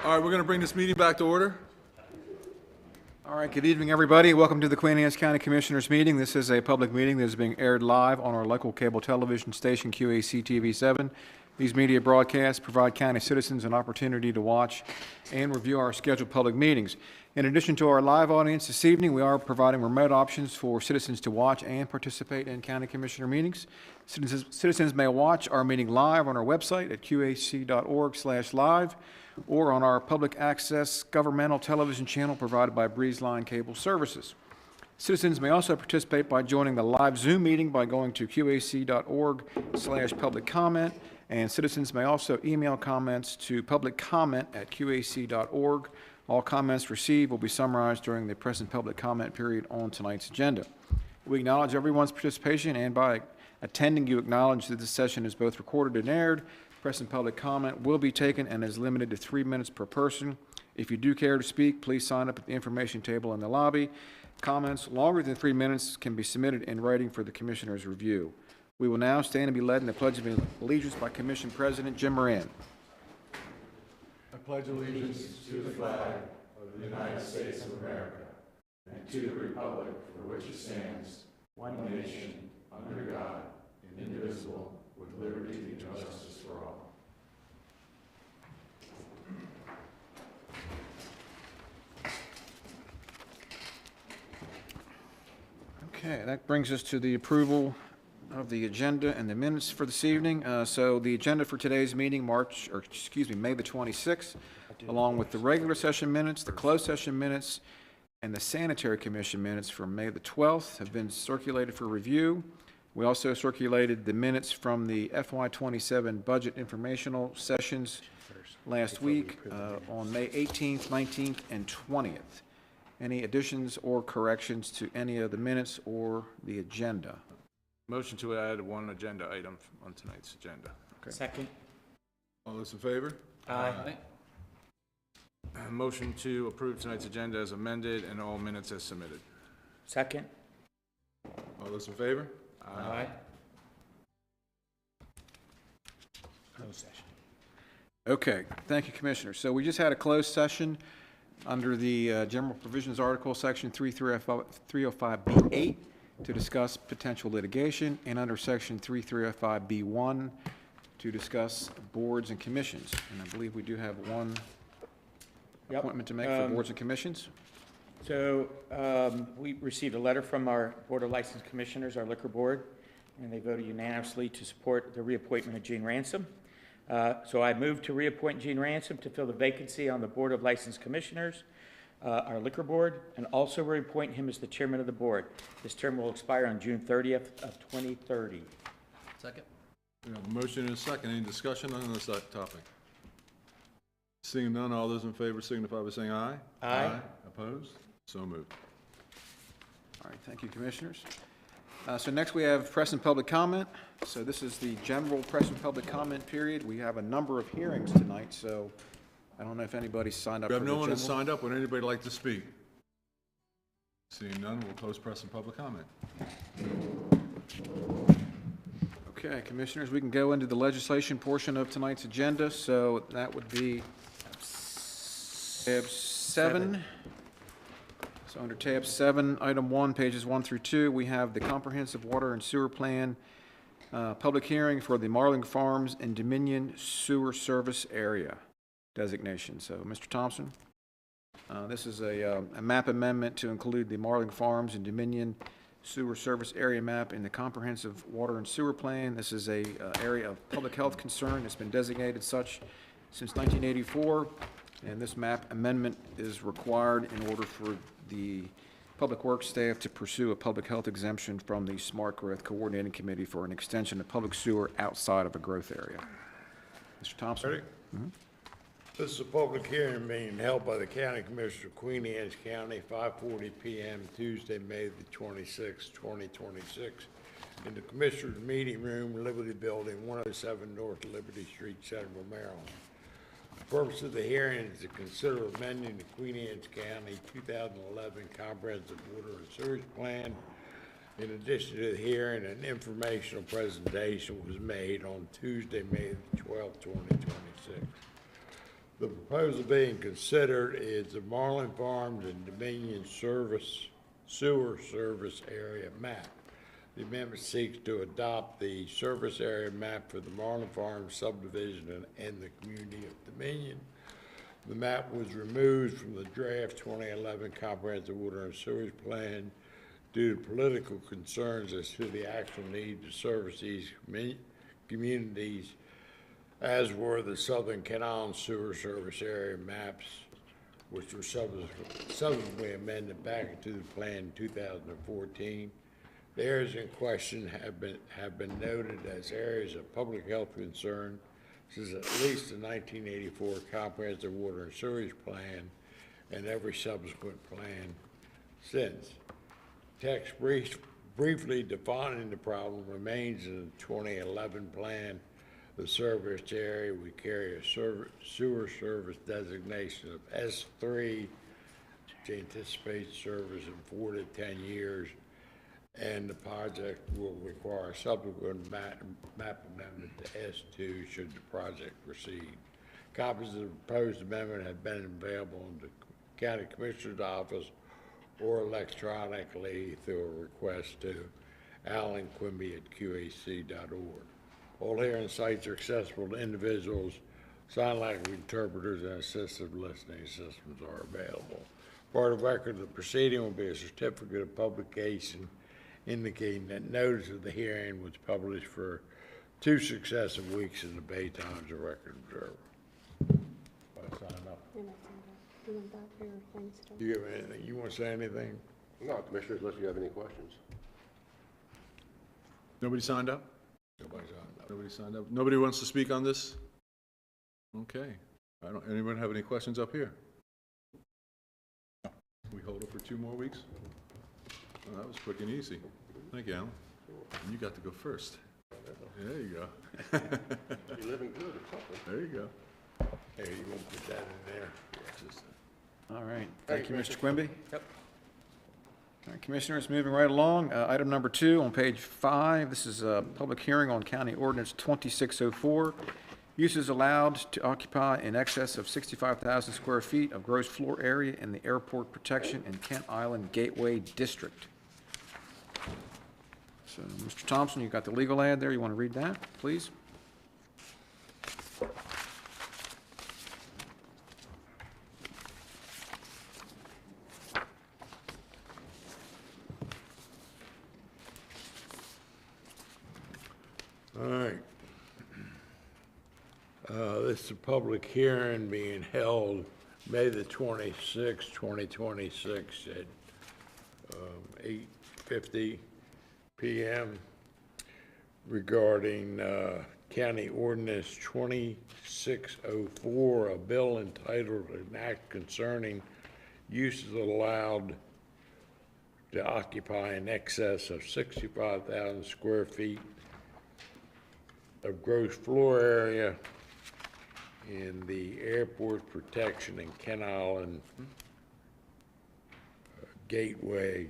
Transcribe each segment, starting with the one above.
All right, we're going to bring this meeting back to order. All right, good evening, everybody. Welcome to the Queen Anne's County Commissioners meeting. This is a public meeting that is being aired live on our local cable television station, QACTV 7. These media broadcasts provide county citizens an opportunity to watch and review our scheduled public meetings. In addition to our live audience this evening, we are providing remote options for citizens to watch and participate in county commissioner meetings. Citizens may watch our meeting live on our website at qac.org/live or on our public access governmental television channel provided by Breezeline Cable Services. Citizens may also participate by joining the live Zoom meeting by going to qac.org/public comment, and citizens may also email comments to publiccomment@qac.org. All comments received will be summarized during the present public comment period on tonight's agenda. We acknowledge everyone's participation, and by attending, you acknowledge that this session is both recorded and aired. Present public comment will be taken and is limited to 3 minutes per person. If you do care to speak, please sign up at the information table in the lobby. Comments longer than 3 minutes can be submitted in writing for the Commissioner's review. We will now stand and be led in the Pledge of Allegiance by Commission President Jim Moran. I pledge allegiance to the flag of the United States of America and to the republic for which it stands, one nation, under God, indivisible, with liberty and justice for all. Okay, that brings us to the approval of the agenda and the minutes for this evening. So the agenda for today's meeting, May the 26th, along with the regular session minutes, the closed session minutes, and the Sanitary Commission minutes from May the 12th have been circulated for review. We also circulated the minutes from the FY27 budget informational sessions last week on May 18th, 19th, and 20th. Any additions or corrections to any of the minutes or the agenda? motion to add one agenda item on tonight's agenda. Okay. Second. All those in favor? Aye. Motion to approve tonight's agenda as amended and all minutes as submitted. Second. All those in favor? Aye. Closed session. Okay, thank you, Commissioner. So we just had a closed session under the General Provisions Article, Section 305B8, to discuss potential litigation, and under Section 3305B1 to discuss boards and commissions. And I believe we do have one appointment to make for boards and commissions. So we received a letter from our Board of License Commissioners, our Liquor Board, and they voted unanimously to support the reappointment of Gene Ransom. So I move to reappoint Gene Ransom to fill the vacancy on the Board of License Commissioners, our Liquor Board, and also reappoint him as the Chairman of the Board. This term will expire on June 30th of 2030. Second. We have a motion and a second. Any discussion on this topic? Seeing none, all those in favor signify by saying aye. Aye. Opposed? So moved. All right, thank you, Commissioners. So next we have press and public comment. So this is the general press and public comment period. We have a number of hearings tonight, so I don't know if anybody signed up We for have the no one general. that's signed up. Would anybody like to speak? Seeing none, we'll close press and public comment. Okay, Commissioners, we can go into the legislation portion of tonight's agenda. So that would be tab 7. So under tab 7, item 1, pages 1 through 2, we have the comprehensive water and sewer plan, public hearing for the Marling Farms and Dominion Sewer Service Area designation. So, Mr. Thompson, this is a map amendment to include the Marling Farms and Dominion Sewer Service Area map in the comprehensive water and sewer plan. This is a area of public health concern. It's been designated such since 1984, and this map amendment is required in order for the Public Works staff to pursue a public health exemption from the Smart Growth Coordinating Committee for an extension of public sewer outside of a growth area. Mr. Thompson? Ready? This is a public hearing being held by the County Commissioner of Queen Anne's County, 5:40 p.m. Tuesday, May the 26th, 2026, in the Commissioner's Meeting Room, Liberty Building, 107 North Liberty Street, Centerville, Maryland. The purpose of the hearing is to consider amending the Queen Anne's County 2011 Comprehensive Water and Sewage Plan. In addition to the hearing, an informational presentation was made on Tuesday, May 12, 2026. The proposal being considered is the Marlin Farms and Dominion Sewer Service Area Map. The amendment seeks to adopt the service area map for the Marlin Farms subdivision and the community of Dominion. The map was removed from the draft 2011 Comprehensive Water and Sewage Plan due to political concerns as to the actual need to service these communities, as were the Southern Canal and Sewer Service Area maps, which were subsequently amended back into the plan in 2014. The areas in question have been noted as areas of public health concern since at least the 1984 Comprehensive Water and Sewage Plan and every subsequent plan since. Text briefly defining the problem remains in the 2011 plan. The service area, we carry a sewer service designation of S3, which anticipates service in 4 to 10 years, and the project will require a subsequent map amendment to S2 should the project proceed. Copies of the proposed amendment have been available in the County Commissioner's office or electronically through a request to Alan Quimby at QAC.org. All hearing sites are accessible to individuals. Sign language interpreters and assistive listening systems are available. Part of the record of the proceeding will be a certificate of publication indicating that notice of the hearing was published for 2 successive weeks in the Bay Times and Record Observer. Sign up. Do you have anything? You want to say anything? No, Commissioners, unless you have any questions. Nobody signed up? Nobody signed up. Nobody signed up? Nobody wants to speak on this? Okay. Anyone have any questions up here? No. We hold it for 2 more weeks? Well, that was quick and easy. Thank you, Alan. And you got to go first. There you go. You're living good or something. There you go. Hey, you want to put that in there? All right, thank you, Mr. Quimby. Yep. All right, Commissioners, moving right along. Item number 2 on page 5, this is a public hearing on County Ordinance 2604. Uses allowed to occupy in excess of 65,000 square feet of gross floor area in the Airport Protection and Kent Island Gateway District. So, Mr. Thompson, you've got the legal ad there. You want to read that, please? All right. This is a public hearing being held May the 26th, 2026 at 8:50 p.m. regarding County Ordinance 2604, a bill entitled An Act Concerning Uses Allowed to Occupy in Excess of 65,000 square feet of gross floor area in the Airport Protection and Kent Island Gateway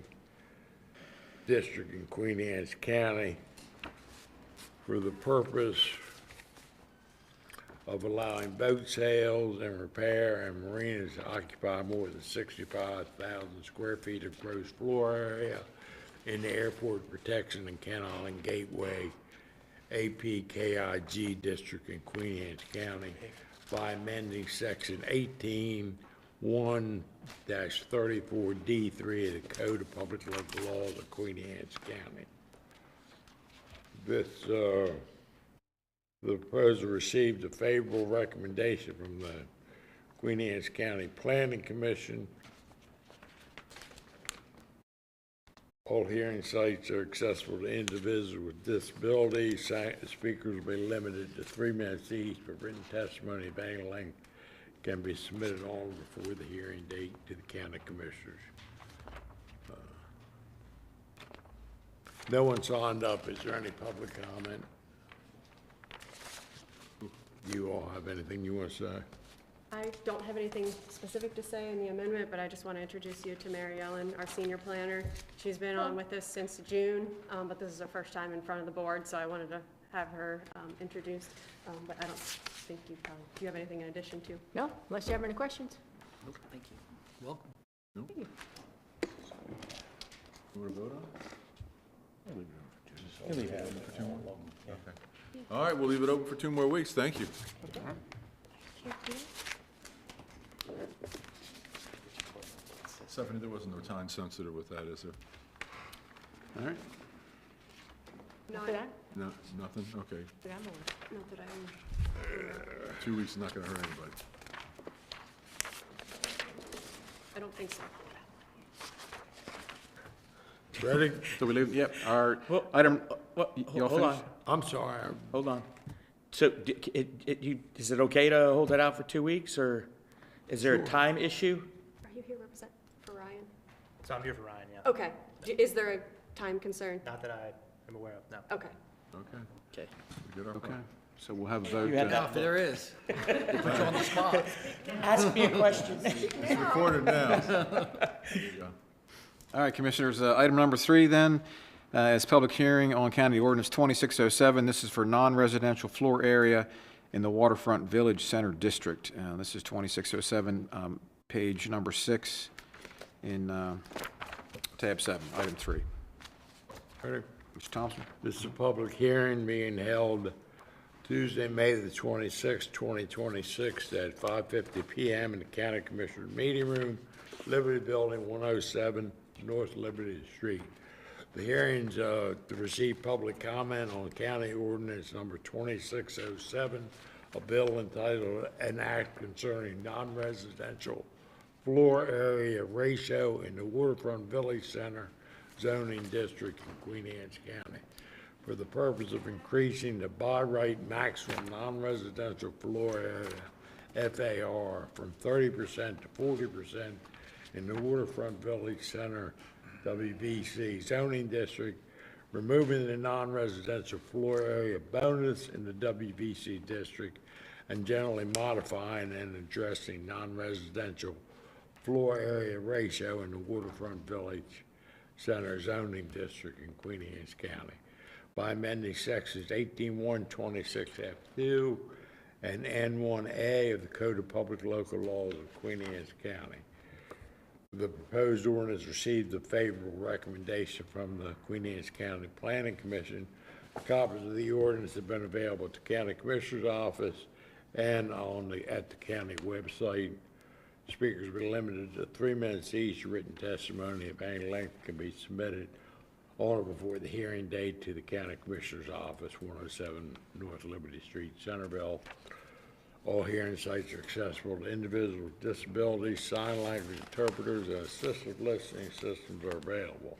District in Queen Anne's County for the purpose of allowing boat sales and repair and marinas to occupy more than 65,000 square feet of gross floor area in the Airport Protection and Kent Island Gateway APKIG District in Queen Anne's County by amending Section 18-1-34D3 of the Code of Public Local Laws of Queen Anne's County. The proposal received a favorable recommendation from the Queen Anne's County Planning Commission. All hearing sites are accessible to individuals with disabilities. Speakers will be limited to 3 minutes each, but written testimony of any length can be submitted on before the hearing date to the county commissioners. No one signed up. Is there any public comment? You all have anything you want to say? I don't have anything specific to say in the amendment, but I just want to introduce you to Mary Ellen, our senior planner. She's been on with us since June, but this is her first time in front of the board, so I wanted to have her introduced, but I don't think you probably, do you have anything in addition to? No, unless you have any questions. Thank you. Welcome. You want to vote on it? You'll leave it open. For 2 more? Okay. All right, we'll leave it open for 2 more weeks. Thank you. Stephanie, there wasn't no time sensitive with that, is there? All right. Not, Did I? No, nothing? Okay. Did I move? not that I'm, 2 weeks is not going to hurt anybody. I don't think so. Ready? So we leave, yep, our Well, item, Well, y'all hold on, finished? I'm sorry, hold on. So is it okay to hold it out for 2 weeks, or is there a time issue? Are you here represent for Ryan? So I'm here for Ryan, yeah. Okay. Is there a time concern? Not that I am aware of, no. Okay. Okay. Okay. We get our Okay, point. so we'll have a vote. You had uh, that- There is. Put you on the spot. Ask me a question. It's recorded now. There you go. All right, Commissioners, item number 3 then is public hearing on County Ordinance 2607. This is for non-residential floor area in the Waterfront Village Center District. This is 2607, page number 6 in tab 7, item 3. ready? Mr. Thompson? This is a public hearing being held Tuesday, May the 26th, 2026, at 5:50 PM in the County Commissioner Meeting Room, Liberty Building, 107 North Liberty Street. The hearing's to receive public comment on County Ordinance Number 2607, a bill entitled An Act Concerning Non-Residential Floor Area Ratio in the Waterfront Village Center Zoning District in Queen Anne's County, for the purpose of increasing the by right maximum non-residential floor area, FAR, from 30% to 40% in the Waterfront Village Center, WVC zoning district, removing the non-residential floor area bonus in the WVC district, and generally modifying and addressing non-residential floor area ratio in the Waterfront Village Center zoning district in Queen Anne's County by amending sections 18.1, 26F2, and N1A of the Code of Public Local Laws of Queen Anne's County. The proposed ordinance received a favorable recommendation from the Queen Anne's County Planning Commission. Copies of the ordinance have been available at the County Commissioner's office and at the county website. Speakers will be limited to 3 minutes each. Written testimony of any length can be submitted on or before the hearing date to the County Commissioner's office, 107 North Liberty Street, Centerville. All hearing sites are accessible to individuals with disabilities. Sign language interpreters and assistive listening systems are available.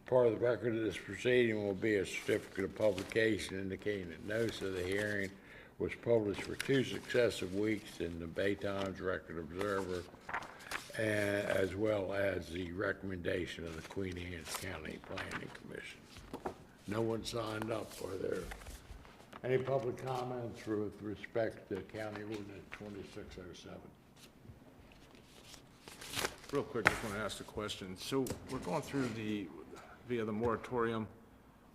Part of the record of this proceeding will be a certificate of publication indicating that notice of the hearing was published for 2 successive weeks in the Bay Times Record Observer, as well as the recommendation of the Queen Anne's County Planning Commission. No one signed up. Are there any public comments with respect to County Ordinance 2607? Real quick, just want to ask a question. So we're going through via the moratorium,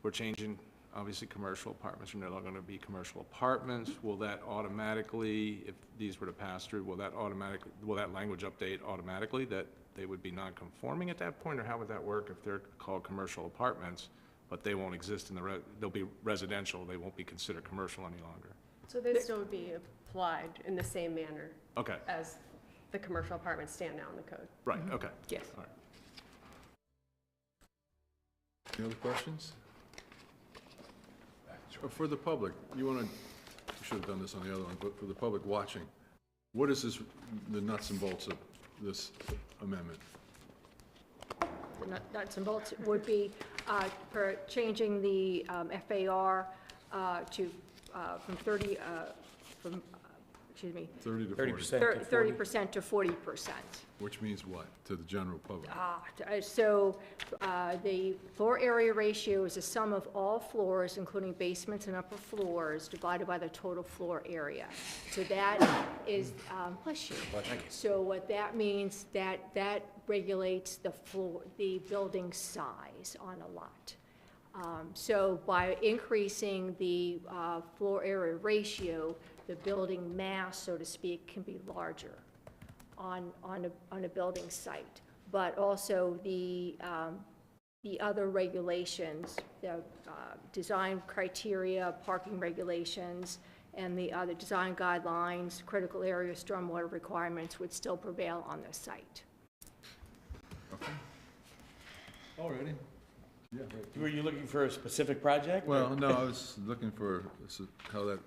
we're changing, obviously, commercial apartments are no longer going to be commercial apartments. Will that automatically, if these were to pass through, will that language update automatically that they would be non-conforming at that point? Or how would that work if they're called commercial apartments, but they won't exist they'll be residential, they won't be considered commercial any longer? So they still would be applied in the same manner Okay, as the commercial apartments stand now in the code. right, okay. Yes. All right. Any other questions? For the public, you should have done this on the other one, but for the public watching, what is this, the nuts and bolts of this amendment? The nuts and bolts would be for changing the FAR to, from 30, from, excuse me, 30 to 40? 30% to 40%. Which means what to the general public? So the floor area ratio is a sum of all floors, including basements and upper floors, divided by the total floor area. So that is, bless you. So what that means, that regulates the floor, the building size on a lot. So by increasing the floor area ratio, the building mass, so to speak, can be larger on a building site. But also the other regulations, the design criteria, parking regulations, and the other design guidelines, critical area stormwater requirements would still prevail on this site. Okay. Alrighty. Yeah, right. Were you looking for a specific project? Well, no, I was looking for how that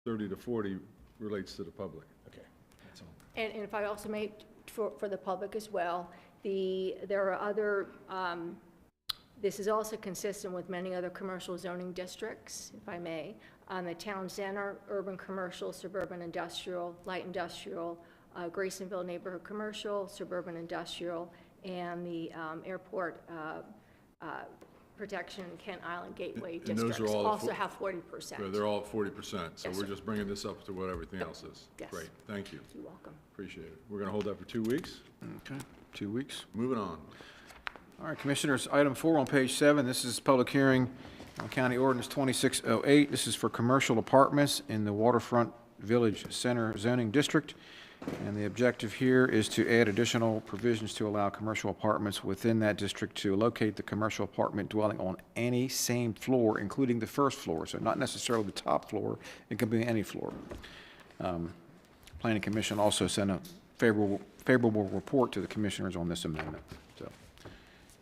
30 to 40 relates to the public. Okay. That's all. And if I also may, for the public as well, there are other, this is also consistent with many other commercial zoning districts, if I may, on the town center, urban commercial, suburban industrial, light industrial, Graysonville neighborhood commercial, suburban industrial, and the airport protection Kent Island Gateway And those districts are all also have 40%. Yeah, they're all at 40%, so Yes, we're sir. just bringing this up to what everything else is. Yes. Great, thank you, You're welcome. appreciate it. We're gonna hold that for 2 weeks. Okay, 2 weeks. Moving on. All right, Commissioners, item 4 on page 7, this is public hearing on County Ordinance 2608. This is for commercial apartments in the Waterfront Village Center zoning district. And the objective here is to add additional provisions to allow commercial apartments within that district to locate the commercial apartment dwelling on any same floor, including the first floor. So not necessarily the top floor, it can be any floor. Planning Commission also sent a favorable report to the Commissioners on this amendment. So,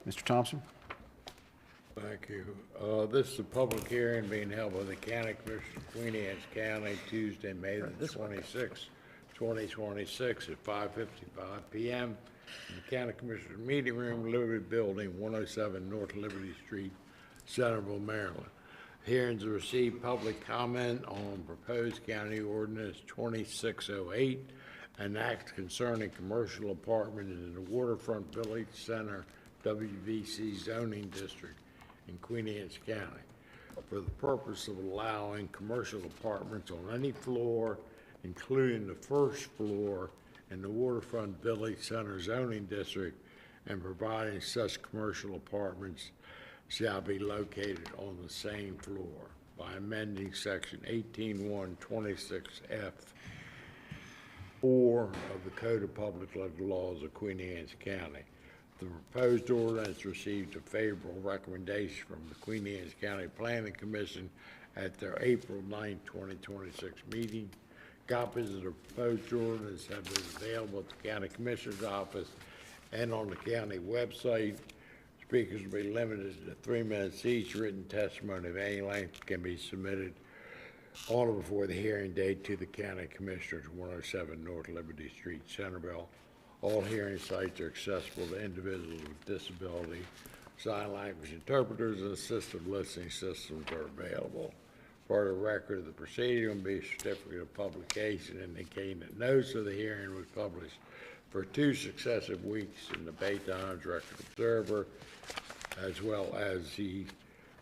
Mr. Thompson? Thank you. This is a public hearing being held by the County Commission of Queen Anne's County, Tuesday, May the 26th, 2026 at 5:55 PM in the County Commissioner Meeting Room, Liberty Building, 107 North Liberty Street, Centerville, Maryland. Hearings to receive public comment on proposed County Ordinance 2608, an act concerning commercial apartments in the Waterfront Village Center WVC zoning district in Queen Anne's County for the purpose of allowing commercial apartments on any floor, including the first floor in the Waterfront Village Center zoning district, and providing such commercial apartments shall be located on the same floor by amending section 18-126F 4 of the Code of Public Local Laws of Queen Anne's County. The proposed ordinance received a favorable recommendation from the Queen Anne's County Planning Commission at their April 9, 2026 meeting. Copies of the proposed ordinance have been available at the County Commissioner's office and on the county website. Speakers will be limited to 3 minutes each. Written testimony of any length can be submitted on or before the hearing date to the County Commissioners, 107 North Liberty Street, Centerville. All hearing sites are accessible to individuals with disability. Sign language interpreters and assistive listening systems are available. For the record of the proceeding will be a certificate of publication indicating that notice of the hearing was published for 2 successive weeks in the Bay Times Record Observer, as well as the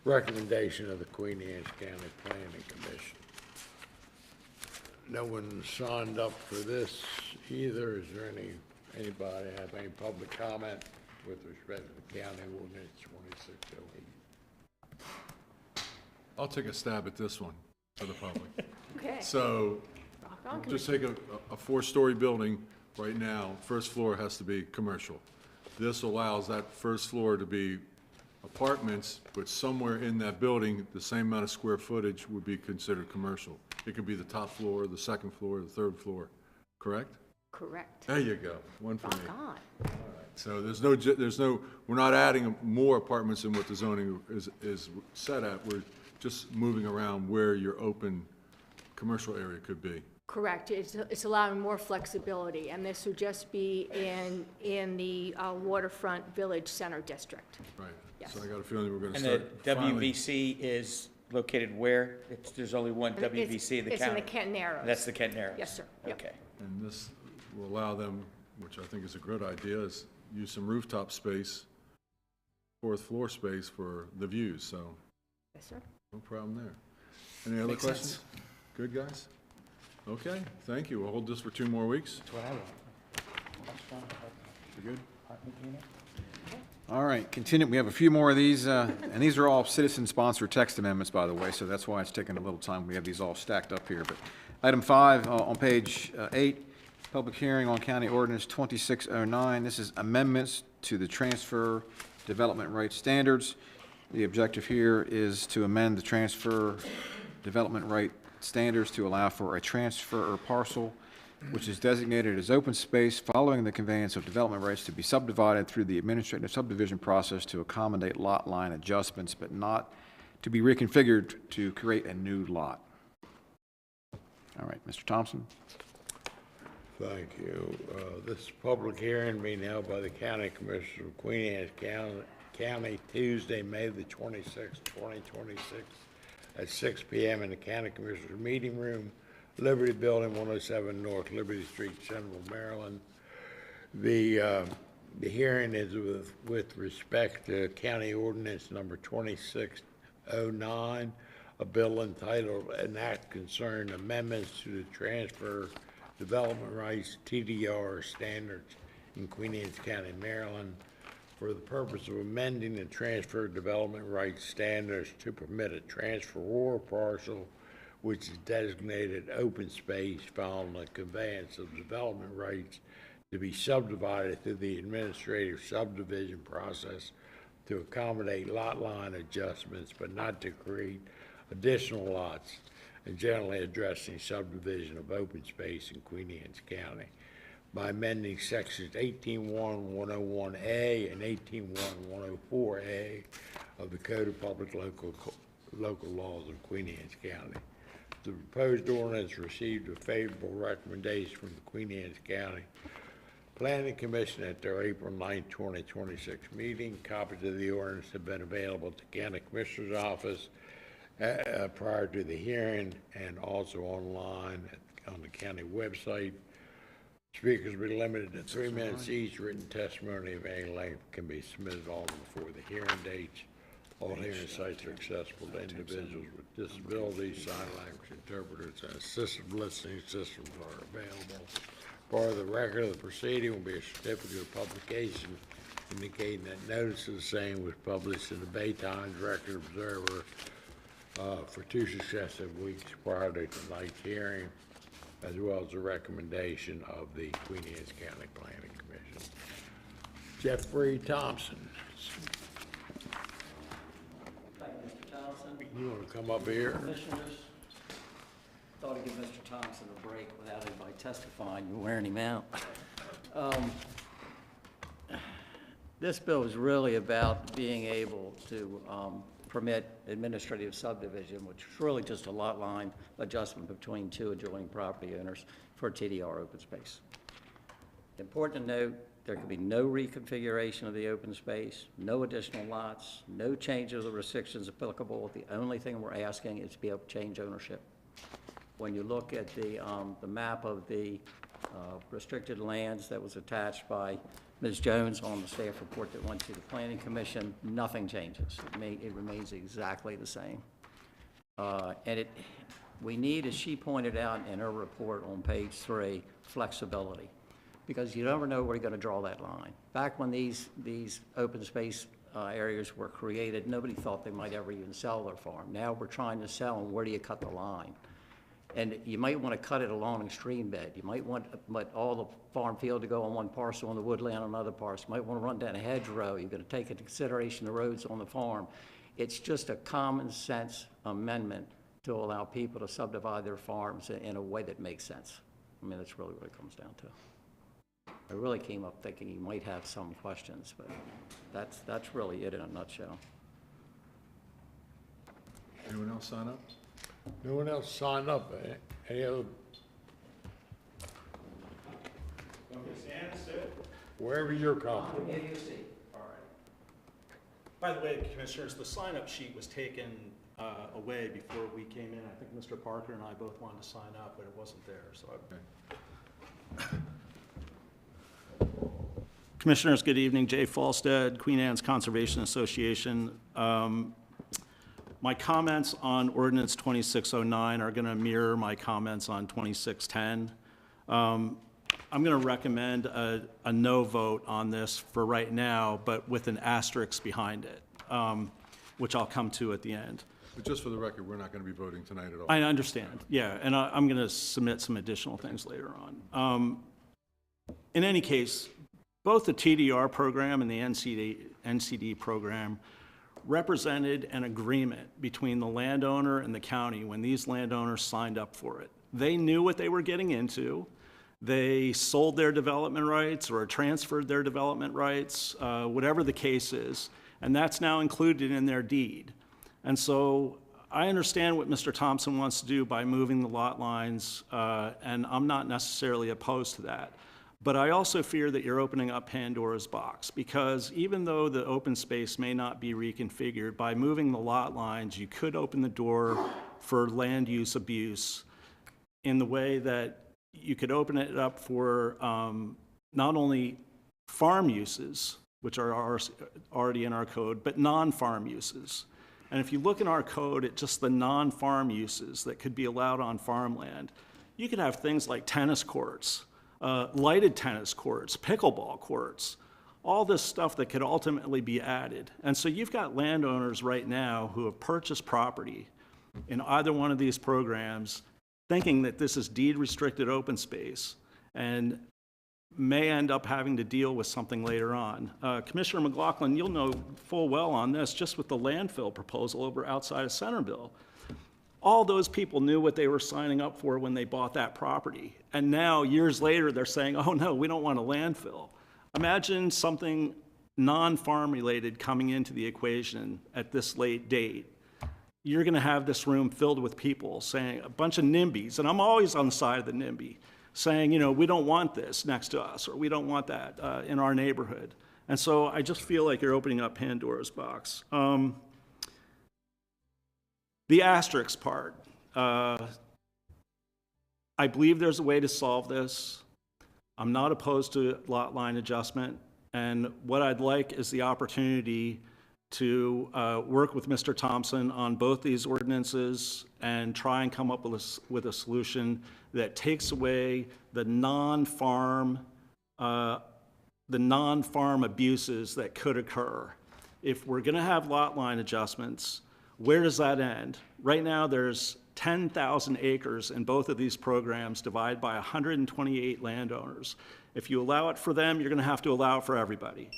recommendation of the Queen Anne's County Planning Commission. No one signed up for this either. Is there anybody have any public comment with respect to the County Ordinance 2608? I'll take a stab at this one for the public. Okay. So, Rock on, just take a 4-story building right now, first floor has to be commercial. This allows that first floor to be apartments, but somewhere in that building, the same amount of square footage would be considered commercial. It could be the top floor, the second floor, the third floor, correct? Correct. There you go, one for me. Rock on. So there's no, we're not adding more apartments than what the zoning is set at. We're just moving around where your open commercial area could be. Correct. It's allowing more flexibility, and this would just be in the Waterfront Village Center District. Right. Yes. So I got a feeling we're gonna And start the finally. WVC is located where? There's only one WVC in the It's in the county? Kent Narrows. That's the Kent Narrows? Yes, sir. Yep. Okay. And this will allow them, which I think is a good idea, is use some rooftop space, 4th floor space for the views, so Yes, sir. no problem there. Any other Makes sense. questions? Good, guys? Okay, thank you. We'll hold this for 2 more weeks. That's what I want. You good? All right, continue, we have a few more of these, and these are all citizen-sponsored text amendments, by the way, so that's why it's taking a little time. We have these all stacked up here, but item 5 on page 8, public hearing on County Ordinance 2609. This is amendments to the transfer development rights standards. The objective here is to amend the transfer development right standards to allow for a transfer or parcel which is designated as open space following the conveyance of development rights to be subdivided through the administrative subdivision process to accommodate lot line adjustments, but not to be reconfigured to create a new lot. All right, Mr. Thompson? Thank you. This public hearing being held by the County Commissioner of Queen Anne's County, Tuesday, May the 26th, 2026, at 6 p.m. in the County Commissioner's Meeting Room, Liberty Building, 107 North Liberty Street, Central, Maryland. The hearing is with respect to County Ordinance Number 2609, a bill entitled An Act Concerning Amendments to the Transfer Development Rights TDR Standards in Queen Anne's County, Maryland, for the purpose of amending the transfer development rights standards to permit a transfer or parcel which is designated open space following the conveyance of development rights to be subdivided through the administrative subdivision process to accommodate lot line adjustments, but not to create additional lots, and generally addressing subdivision of open space in Queen Anne's County by amending sections 18.1.101A and 18.1.104A of the Code of Public Local Laws of Queen Anne's County. The proposed ordinance received a favorable recommendation from the Queen Anne's County Planning Commission at their April 9, 2026 meeting. Copies of the ordinance have been available at the County Commissioner's office prior to the hearing and also online on the county website. Speakers will be limited to 3 minutes each. Written testimony of any length can be submitted all before the hearing dates. All hearing sites are accessible to individuals with disabilities. Sign language interpreters and assistive listening systems are available. Part of the record of the proceeding will be a certificate of publication indicating that notice of the same was published in the Bay Times Record Observer for 2 successive weeks prior to tonight's hearing, as well as a recommendation of the Queen Anne's County Planning Commission. Jeffrey Thompson. Thank you, Mr. Thompson. You want to come up here? Commissioners, thought I'd give Mr. Thompson a break without anybody testifying. You're wearing him out. This bill is really about being able to permit administrative subdivision, which is really just a lot line adjustment between 2 adjoining property owners for TDR open space. Important to note, there can be no reconfiguration of the open space, no additional lots, no change of the restrictions applicable. The only thing we're asking is to be able to change ownership. When you look at the map of the restricted lands that was attached by Ms. Jones on the staff report that went to the Planning Commission, nothing changes. It remains exactly the same. And we need, as she pointed out in her report on page 3, flexibility, because you never know where you're going to draw that line. Back when these open space areas were created, nobody thought they might ever even sell their farm. Now we're trying to sell, and where do you cut the line? And you might want to cut it along a stream bed. You might want all the farm field to go on one parcel and the woodland on another parcel. You might want to run down a hedgerow. You're going to take into consideration the roads on the farm. It's just a common sense amendment to allow people to subdivide their farms in a way that makes sense. I mean, that's really what it comes down to. I really came up thinking you might have some questions, but that's really it in a nutshell. Anyone else sign up? No one else signed up, eh? Any other? Wherever you're comfortable. I'll give you a seat. All right. By the way, Commissioners, the sign-up sheet was taken away before we came in. I think Mr. Parker and I both wanted to sign up, but it wasn't there, so. Commissioners, good evening. Jay Falstead, Queen Anne's Conservation Association. My comments on Ordinance 2609 are going to mirror my comments on 2610. I'm going to recommend a no vote on this for right now, but with an asterisk behind it, which I'll come to at the end. But just for the record, we're not going to be voting tonight at all. I understand, yeah, and I'm going to submit some additional things later on. In any case, both the TDR program and the NCD program represented an agreement between the landowner and the county when these landowners signed up for it. They knew what they were getting into. They sold their development rights or transferred their development rights, whatever the case is, and that's now included in their deed. And so I understand what Mr. Thompson wants to do by moving the lot lines, and I'm not necessarily opposed to that. But I also fear that you're opening up Pandora's box, because even though the open space may not be reconfigured, by moving the lot lines, you could open the door for land use abuse in the way that you could open it up for not only farm uses, which are already in our code, but non-farm uses. And if you look in our code at just the non-farm uses that could be allowed on farmland, you could have things like tennis courts, lighted tennis courts, pickleball courts, all this stuff that could ultimately be added. And so you've got landowners right now who have purchased property in either one of these programs thinking that this is deed-restricted open space and may end up having to deal with something later on. Commissioner McLaughlin, you'll know full well on this, just with the landfill proposal over outside of Centerville. All those people knew what they were signing up for when they bought that property. And now, years later, they're saying, oh no, we don't want a landfill. Imagine something non-farm related coming into the equation at this late date. You're gonna have this room filled with people saying, a bunch of NIMBYs, and I'm always on the side of the NIMBY, saying, you know, we don't want this next to us, or we don't want that in our neighborhood. And so I just feel like you're opening up Pandora's box. The asterisk part, I believe there's a way to solve this. I'm not opposed to lot line adjustment, and what I'd like is the opportunity to work with Mr. Thompson on both these ordinances and try and come up with a solution that takes away the non-farm abuses that could occur. If we're going to have lot line adjustments, where does that end? Right now, there's 10,000 acres in both of these programs divided by 128 landowners. If you allow it for them, you're going to have to allow it for everybody.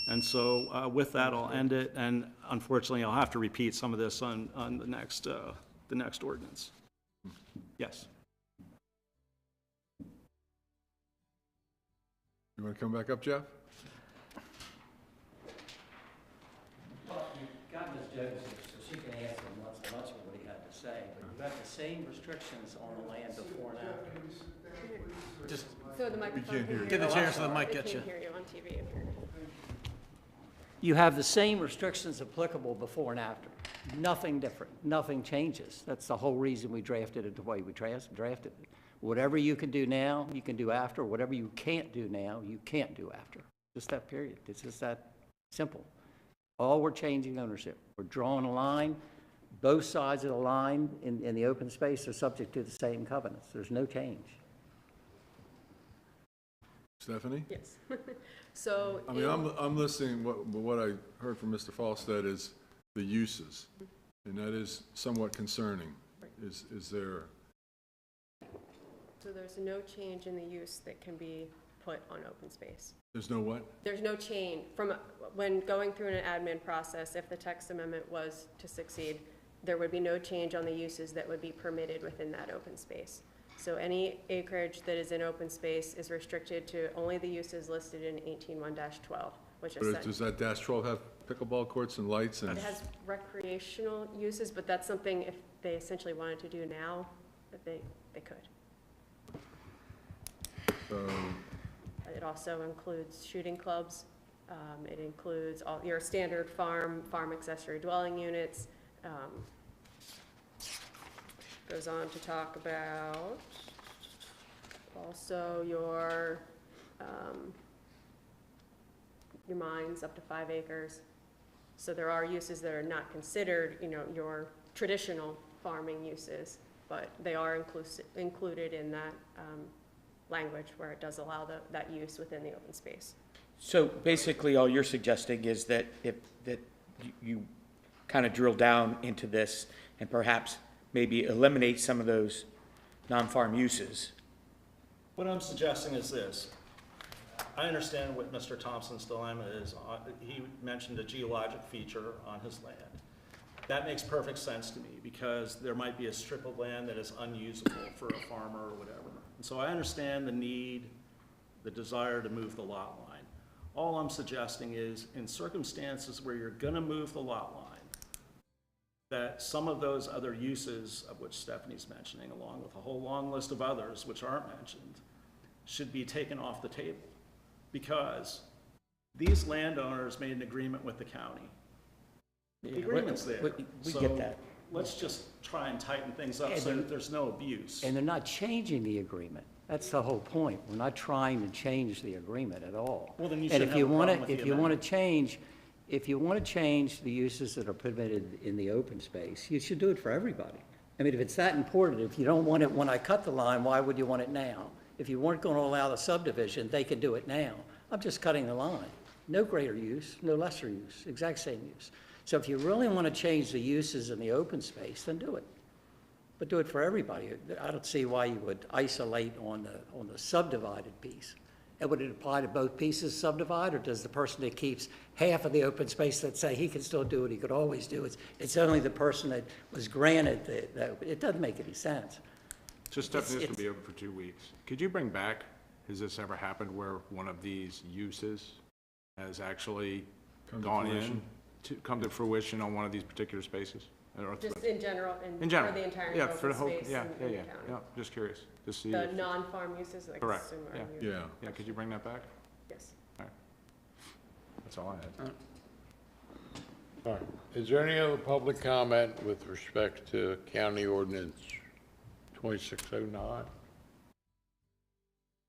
And so with that, I'll end it, and unfortunately, I'll have to repeat some of this on the next ordinance. Yes. You want to come back up, Jeff? Well, you've got Ms. Joseph, so she can ask him much of what he had to say, but you've got the same restrictions on the land before and after. So the microphone can't hear you. Get the chair so the mic gets you. They can't hear you on TV. You have the same restrictions applicable before and after. Nothing different, nothing changes. That's the whole reason we drafted it the way we drafted it. Whatever you can do now, you can do after. Whatever you can't do now, you can't do after. Just that period. It's just that simple. All we're changing ownership. We're drawing a line. Both sides of the line in the open space are subject to the same covenants. There's no change. Stephanie? Yes. So. I mean, I'm listening, what I heard from Mr. Falstad is the uses, and that is somewhat concerning. Is there? So there's no change in the use that can be put on open space. There's no what? There's no change from when going through an admin process. If the text amendment was to succeed, there would be no change on the uses that would be permitted within that open space. So any acreage that is in open space is restricted to only the uses listed in 18-1-12, which is. But does that -12 have pickleball courts and lights and? It has recreational uses, but that's something if they essentially wanted to do now, that they could. It also includes shooting clubs. It includes all your standard farm accessory dwelling units. Goes on to talk about also your mines up to 5 acres. So there are uses that are not considered, your traditional farming uses, but they are included in that language where it does allow that use within the open space. So basically, all you're suggesting is that you kind of drill down into this and perhaps maybe eliminate some of those non-farm uses. What I'm suggesting is this. I understand what Mr. Thompson's dilemma is. He mentioned a geologic feature on his land. That makes perfect sense to me because there might be a strip of land that is unusable for a farmer or whatever. And so I understand the need, the desire to move the lot line. All I'm suggesting is in circumstances where you're gonna move the lot line, that some of those other uses of which Stephanie's mentioning, along with a whole long list of others which aren't mentioned, should be taken off the table. Because these landowners made an agreement with the county. The agreement's there. We get that. So let's just try and tighten things up so that there's no abuse. And they're not changing the agreement. That's the whole point. We're not trying to change the agreement at all. Well, then you And shouldn't have a problem with the if you want to change the uses that are permitted in the open space, you should do it for everybody. I mean, if it's that important, if you don't want it when I cut the line, why would you want it now? If you weren't going to allow the subdivision, they could do it now. I'm just cutting the line. No greater use, no lesser use, exact same use. So if you really want to change the uses in the open space, then do it. But do it for everybody. I don't see why you would isolate on the subdivided piece. And would it apply to both pieces subdivided, or does the person that keeps half of the open space that say he can still do what he could always do, it's only the person that was granted that it doesn't make any sense. So Stephanie, this will be open for 2 weeks. Could you bring back, has this ever happened where one of these uses has actually come to fruition on one of these particular spaces? Just in general, In general, for the entire yeah, for the open whole, space yeah, in the yeah, county. yeah, just curious to see. The if- non-farm uses, like Correct, consumer yeah. use. Yeah. Yeah, could you bring that back? Yes. That's all I had. All right. Is there any other public comment with respect to County Ordinance 2609?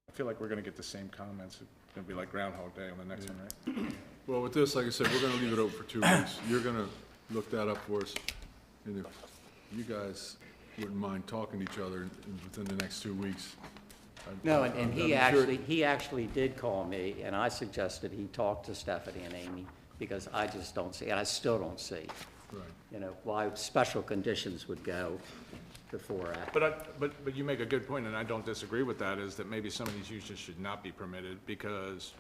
I feel like we're gonna get the same comments. It's gonna be like Groundhog Day on the next one, right? Well, with this, like I said, we're gonna leave it open for 2 weeks. You're gonna look that up for us, and if you guys wouldn't mind talking to each other within the next 2 weeks. No, and I'd he be sure- actually did call me, and I suggested he talk to Stephanie and Amy, because I just don't see, and I still don't see, Right. you know, why special conditions would go before act. But you make a good point, and I don't disagree with that, is that maybe some of these uses should not be permitted, because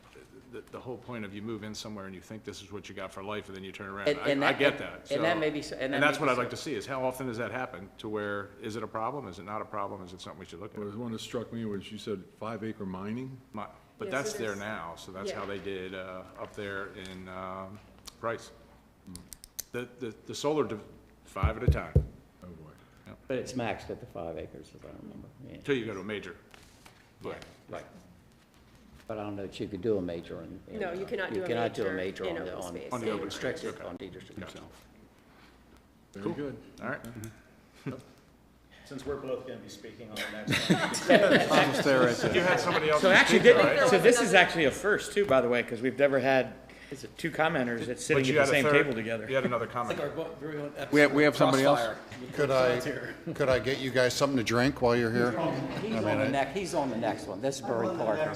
the whole point of you move in somewhere and you think this is what you got for life, and then you turn around. And I that- get that. and that So- may be so- and that And may that's be what I'd so. like to see, is how often does that happen, to where, is it a problem, is it not a problem, is it something we should look at? Well, there's one that struck me, which you said 5-acre mining. But Yeah, that's so there there's- now, so that's yeah. how they did up there in Price. The solar, 5 at a time, Oh, boy. But it's maxed at the 5 acres, if I remember. Yeah. until you go to a major. But Right. But I don't know that you could do a major in. No, you cannot do a You cannot do a major major in on the, open on. space. On the open space, restricted, okay. on deed restricted zone. Very good. all right. Since we're both gonna be speaking on the next one. You had somebody else So to actually, speak, right? so this is actually a first too, by the way, because we've never had two commenters that's sitting But at you the had a same third- table together. You had another comment. We have somebody else? Could I get you guys something to drink while you're here? He's on the next one. This is Barry Parker.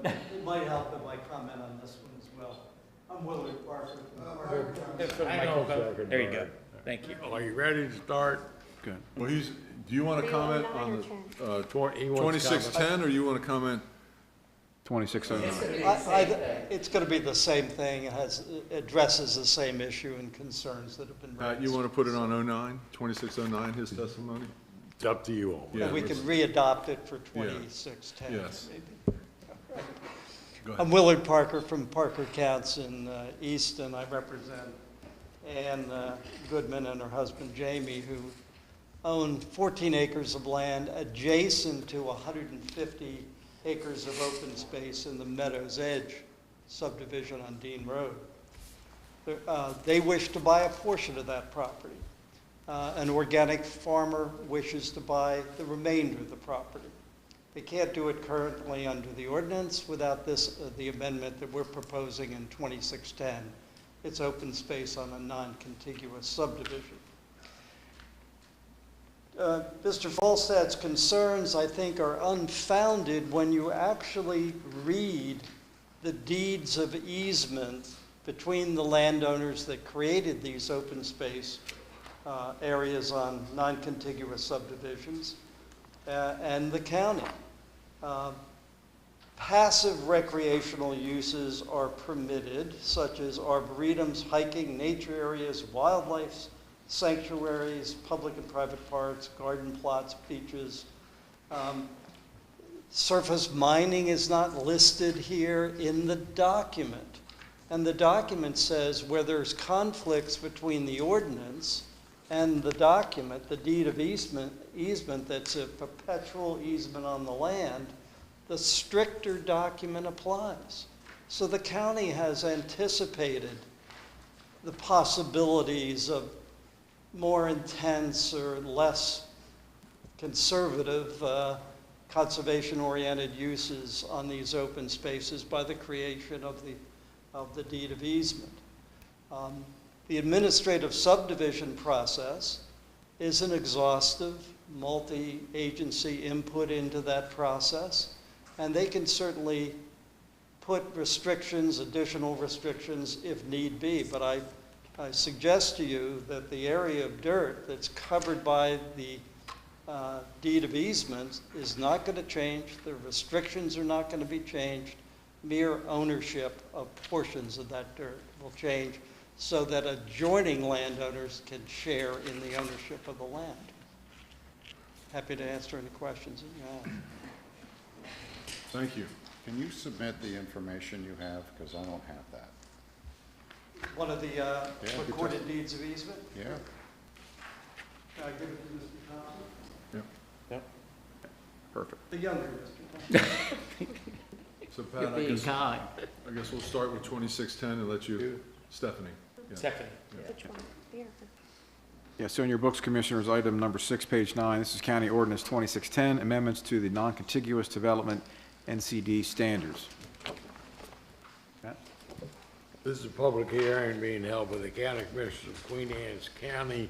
But it might help if I comment on this one as well. I'm Willard Parker. There you go. Thank you. Are you ready to start? Well, do you want to comment on the 2610, or you want to comment? 2609. It's going to be the same thing, addresses the same issue and concerns that have been raised. You want to put it on 2609, his testimony? It's up to you all. Yeah, And we let's- can re-adopt it for 2610. Yes. maybe. Go ahead. I'm Willard Parker from Parker Counts in Easton. I represent Ann Goodman and her husband Jamie, who own 14 acres of land adjacent to 150 acres of open space in the Meadows Edge subdivision on Dean Road. They wish to buy a portion of that property. An organic farmer wishes to buy the remainder of the property. They can't do it currently under the ordinance without the amendment that we're proposing in 2610. It's open space on a non-contiguous subdivision. Mr. Volstad's concerns, I think, are unfounded when you actually read the deeds of easement between the landowners that created these open space areas on non-contiguous subdivisions and the county. Passive recreational uses are permitted, such as arboretums, hiking, nature areas, wildlife sanctuaries, public and private parks, garden plots, beaches. Surface mining is not listed here in the document. And the document says where there's conflicts between the ordinance and the document, the deed of easement that's a perpetual easement on the land, the stricter document applies. So the county has anticipated the possibilities of more intense or less conservative conservation-oriented uses on these open spaces by the creation of the deed of easement. The administrative subdivision process is an exhaustive, multi-agency input into that process, and they can certainly put restrictions, additional restrictions if need be, but I suggest to you that the area of dirt that's covered by the deed of easement is not going to change. The restrictions are not going to be changed. Mere ownership of portions of that dirt will change so that adjoining landowners can share in the ownership of the land. Happy to answer any questions that you have. Thank you. Can you submit the information you have, because I don't have that? One of the recorded deeds of easement? Yeah. Can I give it to Mr. Thompson? Yep. Perfect. The younger Mr. Thompson. So Pat, You're being kind. I guess we'll start with 2610 and let you, Stephanie. Yeah. Second. Which one? Here. Yeah, so in your books, Commissioners, item number 6, page 9, this is County Ordinance 2610, amendments to the non-contiguous development NCD standards. Matt? This is a public hearing being held by the County Commissioners of Queen Anne's County,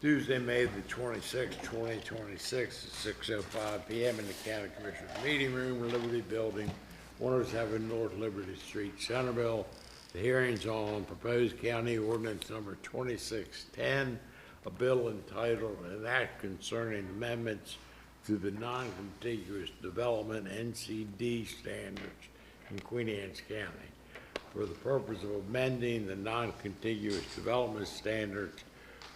Tuesday, May the 26th, 2026, at 6:05 p.m. in the County Commissioners Meeting Room, Liberty Building, 107 North Liberty Street, Centerville. The hearing's on proposed county ordinance number 2610, a bill entitled An Act Concerning Amendments to the Non-Contiguous Development NCD Standards in Queen Anne's County for the purpose of amending the non-contiguous development standards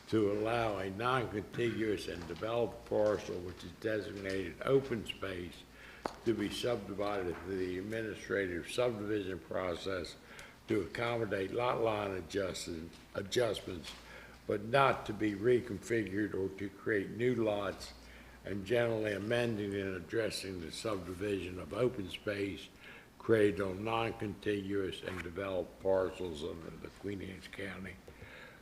to allow a non-contiguous and developed parcel which is designated open space to be subdivided through the administrative subdivision process to accommodate lot line adjustments, but not to be reconfigured or to create new lots, and generally amending and addressing the subdivision of open space created on non-contiguous and developed parcels under the Queen Anne's County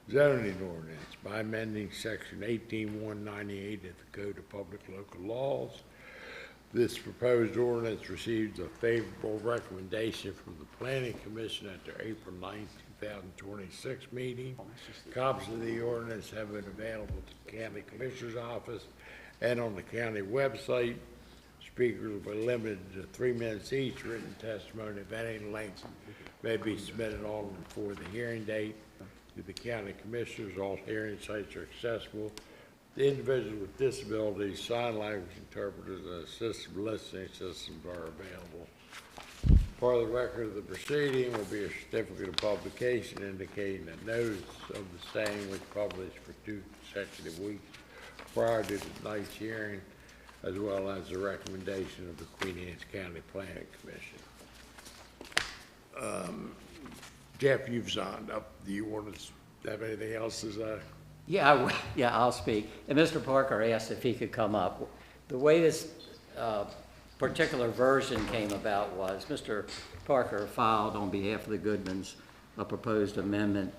zoning ordinance by amending section 18198 of the Code of Public Local Laws. This proposed ordinance received a favorable recommendation from the Planning Commission at their April 9, 2026 meeting. Copies of the ordinance have been available to the County Commissioner's Office and on the county website. Speakers will be limited to 3 minutes each. Written testimony of any length may be submitted on before the hearing date to the county commissioners. All hearing sites are accessible. The individuals with disabilities, sign language interpreters, and assistive listening systems are available. Part of the record of the proceeding will be a certificate of publication indicating that notice of the same was published for 2 consecutive weeks prior to tonight's hearing, as well as the recommendation of the Queen Anne's County Planning Commission. Jeff, you've signed up. Do you want to have anything else as Yeah, I'll speak. And Mr. Parker asked if he could come up. The way this particular version came about was Mr. Parker filed on behalf of the Goodmans a proposed amendment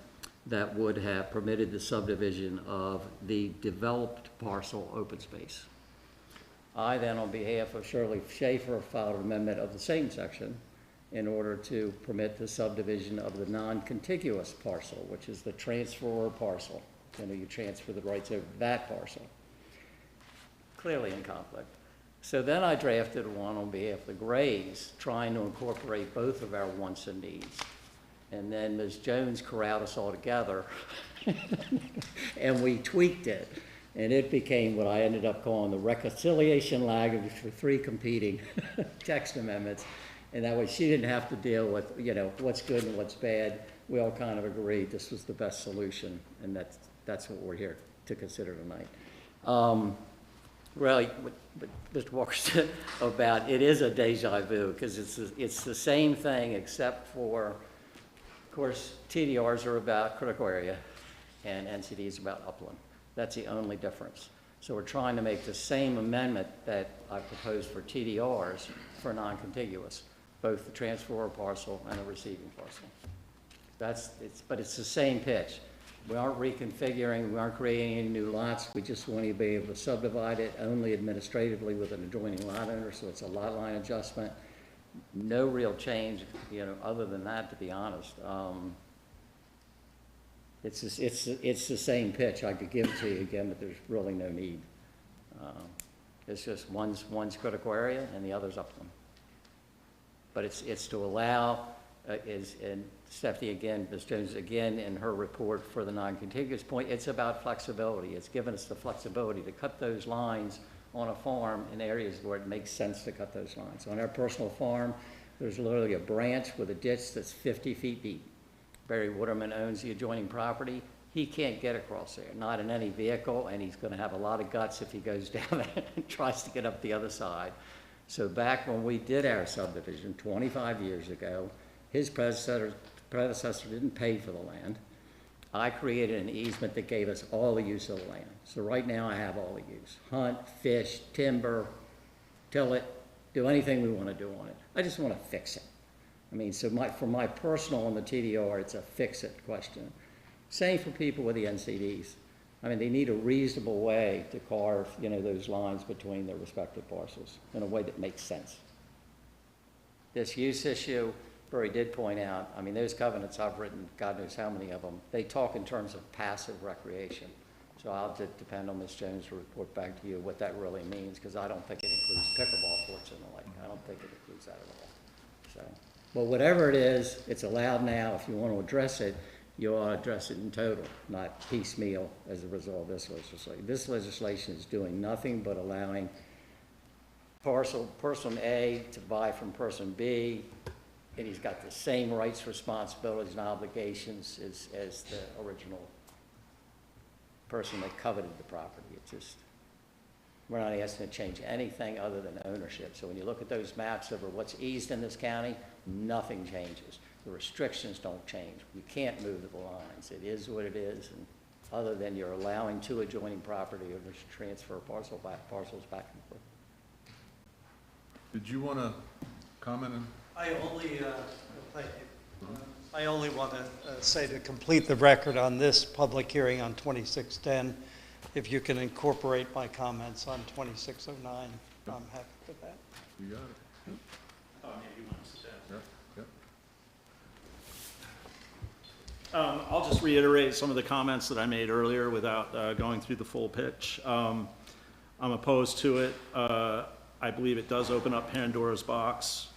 that would have permitted the subdivision of the developed parcel open space. I then, on behalf of Shirley Schaefer, filed an amendment of the same section in order to permit the subdivision of the non-contiguous parcel, which is the transferor parcel. You know, you transfer the rights over that parcel. clearly in conflict. So then I drafted one on behalf of the Grays, trying to incorporate both of our wants and needs. And then Ms. Jones corralled us all together, and we tweaked it. And it became what I ended up calling the reconciliation language for 3 competing text amendments. And that way she didn't have to deal with, you know, what's good and what's bad. We all kind of agreed this was the best solution, and that's what we're here to consider tonight. Really, what Mr. Walker said about it is a deja vu, because it's the same thing except for, of course, TDRs are about critical area and NCDs about upland. That's the only difference. So we're trying to make the same amendment that I proposed for TDRs for non-contiguous, both the transfer parcel and the receiving parcel. But it's the same pitch. We aren't reconfiguring, we aren't creating any new lots, we just want to be able to subdivide it only administratively with an adjoining lot owner, so it's a lot line adjustment. No real change, you know, other than that, to be honest. It's the same pitch. I could give it to you again, but there's really no need. It's just one's critical area and the other's upland. But it's to allow, and Stephanie again, Ms. Jones again in her report for the non-contiguous point, it's about flexibility. It's given us the flexibility to cut those lines on a farm in areas where it makes sense to cut those lines. On our personal farm, there's literally a branch with a ditch that's 50 feet deep. Barry Waterman owns the adjoining property. He can't get across there, not in any vehicle, and he's going to have a lot of guts if he goes down there and tries to get up the other side. So back when we did our subdivision 25 years ago, his predecessor didn't pay for the land. I created an easement that gave us all the use of the land. So right now I have all the use. Hunt, fish, timber, till it, do anything we want to do on it. I just want to fix it. I mean, so for my personal on the TDR, it's a fix-it question. Same for people with the NCDs. I mean, they need a reasonable way to carve, you know, those lines between their respective parcels in a way that makes sense. This use issue, Barry did point out, I mean, those covenants I've written, God knows how many of them, they talk in terms of passive recreation. So I'll depend on Ms. Jones to report back to you what that really means, because I don't think it includes pickleball courts and the like. I don't think it includes that at all. So, well, whatever it is, it's allowed now. If you want to address it, you ought to address it in total, not piecemeal as a result of this legislation. This legislation is doing nothing but allowing person A to buy from person B, and he's got the same rights, responsibilities, and obligations as the original person that coveted the property. It's just, we're not asking to change anything other than ownership. So when you look at those maps over what's eased in this county, nothing changes. The restrictions don't change. You can't move the lines. It is what it is, and other than you're allowing 2 adjoining property owners to transfer parcels back and forth. Did you want to comment on? I only, thank you. I only want to say to complete the record on this public hearing on 2610, if you can incorporate my comments on 2609, I'm happy with that. You got it. Maybe you want to sit down. Yep. I'll just reiterate some of the comments that I made earlier without going through the full pitch. I'm opposed to it. I believe it does open up Pandora's box.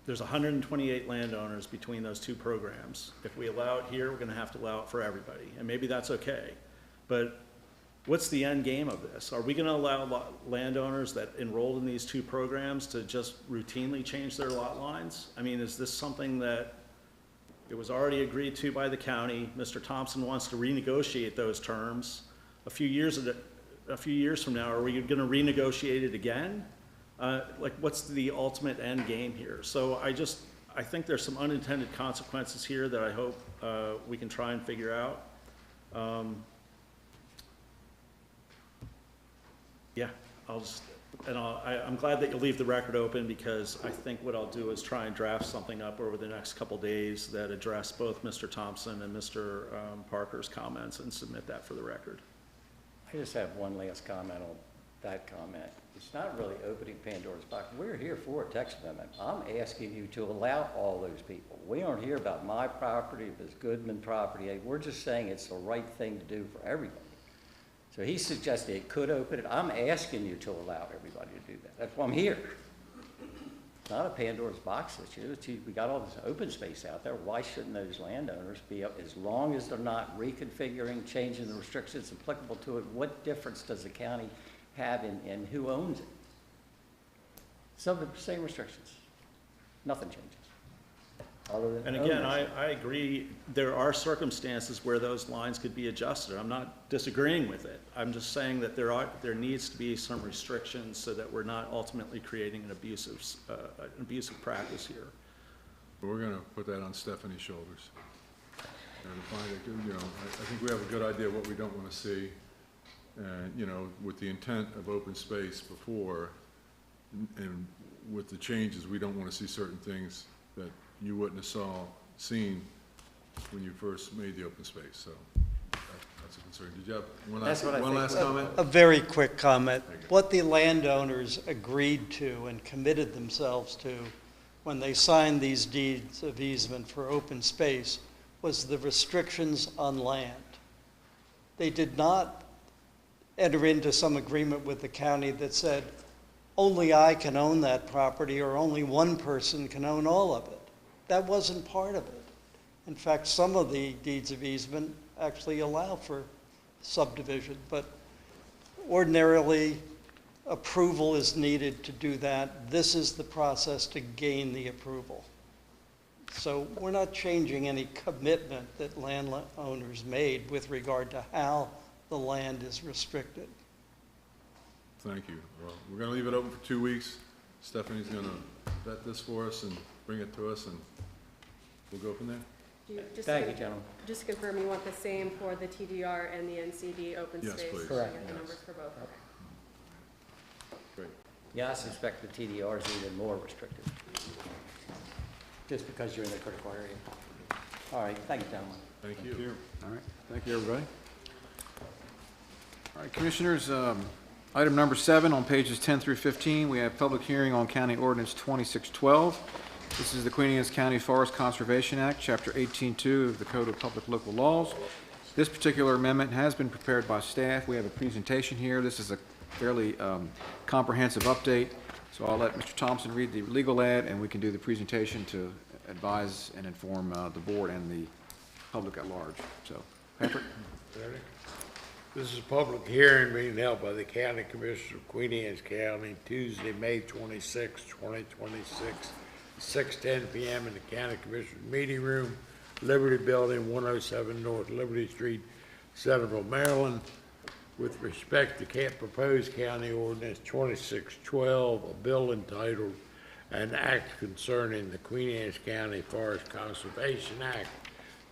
There's 128 landowners between those 2 programs. If we allow it here, we're going to have to allow it for everybody, and maybe that's okay. But what's the end game of this? Are we going to allow landowners that enrolled in these 2 programs to just routinely change their lot lines? I mean, is this something that it was already agreed to by the county? Mr. Thompson wants to renegotiate those terms. A few years from now, are we going to renegotiate it again? Like, what's the ultimate end game here? So I think there's some unintended consequences here that I hope we can try and figure out. Yeah, I'm glad that you'll leave the record open, because I think what I'll do is try and draft something up over the next couple days that address both Mr. Thompson and Mr. Parker's comments and submit that for the record. I just have one last comment on that comment. It's not really opening Pandora's box. We're here for a text amendment. I'm asking you to allow all those people. We aren't here about my property, if it's Goodman property. We're just saying it's the right thing to do for everybody. So he suggested it could open it. I'm asking you to allow everybody to do that. That's why I'm here. It's not a Pandora's box issue. We got all this open space out there. Why shouldn't those landowners be, as long as they're not reconfiguring, changing the restrictions applicable to it? What difference does the county have in who owns it? Some of the same restrictions. Nothing changes. Other than And again, ownership. I agree, there are circumstances where those lines could be adjusted. I'm not disagreeing with it. I'm just saying that there needs to be some restrictions so that we're not ultimately creating an abusive practice here. But we're gonna put that on Stephanie's shoulders. And find it, you know, I think we have a good idea of what we don't wanna see. And, you know, with the intent of open space before, and with the changes, we don't wanna see certain things that you wouldn't have seen when you first made the open space, so that's a concern. Did you have one That's what I think. last comment? A very quick comment. What the landowners agreed to and committed themselves to when they signed these deeds of easement for open space was the restrictions on land. They did not enter into some agreement with the county that said, only I can own that property or only one person can own all of it. That wasn't part of it. In fact, some of the deeds of easement actually allow for subdivision, but ordinarily approval is needed to do that. This is the process to gain the approval. So we're not changing any commitment that landowners made with regard to how the land is restricted. Thank you. Well, we're gonna leave it open for 2 weeks. Stephanie's gonna vet this for us and bring it to us, and we'll go from there. Thank you, gentlemen. Just to confirm, you want the same for the TDR and the NCD open Yes, space? please. Correct. You have the numbers for both, okay. Great. Yeah, I suspect the TDR is even more restrictive. Just because you're in the critical area. All right, thank you, gentlemen. Thank you. All right, thank you, everybody. All right, Commissioners, item number 7 on pages 10 through 15, we have public hearing on County Ordinance 2612. This is the Queen Anne's County Forest Conservation Act, Chapter 18.2 of the Code of Public Local Laws. This particular amendment has been prepared by staff. We have a presentation here. This is a fairly comprehensive update, so I'll let Mr. Thompson read the legal ad, and we can do the presentation to advise and inform the board and the public at large. So, Patrick? This is a public hearing being held by the County Commissioner of Queen Anne's County, Tuesday, May 26, 2026, 6:10 p.m. in the County Commissioner Meeting Room, Liberty Building, 107 North Liberty Street, Centerville, Maryland. With respect to proposed County Ordinance 2612, a bill entitled An Act Concerning the Queen Anne's County Forest Conservation Act,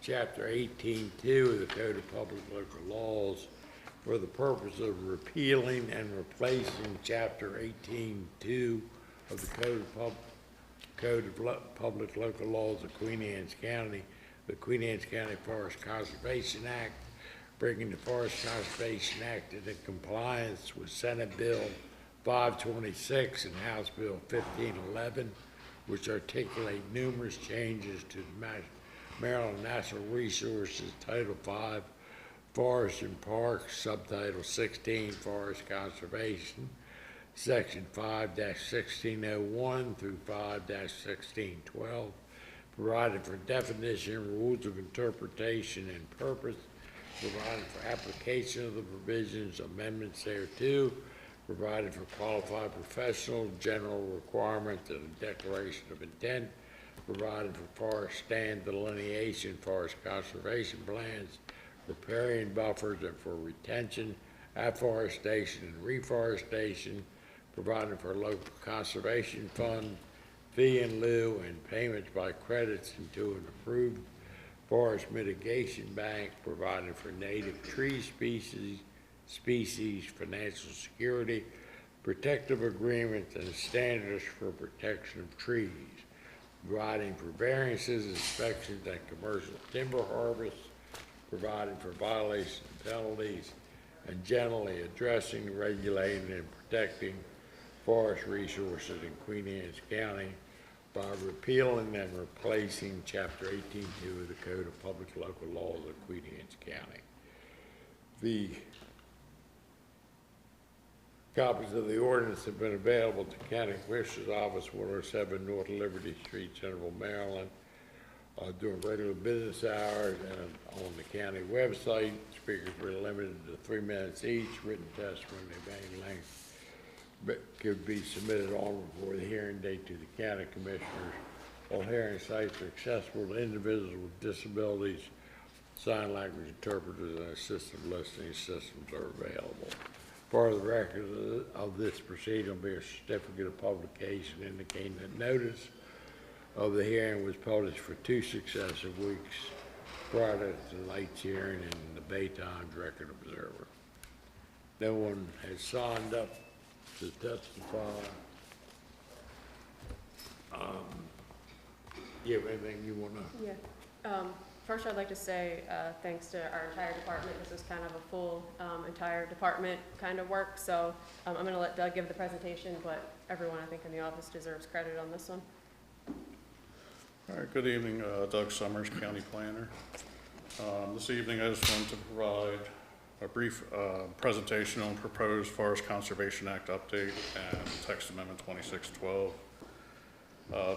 Chapter 18.2 of the Code of Public Local Laws, for the purpose of repealing and replacing Chapter 18.2 of the Code of Public Local Laws of Queen Anne's County, the Queen Anne's County Forest Conservation Act, bringing the Forest Conservation Act into compliance with Senate Bill 526 and House Bill 1511, which articulate numerous changes to the Maryland Natural Resources Title V, Forests and Parks, Subtitle 16, Forest Conservation, Section 5-1601 through 5-1612, provided for definition, rules of interpretation, and purpose, provided for application of the provisions, amendments thereto, provided for qualified professional, general requirements, and a declaration of intent, provided for forest stand delineation, forest conservation plans, riparian buffers, and for retention, afforestation, and reforestation, provided for local conservation fund, fee in lieu, and payments by credits into an approved forest mitigation bank, provided for native tree species, financial security, protective agreements, and standards for protection of trees, providing for variances, inspections, and commercial timber harvests, providing for violation penalties, and generally addressing, regulating, and protecting forest resources in Queen Anne's County by repealing and replacing Chapter 18.2 of the Code of Public Local Laws of Queen Anne's County. The copies of the ordinance have been available to County Commissioner's Office, 107 North Liberty Street, Centerville, Maryland, during regular business hours and on the county website. Speakers were limited to 3 minutes each. Written testimony of any length but could be submitted on before the hearing date to the county commissioners. All hearing sites are accessible to individuals with disabilities. Sign language interpreters and assistive listening systems are available. For the record of this proceeding will be a certificate of publication indicating that notice of the hearing was published for 2 successive weeks prior to tonight's hearing in the Baytimes Record Observer. No one has signed up to testify. You have anything you want to? Yeah. First, I'd like to say thanks to our entire department. This was kind of a full entire department kind of work. So I'm going to let Doug give the presentation, but everyone I think in the office deserves credit on this one. All right, good evening, Doug Summers, County Planner. This evening I just wanted to provide a brief presentation on proposed Forest Conservation Act update and text amendment 2612.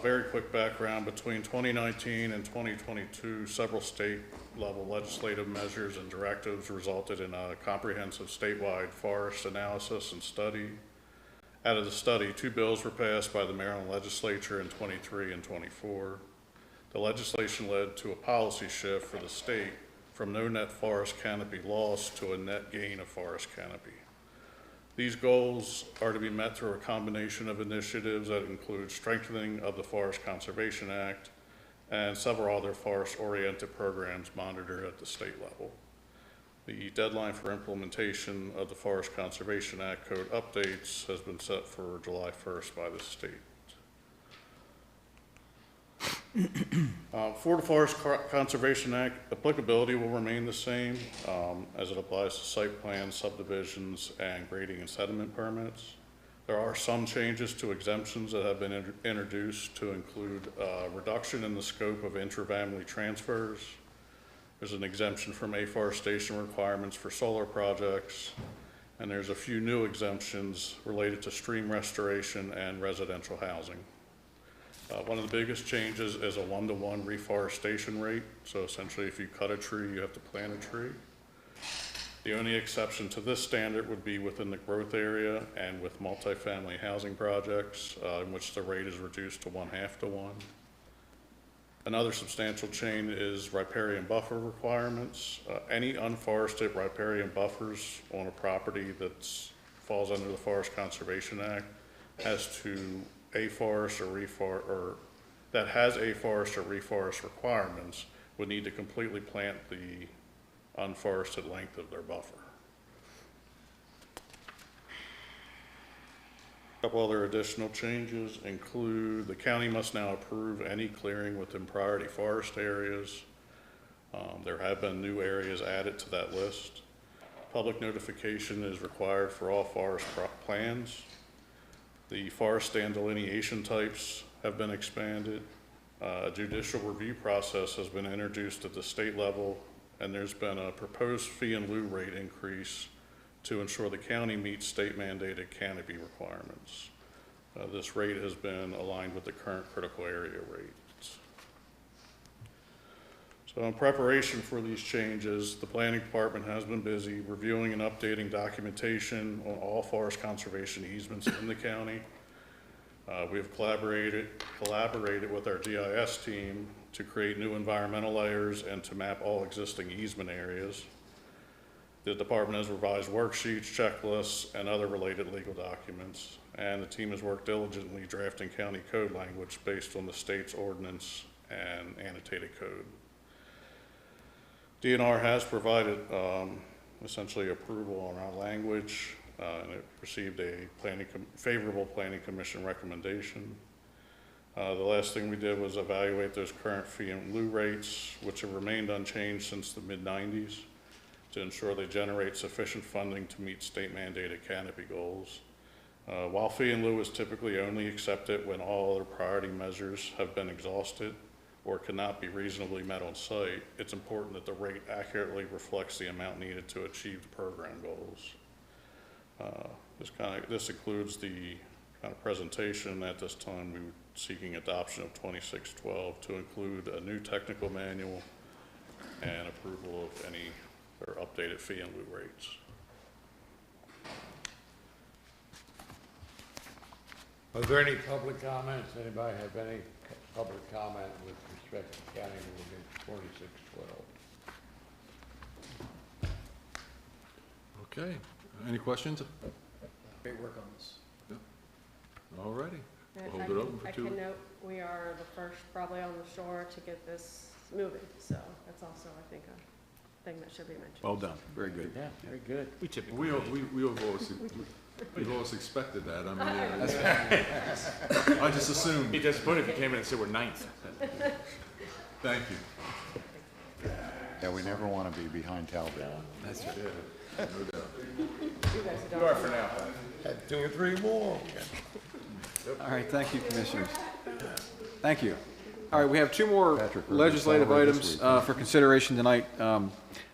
Very quick background, between 2019 and 2022, several state level legislative measures and directives resulted in a comprehensive statewide forest analysis and study. Out of the study, 2 bills were passed by the Maryland legislature in 23 and 24. The legislation led to a policy shift for the state from no net forest canopy loss to a net gain of forest canopy. These goals are to be met through a combination of initiatives that include strengthening of the Forest Conservation Act and several other forest-oriented programs monitored at the state level. The deadline for implementation of the Forest Conservation Act code updates has been set for July 1st by the state. For the Forest Conservation Act, applicability will remain the same as it applies to site plans, subdivisions, and grading and sediment permits. There are some changes to exemptions that have been introduced to include reduction in the scope of inter-family transfers. There's an exemption from afforestation requirements for solar projects, and there's a few new exemptions related to stream restoration and residential housing. One of the biggest changes is a 1-to-1 reforestation rate. So essentially, if you cut a tree, you have to plant a tree. The only exception to this standard would be within the growth area and with multifamily housing projects, in which the rate is reduced to 1/2-to-1. Another substantial change is riparian buffer requirements. Any unforested riparian buffers on a property that falls under the Forest Conservation Act has to afforest or that has afforest or reforest requirements would need to completely plant the unforested length of their buffer. A couple other additional changes include the county must now approve any clearing within priority forest areas. There have been new areas added to that list. Public notification is required for all forest plans. The forest stand delineation types have been expanded. A judicial review process has been introduced at the state level, and there's been a proposed fee in lieu rate increase to ensure the county meets state mandated canopy requirements. This rate has been aligned with the current critical area rates. So in preparation for these changes, the planning department has been busy reviewing and updating documentation on all forest conservation easements in the county. We've collaborated with our GIS team to create new environmental layers and to map all existing easement areas. The department has revised worksheets, checklists, and other related legal documents, and the team has worked diligently drafting county code language based on the state's ordinance and annotated code. DNR has provided essentially approval on our language, and it received a favorable planning commission recommendation. The last thing we did was evaluate those current fee in lieu rates, which have remained unchanged since the mid-90s, to ensure they generate sufficient funding to meet state mandated canopy goals. While fee in lieu is typically only accepted when all other priority measures have been exhausted or cannot be reasonably met on site, it's important that the rate accurately reflects the amount needed to achieve the program goals. This includes the kind of presentation. At this time, we were seeking adoption of 2612 to include a new technical manual and approval of any or updated fee in lieu rates. Are there any public comments? Anybody have any public comment with respect to County Ordinance 2612? Okay, any questions? Great work on this. All righty. And We'll I hold it can- open for I 2 can weeks. note, we are the first probably on the shore to get this moving, so that's also, I think, a thing that should be mentioned. Well done, very good. Yeah, very good. We typically. We've always expected that. I mean, I just assumed. Be disappointed if you came in and said we're ninth. Thank you. Yeah, we never want to be behind Talbot. That's it. No doubt. You guys You are for now. Had 2 or 3 more. All right, thank you, commissioners. Thank you. All right, we have 2 more Patrick, we're legislative gonna items celebrate this for consideration tonight.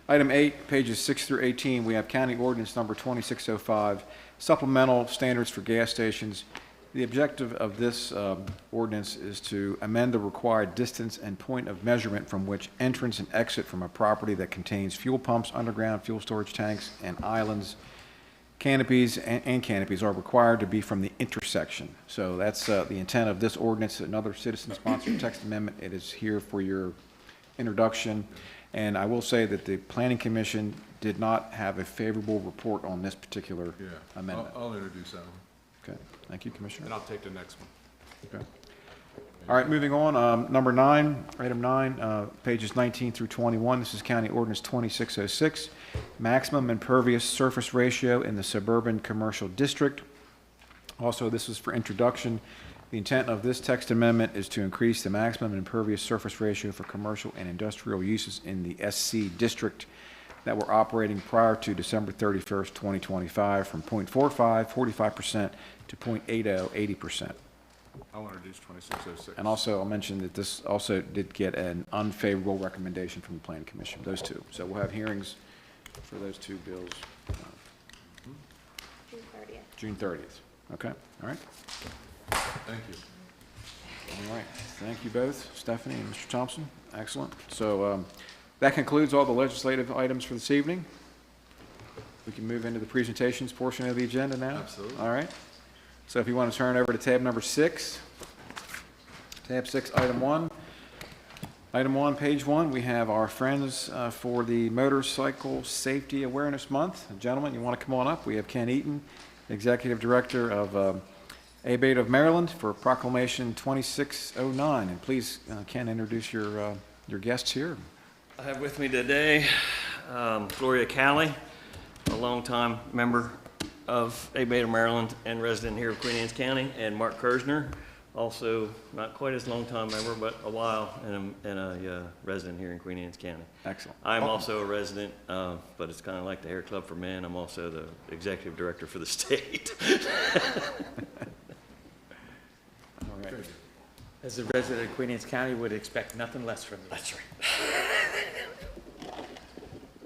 Item 8, pages 6 through 18, we have County Ordinance Number 2605, supplemental standards for gas stations. The objective of this ordinance is to amend the required distance and point of measurement from which entrance and exit from a property that contains fuel pumps, underground fuel storage tanks, and islands, canopies, and canopies are required to be from the intersection. So that's the intent of this ordinance, another citizen-sponsored text amendment. It is here for your introduction. And I will say that the Planning Commission did not have a favorable report on this particular Yeah. amendment. I'll introduce that one. Okay, thank you, Commissioner. And I'll take the next one. Okay. All right, moving on, number 9, item 9, pages 19 through 21. This is County Ordinance 2606, maximum impervious surface ratio in the suburban commercial district. Also, this is for introduction. The intent of this text amendment is to increase the maximum impervious surface ratio for commercial and industrial uses in the SC district that were operating prior to December 31st, 2025, from 0.45, 45%, to 0.80, 80%. I'll introduce 2606. And also, I'll mention that this also did get an unfavorable recommendation from the Planning Commission, those 2. So we'll have hearings for those 2 bills June 30th. June 30th. Okay, all right? Thank you. All right, thank you both, Stephanie and Mr. Thompson. Excellent. So that concludes all the legislative items for this evening. We can move into the presentations portion of the agenda now? Absolutely. All right. So if you want to turn over to tab number 6, tab 6, item 1. Item 1, page 1, we have our friends for the Motorcycle Safety Awareness Month. Gentlemen, you want to come on up? We have Ken Eaton, Executive Director of ABATE of Maryland, for Proclamation 2609. And please, Ken, introduce your guests here. I have with me today Gloria Calley, a longtime member of ABATE of Maryland and resident here of Queen Anne's County, and Mark Kersner, also not quite as long-time member, but a while, and a resident here in Queen Anne's County. Excellent. I'm also a resident, but it's kind of like the Hair Club for Men. I'm also the executive director for the state. All right. As a resident of Queen Anne's County, would expect nothing less from you. That's right.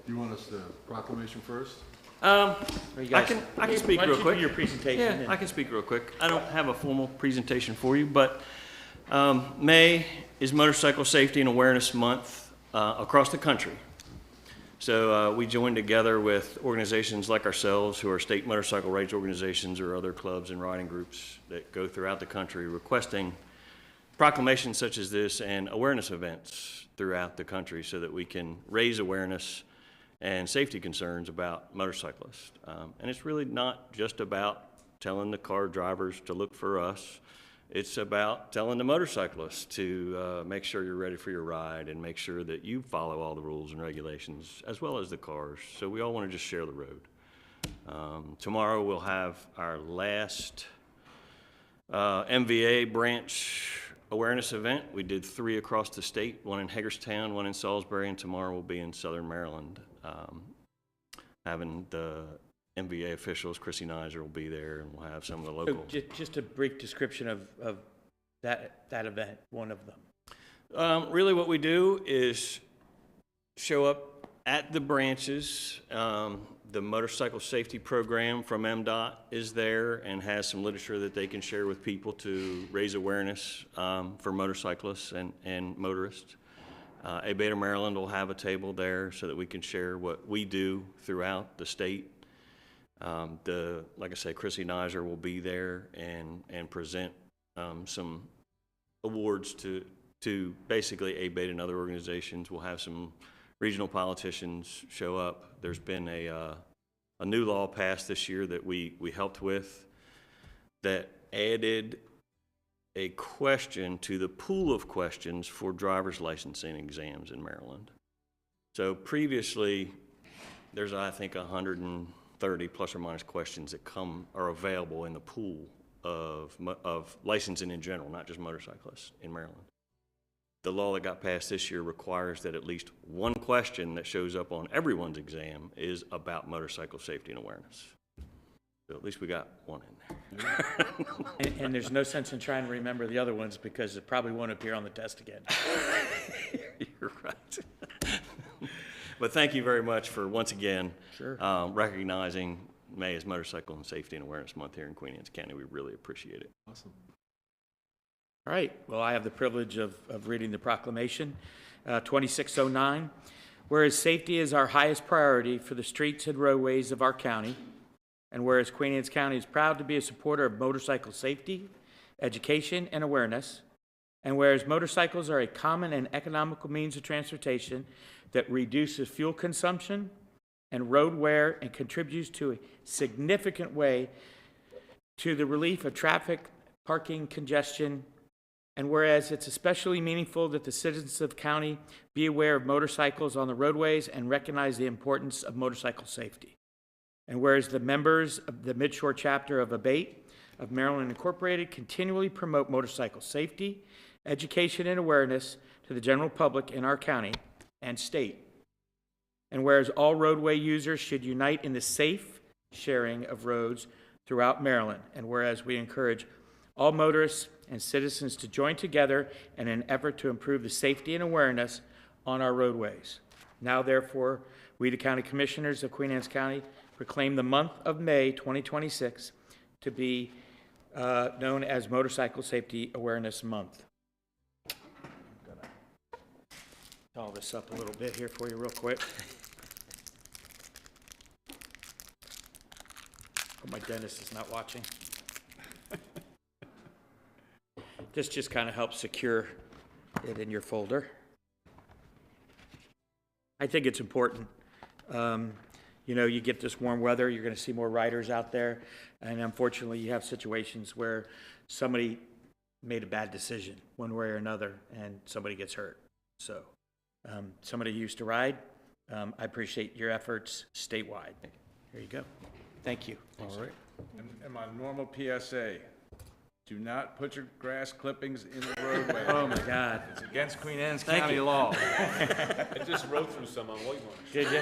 You want us to proclamation first? Or you I guys- can speak why don't real you quick. do your presentation. Yeah, and- I can speak real quick. I don't have a formal presentation for you, but May is Motorcycle Safety and Awareness Month across the country. So we joined together with organizations like ourselves, who are state motorcycle rights organizations or other clubs and riding groups that go throughout the country, requesting proclamations such as this and awareness events throughout the country so that we can raise awareness and safety concerns about motorcyclists. And it's really not just about telling the car drivers to look for us. It's about telling the motorcyclists to make sure you're ready for your ride and make sure that you follow all the rules and regulations, as well as the cars. So we all want to just share the road. Tomorrow we'll have our last MVA branch awareness event. We did 3 across the state, one in Hagerstown, one in Salisbury, and tomorrow we'll be in Southern Maryland, having the MVA officials, Chrissy Nizer will be there, and we'll have some of the So local. just a brief description of that event, one of them. Really what we do is show up at the branches. The motorcycle safety program from MDOT is there and has some literature that they can share with people to raise awareness for motorcyclists and motorists. A-Beta Maryland will have a table there so that we can share what we do throughout the state. Like I say, Chrissy Nizer will be there and present some awards to basically A-Beta and other organizations. We'll have some regional politicians show up. There's been a new law passed this year that we helped with that added a question to the pool of questions for driver's licensing exams in Maryland. So previously, there's, I think, 130 plus or minus questions that are available in the pool of licensing in general, not just motorcyclists in Maryland. The law that got passed this year requires that at least one question that shows up on everyone's exam is about motorcycle safety and awareness. So at least we got one in there. And there's no sense in trying to remember the other ones because it probably won't appear on the test again. You're right. But thank you very much for, once again, recognizing May as Motorcycle and Safety and Awareness Month here in Queen Anne's County. We really appreciate it. Awesome. All right, well, I have the privilege of reading the proclamation, 2609. Whereas safety is our highest priority for the streets and roadways of our county, and whereas Queen Anne's County is proud to be a supporter of motorcycle safety, education, and awareness, and whereas motorcycles are a common and economical means of transportation that reduces fuel consumption and road wear and contributes to a significant way to the relief of traffic, parking congestion, and whereas it's especially meaningful that the citizens of the county be aware of motorcycles on the roadways and recognize the importance of motorcycle safety. And whereas the members of the Midshore chapter of ABATE of Maryland Incorporated continually promote motorcycle safety, education, and awareness to the general public in our county and state. And whereas all roadway users should unite in the safe sharing of roads throughout Maryland. And whereas we encourage all motorists and citizens to join together in an effort to improve the safety and awareness on our roadways. Now, therefore, we, the County Commissioners of Queen Anne's County, proclaim the month of May 2026 to be known as Motorcycle Safety Awareness Month. I'm going to doll this up a little bit here for you real quick. Hope my dentist is not watching. This just kind of helps secure it in your folder. I think it's important. You know, you get this warm weather, you're going to see more riders out there, and unfortunately you have situations where somebody made a bad decision one way or another and somebody gets hurt. So somebody who used to ride, I appreciate your efforts statewide. Here you go. Thank you. All right. And my normal PSA, do not put your grass clippings in the roadway. Oh, my God. It's against Queen Anne's Thank County you. law. I just rode through some on Whitewater. Did you?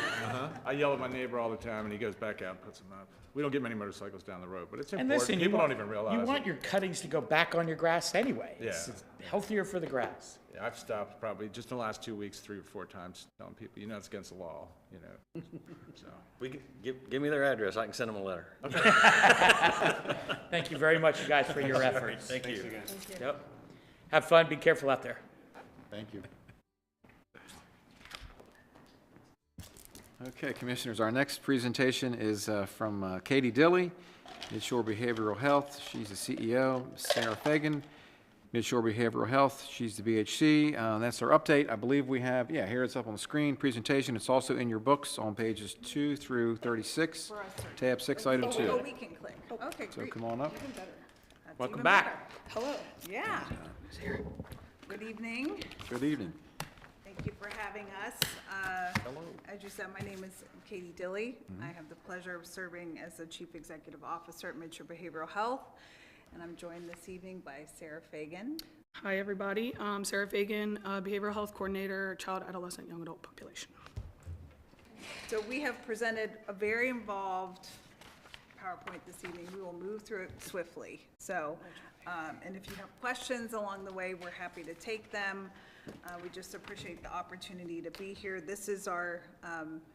I yell at my neighbor all the time, and he goes back out and puts them up. We don't get many motorcycles down the road, but it's And important. listen, People don't even realize you it. want your cuttings to go back on your grass anyway. Yeah. It's healthier for the grass. Yeah, I've stopped probably just in the last 2 weeks, 3 or 4 times, telling people, you know, it's against the law, you know. So. We can, give me their address. I can send them a letter. Thank you very much, you guys, for your efforts. Thank you. Yep. Have fun, be careful out there. Thank you. Okay, Commissioners, our next presentation is from Katie Dilley, Midshore Behavioral Health. She's the CEO. Sarah Fagan, Midshore Behavioral Health. She's the BHC. That's our update. I believe we have, yeah, here it's up on the screen, presentation. It's also in your books on pages 2 through 36, tab 6, item 2. Oh, we can click. Okay, So great. come on up. Even better. That's Welcome even back. better. Hello, yeah. Good evening. Good evening. Thank you for having us. Hello. As you said, my name is Katie Dilley. I have the pleasure of serving as the Chief Executive Officer at Midshore Behavioral Health, and I'm joined this evening by Sarah Fagan. Hi, everybody. Sarah Fagan, Behavioral Health Coordinator, Child, Adolescent, Young Adult Population. So we have presented a very involved PowerPoint this evening. We will move through it swiftly. So, and if you have questions along the way, we're happy to take them. We just appreciate the opportunity to be here. This is our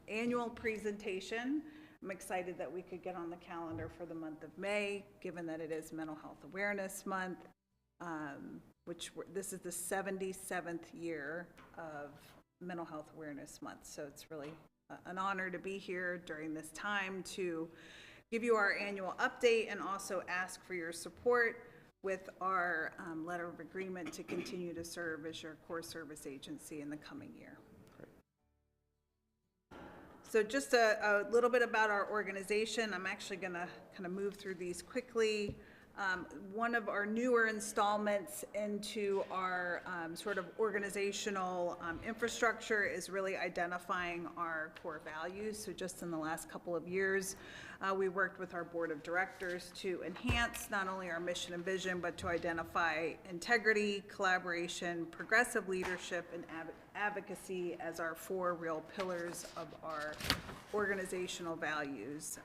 annual presentation. I'm excited that we could get on the calendar for the month of May, given that it is Mental Health Awareness Month, this is the 77th year of Mental Health Awareness Month. So it's really an honor to be here during this time to give you our annual update and also ask for your support with our letter of agreement to continue to serve as your core service agency in the coming year. So just a little bit about our organization. I'm actually going to kind of move through these quickly. One of our newer installments into our sort of organizational infrastructure is really identifying our core values. So just in the last couple of years, we worked with our board of directors to enhance not only our mission and vision, but to identify integrity, collaboration, progressive leadership, and advocacy as our 4 real pillars of our organizational values.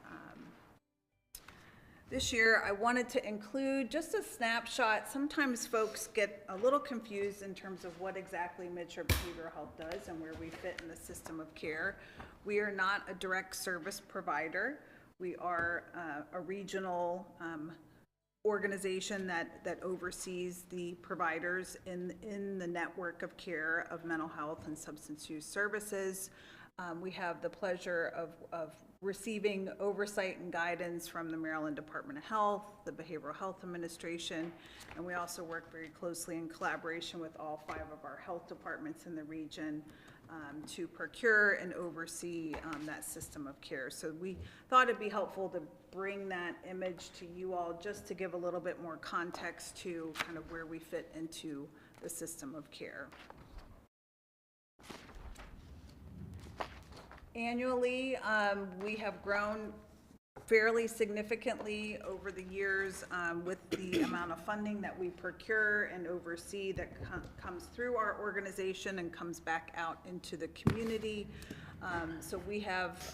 This year, I wanted to include just a snapshot. Sometimes folks get a little confused in terms of what exactly Mid-Shore Behavioral Health does and where we fit in the system of care. We are not a direct service provider. We are a regional organization that oversees the providers in the network of care of mental health and substance use services. We have the pleasure of receiving oversight and guidance from the Maryland Department of Health, the Behavioral Health Administration, and we also work very closely in collaboration with all 5 of our health departments in the region to procure and oversee that system of care. So we thought it'd be helpful to bring that image to you all just to give a little bit more context to kind of where we fit into the system of care. Annually, we have grown fairly significantly over the years with the amount of funding that we procure and oversee that comes through our organization and comes back out into the community. So we have,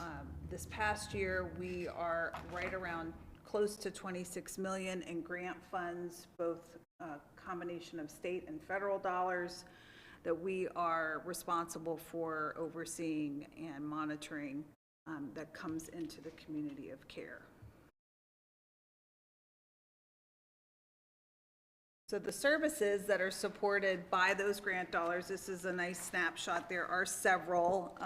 this past year, we are right around close to $26 million in grant funds, both a combination of state and federal dollars, that we are responsible for overseeing and monitoring that comes into the community of care. So the services that are supported by those grant dollars, this is a nice snapshot. There are several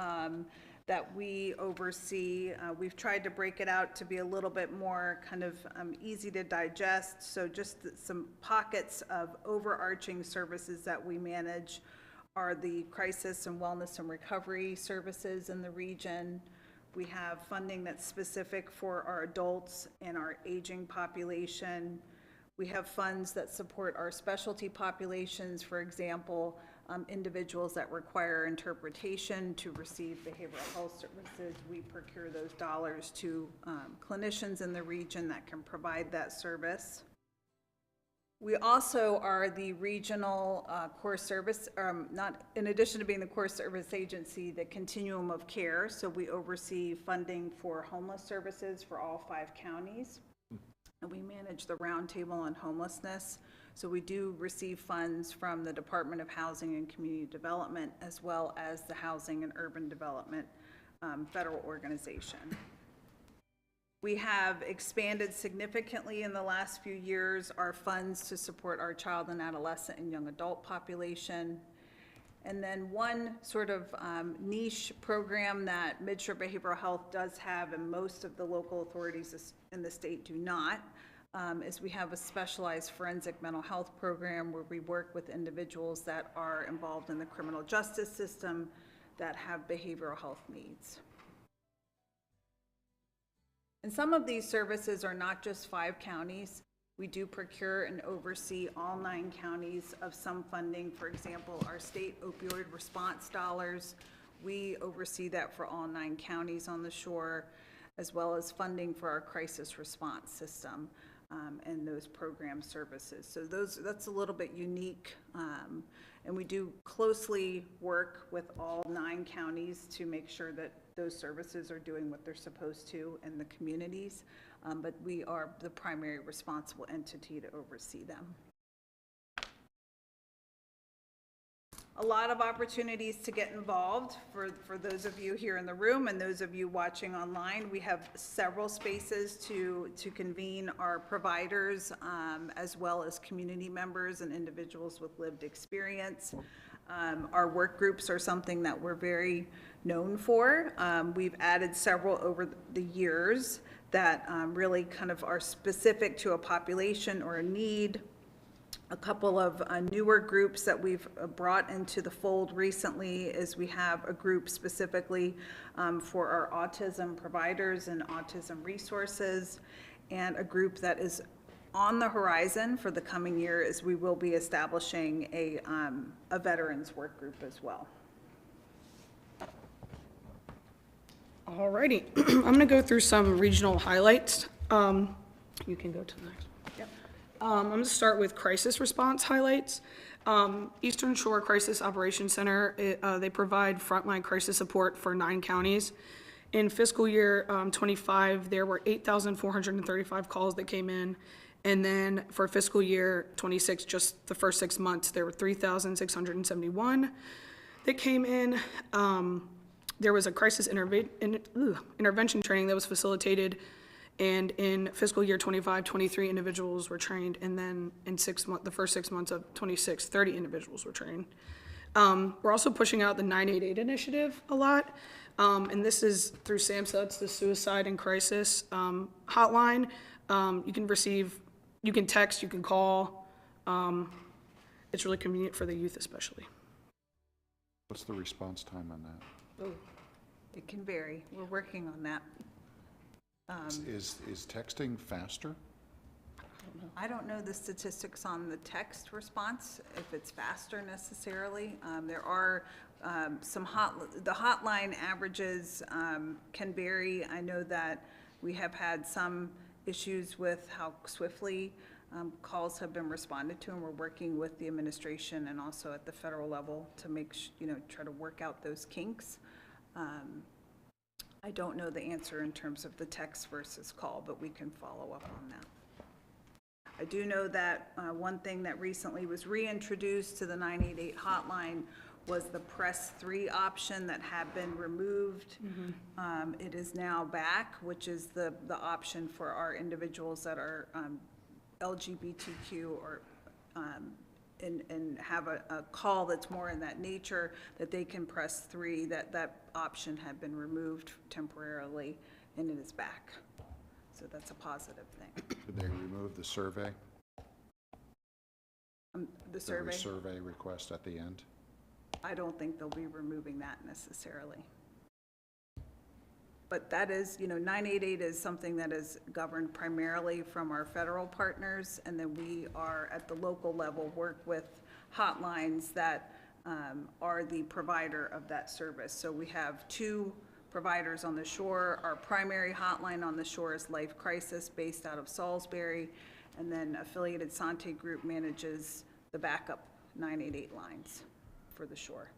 that we oversee. We've tried to break it out to be a little bit more kind of easy to digest. So just some pockets of overarching services that we manage are the crisis and wellness and recovery services in the region. We have funding that's specific for our adults and our aging population. We have funds that support our specialty populations, for example, individuals that require interpretation to receive behavioral health services. We procure those dollars to clinicians in the region that can provide that service. We also are the regional core service, in addition to being the core service agency, the continuum of care. So we oversee funding for homeless services for all 5 counties. And we manage the roundtable on homelessness. So we do receive funds from the Department of Housing and Community Development, as well as the Housing and Urban Development federal organization. We have expanded significantly in the last few years our funds to support our child and adolescent and young adult population. And then one sort of niche program that Mid-Shore Behavioral Health does have, and most of the local authorities in the state do not, is we have a specialized forensic mental health program where we work with individuals that are involved in the criminal justice system that have behavioral health needs. And some of these services are not just 5 counties. We do procure and oversee all 9 counties of some funding. For example, our state opioid response dollars, we oversee that for all 9 counties on the shore, as well as funding for our crisis response system and those program services. So that's a little bit unique. And we do closely work with all 9 counties to make sure that those services are doing what they're supposed to in the communities. but we are the primary responsible entity to oversee them. A lot of opportunities to get involved for those of you here in the room and those of you watching online. We have several spaces to convene our providers, as well as community members and individuals with lived experience. Our work groups are something that we're very known for. We've added several over the years that really kind of are specific to a population or a need. A couple of newer groups that we've brought into the fold recently is we have a group specifically for our autism providers and autism resources, and a group that is on the horizon for the coming year is we will be establishing a veterans work group as well. Alrighty, I'm gonna go through some regional highlights. You can go to the next one. Yep. I'm gonna start with crisis response highlights. Eastern Shore Crisis Operations Center, they provide frontline crisis support for 9 counties. In fiscal year 25, there were 8,435 calls that came in. And then for fiscal year 26, just the first 6 months, there were 3,671 that came in. There was a crisis intervention training that was facilitated, and in fiscal year 25, 23 individuals were trained, and then in the first 6 months of 26, 30 individuals were trained. We're also pushing out the 988 initiative a lot, and this is through SAMHSA, it's the Suicide and Crisis hotline. You can text, you can call. It's really convenient for the youth especially. What's the response time on that? Oh, it can vary. We're working on that. Is texting faster? I don't know the statistics on the text response, if it's faster necessarily. There are the hotline averages can vary. I know that we have had some issues with how swiftly calls have been responded to, and we're working with the administration and also at the federal level to try to work out those kinks. I don't know the answer in terms of the text versus call, but we can follow up on that. I do know that one thing that recently was reintroduced to the 988 hotline was the press 3 option that had been removed. It is now back, which is the option for our individuals that are LGBTQ or and have a call that's more in that nature, that they can press 3. That option had been removed temporarily, and it is back. So that's a positive thing. Did they remove the survey? The survey? The survey request at the end? I don't think they'll be removing that necessarily. But that is, 988 is something that is governed primarily from our federal partners, and then we are at the local level work with hotlines that are the provider of that service. So we have 2 providers on the shore. Our primary hotline on the shore is Life Crisis, based out of Salisbury, and then affiliated Sante Group manages the backup 988 lines for the shore.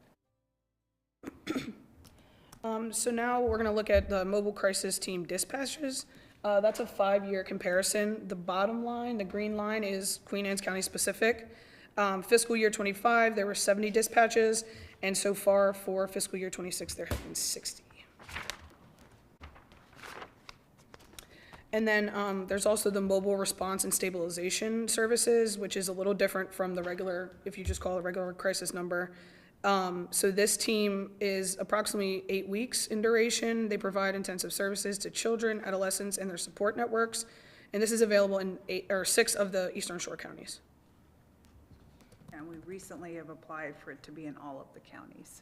So now we're going to look at the mobile crisis team dispatches. That's a 5-year comparison. The bottom line, the green line, is Queen Anne's County specific. Fiscal year 25, there were 70 dispatches, and so far for fiscal year 26, there have been 60. And then there's also the mobile response and stabilization services, which is a little different from the regular, if you just call a regular crisis number. So this team is approximately 8 weeks in duration. They provide intensive services to children, adolescents, and their support networks. And this is available in 6 of the Eastern Shore counties. And we recently have applied for it to be in all of the counties.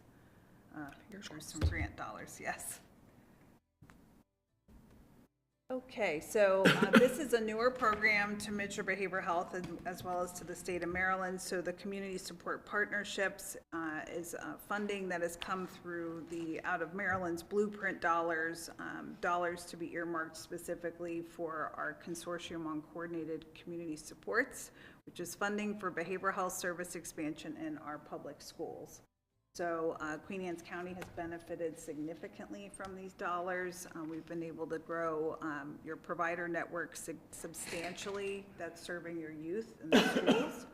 There's some grant dollars, yes. Okay, so this is a newer program to Mitchell Behavioral Health as well as to the state of Maryland. So the Community Support Partnerships is funding that has come through out of Maryland's Blueprint dollars, dollars to be earmarked specifically for our Consortium on Coordinated Community Supports, which is funding for behavioral health service expansion in our public schools. So Queen Anne's County has benefited significantly from these dollars. We've been able to grow your provider network substantially that's serving your youth in the schools.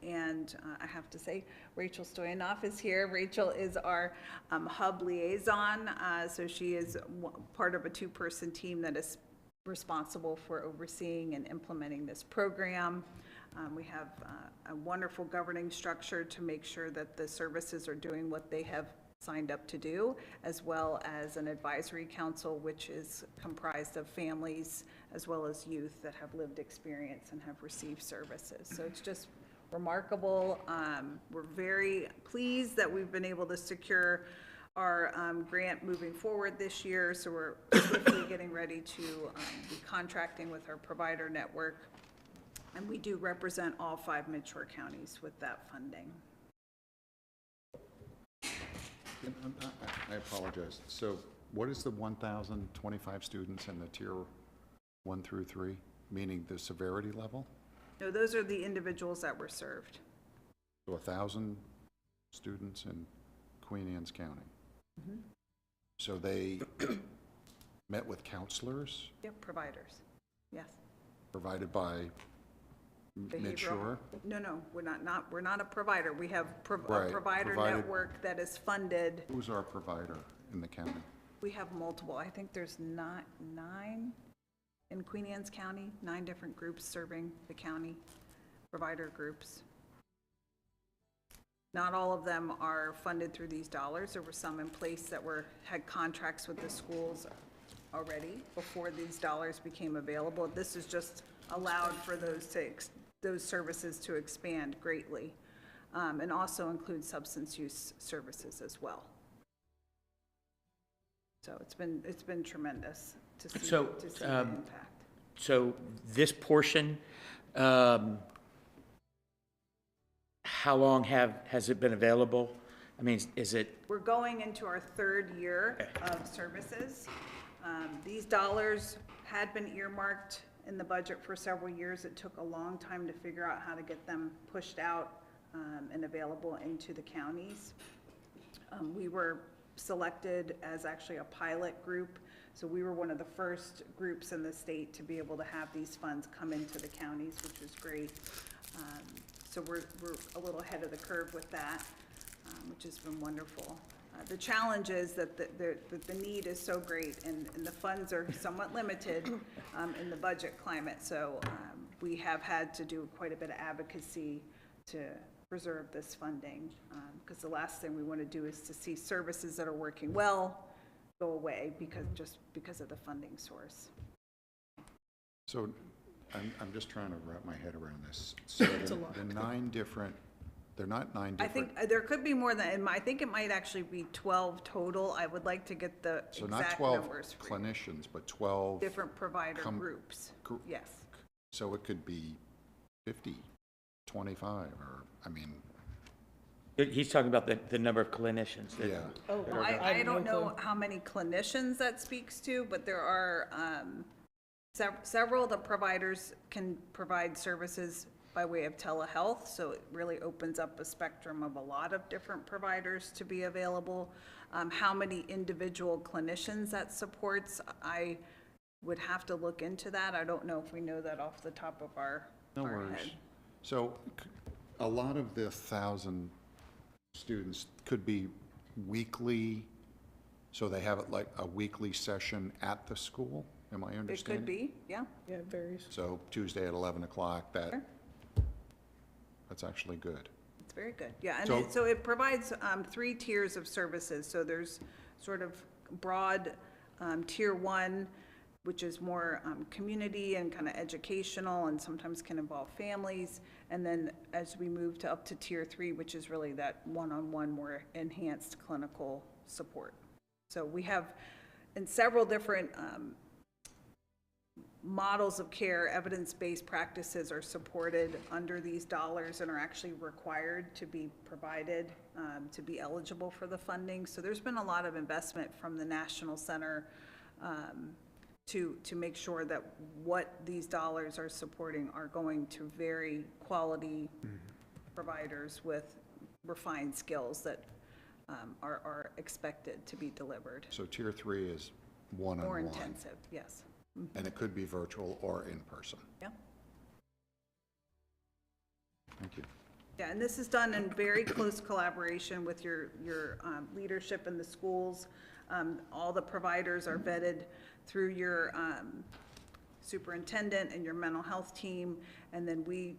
And I have to say, Rachel Stoyanov is here. Rachel is our hub liaison. So she is part of a two-person team that is responsible for overseeing and implementing this program. We have a wonderful governing structure to make sure that the services are doing what they have signed up to do, as well as an advisory council, which is comprised of families as well as youth that have lived experience and have received services. So it's just remarkable. We're very pleased that we've been able to secure our grant moving forward this year. So we're swiftly getting ready to be contracting with our provider network. And we do represent all 5 Midshore counties with that funding. I apologize. So what is the 1,025 students in the tier 1 through 3, meaning the severity level? No, those are the individuals that were served. So 1,000 students in Queen Anne's County. Mm-hmm. So they met with counselors? Yep, providers, yes. Provided by Midshore? No, we're not a provider. We have a Right, provider provided- network that is funded. Who's our provider in the county? We have multiple. I think there's 9 in Queen Anne's County, 9 different groups serving the county, provider groups. Not all of them are funded through these dollars. There were some in place that had contracts with the schools already before these dollars became available. This is just allowed for those services to expand greatly, and also include substance use services as well. So it's been tremendous to see, So, the impact. So this portion, how long has it been available? I mean, is it? We're going into our 3rd year of services. These dollars had been earmarked in the budget for several years. It took a long time to figure out how to get them pushed out and available into the counties. We were selected as actually a pilot group. So we were one of the first groups in the state to be able to have these funds come into the counties, which was great. So we're a little ahead of the curve with that, which has been wonderful. The challenge is that the need is so great and the funds are somewhat limited in the budget climate. So we have had to do quite a bit of advocacy to preserve this funding, because the last thing we want to do is to see services that are working well go away because of the funding source. So I'm just trying to wrap my head around this. So the 9 different, they're not 9 I different. think there could be more than, I think it might actually be 12 total. I would like to get the So not exact 12 numbers for you. clinicians, but 12. Different provider groups, yes. So it could be 50, 25, or, I mean. He's talking about the number of clinicians. Yeah. Oh, well, I don't know how many clinicians that speaks to, but there are several of the providers can provide services by way of telehealth, so it really opens up a spectrum of a lot of different providers to be available. How many individual clinicians that supports, I would have to look into that. I don't know if we know that off the top of our worries. head. So a lot of the 1,000 students could be weekly, so they have it like a weekly session at the school, am I It understanding? could be, yeah. Yeah, it varies. So Tuesday at 11 o'clock, Sure. that's actually good. It's very good, yeah, and So- so it provides 3 tiers of services, so there's sort of broad tier 1, which is more community and kind of educational and sometimes can involve families, and then as we move to up to tier 3, which is really that one-on-one, more enhanced clinical support. So we have, in several different models of care, evidence-based practices are supported under these dollars and are actually required to be provided to be eligible for the funding. So there's been a lot of investment from the National Center to make sure that what these dollars are supporting are going to very quality providers with refined skills that are expected to be delivered. So tier 3 is More one-on-one, intensive, yes. and it could be virtual or in person. Yeah. Thank you. Yeah, and this is done in very close collaboration with your leadership in the schools. All the providers are vetted through your superintendent and your mental health team, and then we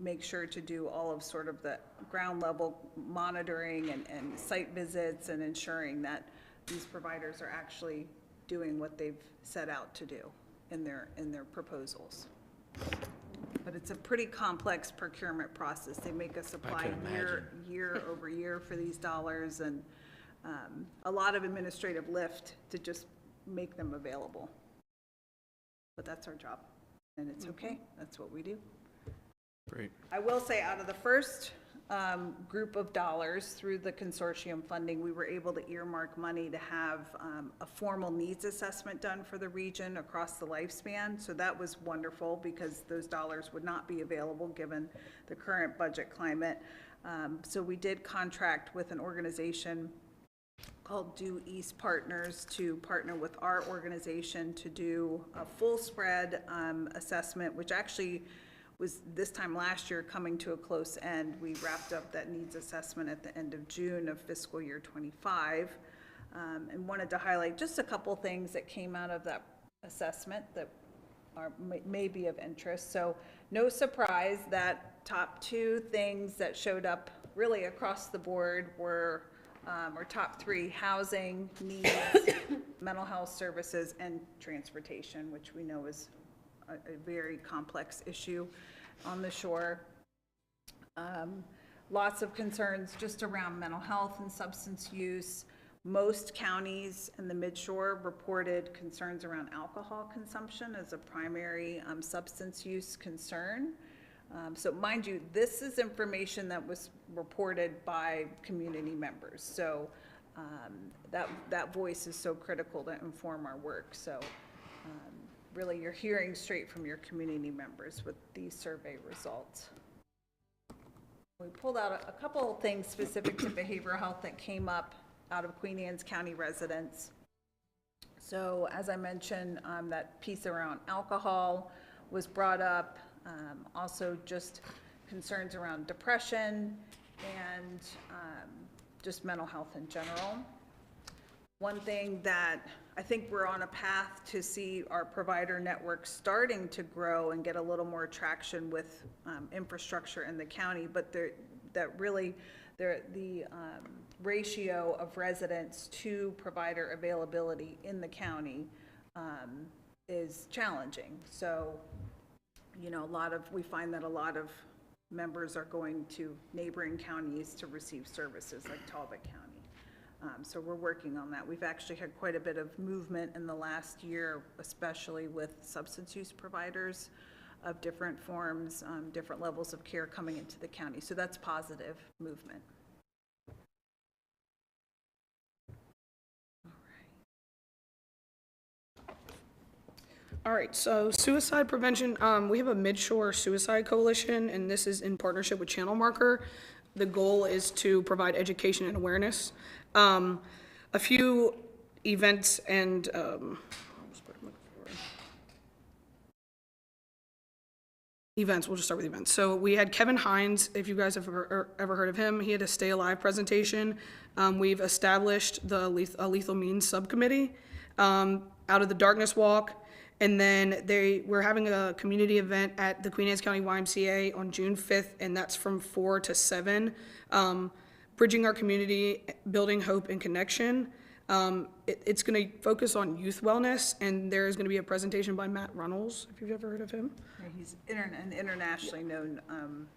make sure to do all of sort of the ground level monitoring and site visits and ensuring that these providers are actually doing what they've set out to do in their proposals. But it's a pretty complex procurement process. They make us apply year over year for these dollars, and a lot of administrative lift to just make them available. But that's our job, and it's okay. That's what we do. Great. I will say, out of the first group of dollars through the consortium funding, we were able to earmark money to have a formal needs assessment done for the region across the lifespan. So that was wonderful, because those dollars would not be available given the current budget climate. So we did contract with an organization called Due East Partners to partner with our organization to do a full spread assessment, which actually was this time last year coming to a close end. We wrapped up that needs assessment at the end of June of fiscal year 25, and wanted to highlight just a couple things that came out of that assessment that may be of interest. So no surprise that top 2 things that showed up really across the board were, or top 3, housing needs, mental health services, and transportation, which we know is a very complex issue on the shore. Lots of concerns just around mental health and substance use. Most counties in the midshore reported concerns around alcohol consumption as a primary substance use concern. So mind you, this is information that was reported by community members. So that voice is so critical to inform our work. So really, you're hearing straight from your community members with these survey results. We pulled out a couple of things specific to behavioral health that came up out of Queen Anne's County residents. So as I mentioned, that piece around alcohol was brought up. Also just concerns around depression and just mental health in general. One thing that I think we're on a path to see our provider network starting to grow and get a little more traction with infrastructure in the county, but the ratio of residents to provider availability in the county is challenging. So, you know, we find that a lot of members are going to neighboring counties to receive services, like Talbot County. So we're working on that. We've actually had quite a bit of movement in the last year, especially with substance use providers of different forms, different levels of care coming into the county. So that's positive movement. All right, so suicide prevention, we have a Midshore Suicide Coalition, and this is in partnership with Channel Marker. The goal is to provide education and awareness. A few events and events, we'll just start with events. So we had Kevin Hines, if you guys have ever heard of him. He had a Stay Alive presentation. We've established the Lethal Means Subcommittee, Out of the Darkness Walk. And then we're having a community event at the Queen Anne's County YMCA on June 5th, and that's from 4 to 7. Bridging our community, building hope and connection. It's going to focus on youth wellness, and there is going to be a presentation by Matt Runnels, if you've ever heard of him. He's an internationally known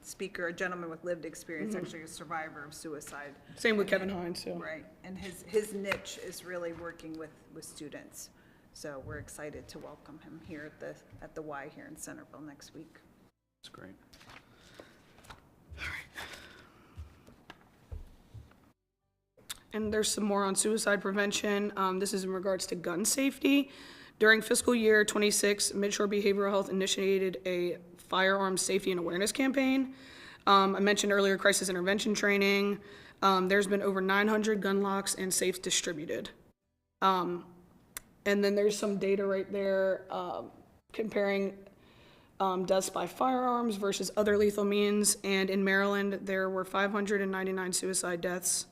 speaker, a gentleman with lived experience, actually a survivor of suicide. Same with Kevin Hines, too. Right, and his niche is really working with students. So we're excited to welcome him here at the Y here in Centerville next week. That's great. And there's some more on suicide prevention. This is in regards to gun safety. During fiscal year 26, Midshore Behavioral Health initiated a firearms safety and awareness campaign. I mentioned earlier crisis intervention training. There's been over 900 gun locks and safes distributed. And then there's some data right there comparing deaths by firearms versus other lethal means. And in Maryland, there were 599 suicide deaths.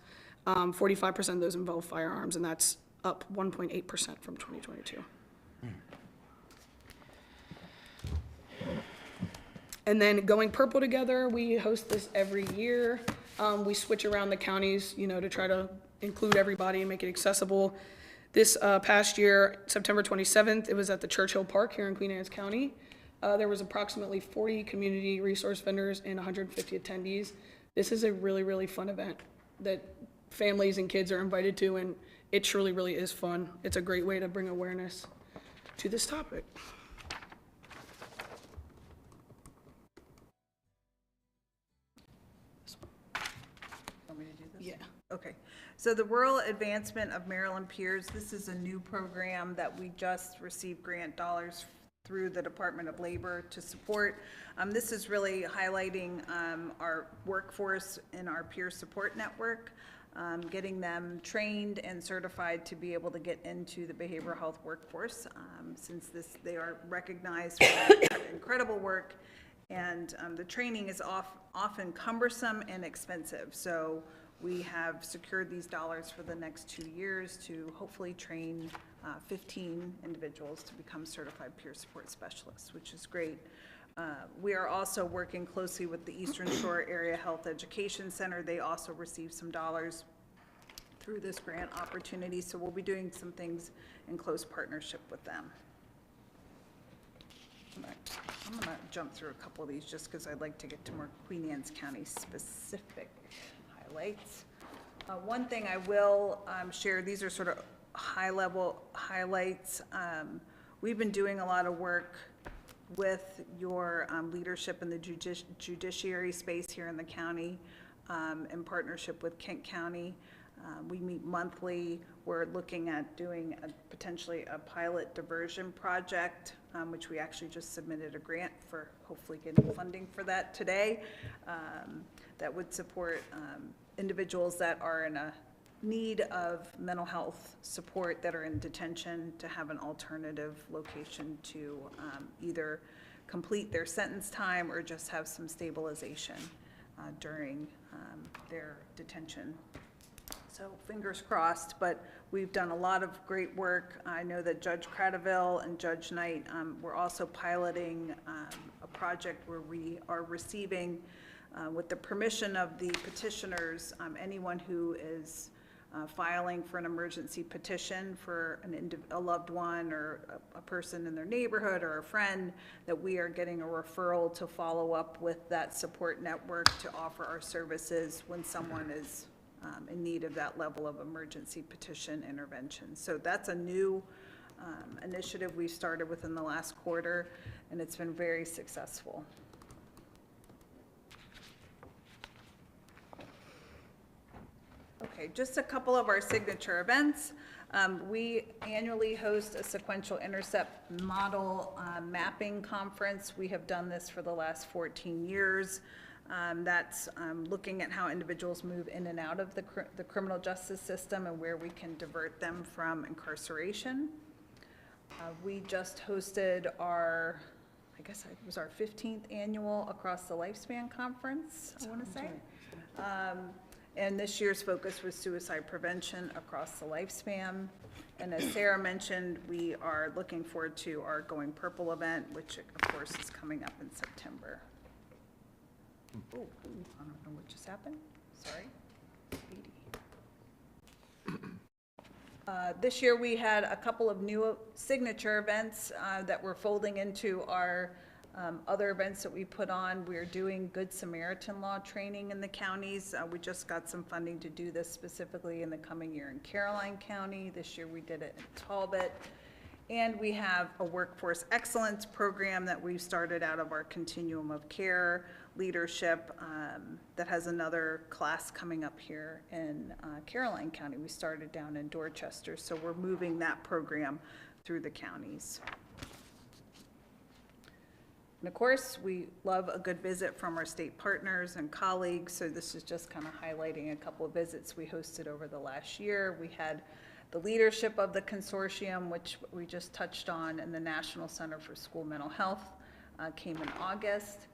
45% of those involve firearms, and that's up 1.8% from 2022. And then Going Purple Together, we host this every year. We switch around the counties, to try to include everybody and make it accessible. This past year, September 27th, it was at the Churchill Park here in Queen Anne's County. There was approximately 40 community resource vendors and 150 attendees. This is a really, really fun event that families and kids are invited to, and it truly, really is fun. It's a great way to bring awareness to this topic. Want me to do this? Yeah. Okay. So the Rural Advancement of Maryland Peers, this is a new program that we just received grant dollars through the Department of Labor to support. This is really highlighting our workforce in our peer support network, getting them trained and certified to be able to get into the behavioral health workforce, since they are recognized for their incredible work, and the training is often cumbersome and expensive. So we have secured these dollars for the next 2 years to hopefully train 15 individuals to become certified peer support specialists, which is great. We are also working closely with the Eastern Shore Area Health Education Center. They also received some dollars through this grant opportunity, so we'll be doing some things in close partnership with them. I'm gonna jump through a couple of these just because I'd like to get to more Queen Anne's County specific highlights. One thing I will share, these are sort of high-level highlights. We've been doing a lot of work with your leadership in the judiciary space here in the county, in partnership with Kent County. We meet monthly. We're looking at doing potentially a pilot diversion project, which we actually just submitted a grant for, hopefully getting funding for that today, that would support individuals that are in a need of mental health support that are in detention to have an alternative location to either complete their sentence time or just have some stabilization during their detention. So fingers crossed, but we've done a lot of great work. I know that Judge Cradaville and Judge Knight were also piloting a project where we are receiving, with the permission of the petitioners, anyone who is filing for an emergency petition for a loved one or a person in their neighborhood or a friend, that we are getting a referral to follow up with that support network to offer our services when someone is in need of that level of emergency petition intervention. So that's a new initiative we started within the last quarter, and it's been very successful. Okay, just a couple of our signature events. We annually host a sequential intercept model mapping conference. We have done this for the last 14 years. That's looking at how individuals move in and out of the criminal justice system and where we can divert them from incarceration. We just hosted our, I guess it was our 15th annual Across the Lifespan Conference, I want to say. And this year's focus was suicide prevention across the lifespan. And as Sarah mentioned, we are looking forward to our Going Purple event, which of course is coming up in September. Oh, I don't know what just happened. Sorry. This year we had a couple of new signature events that we're folding into our other events that we put on. We're doing Good Samaritan law training in the counties. We just got some funding to do this specifically in the coming year in Caroline County. This year we did it in Talbot. And we have a workforce excellence program that we've started out of our continuum of care leadership that has another class coming up here in Caroline County. We started down in Dorchester, so we're moving that program through the counties. And of course, we love a good visit from our state partners and colleagues, so this is just kind of highlighting a couple of visits we hosted over the last year. We had the leadership of the consortium, which we just touched on, and the National Center for School Mental Health came in August.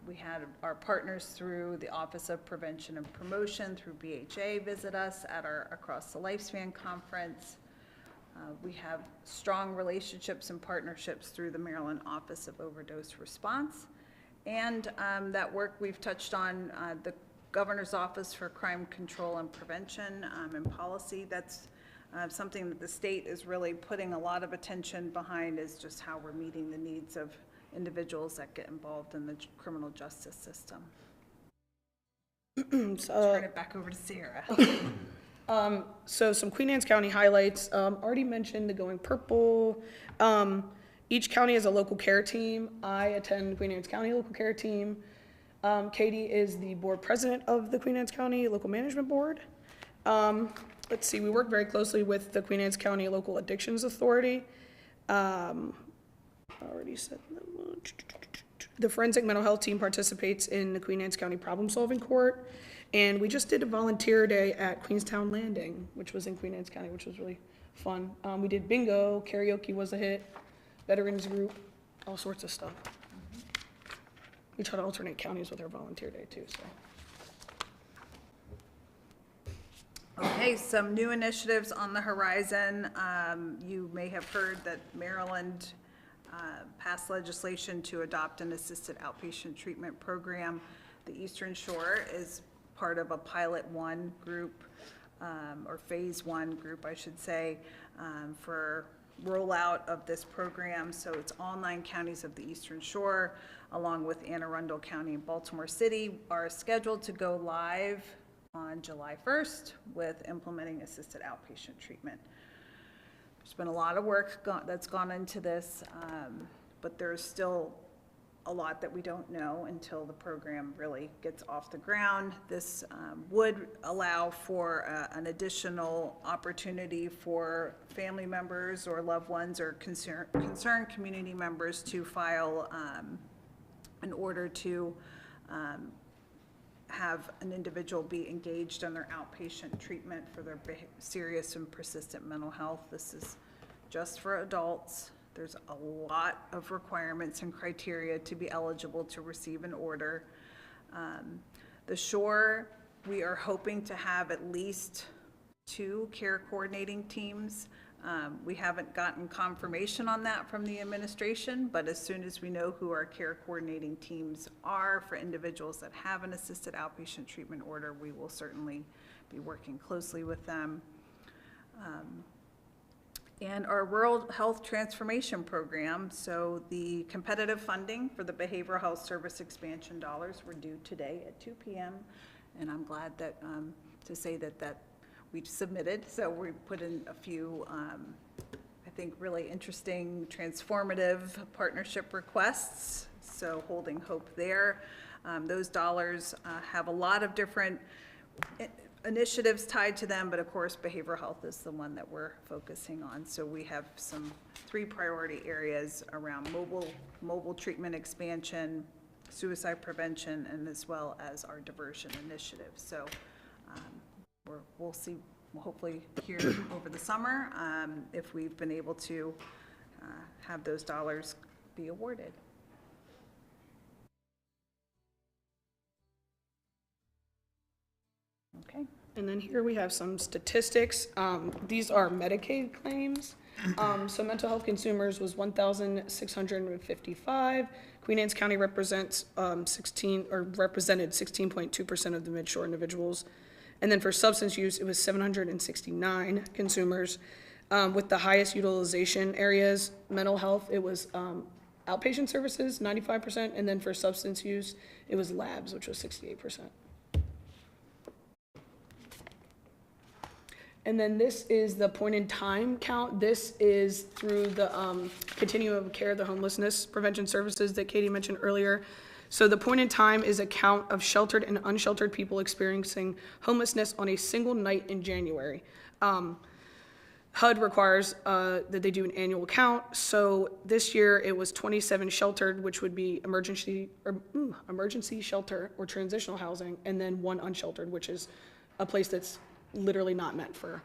We had our partners through the Office of Prevention and Promotion, through BHA, visit us at our Across the Lifespan conference. We have strong relationships and partnerships through the Maryland Office of Overdose Response. And that work we've touched on, the Governor's Office for Crime Control and Prevention and Policy. That's something that the state is really putting a lot of attention behind, is just how we're meeting the needs of individuals that get involved in the criminal justice system. Turn it back over to Sarah. So some Queen Anne's County highlights. Already mentioned the Going Purple. Each county has a local care team. I attend Queen Anne's County local care team. Katie is the board president of the Queen Anne's County Local Management Board. Let's see, we work very closely with the Queen Anne's County Local Addictions Authority. Already said that. The forensic mental health team participates in the Queen Anne's County Problem Solving Court. And we just did a volunteer day at Queenstown Landing, which was in Queen Anne's County, which was really fun. We did bingo, karaoke was a hit, veterans group, all sorts of stuff. We try to alternate counties with our volunteer day too, so. Okay, some new initiatives on the horizon. You may have heard that Maryland passed legislation to adopt an assisted outpatient treatment program. The Eastern Shore is part of a pilot 1 group, or phase 1 group, I should say, for rollout of this program. So it's all 9 counties of the Eastern Shore, along with Anne Arundel County and Baltimore City, are scheduled to go live on July 1st with implementing assisted outpatient treatment. There's been a lot of work that's gone into this, but there's still a lot that we don't know until the program really gets off the ground. This would allow for an additional opportunity for family members or loved ones or concerned community members to file in order to have an individual be engaged in their outpatient treatment for their serious and persistent mental health. This is just for adults. There's a lot of requirements and criteria to be eligible to receive an order. The Shore, we are hoping to have at least 2 care coordinating teams. We haven't gotten confirmation on that from the administration, but as soon as we know who our care coordinating teams are for individuals that have an assisted outpatient treatment order, we will certainly be working closely with them. And our Rural Health Transformation Program, so the competitive funding for the behavioral health service expansion dollars were due today at 2 p.m. And I'm glad that, to say that we submitted, so we put in a few, I think, really interesting, transformative partnership requests, so holding hope there. Those dollars have a lot of different initiatives tied to them, but of course behavioral health is the one that we're focusing on. So we have 3 priority areas around mobile treatment expansion, suicide prevention, and as well as our diversion initiative. So we'll see, we'll hopefully hear over the summer if we've been able to have those dollars be awarded. Okay. And then here we have some statistics. These are Medicaid claims. So mental health consumers was 1,655. Queen Anne's County represents represented 16.2% of the Mid-Shore individuals. And then for substance use, it was 769 consumers. With the highest utilization areas, mental health, it was outpatient services, 95%, and then for substance use, it was labs, which was 68%. And then this is the point in time count. This is through the continuum of care, the homelessness prevention services that Katie mentioned earlier. So the point in time is a count of sheltered and unsheltered people experiencing homelessness on a single night in January. HUD requires that they do an annual count. So this year it was 27 sheltered, which would be emergency shelter or transitional housing, and then 1 unsheltered, which is a place that's literally not meant for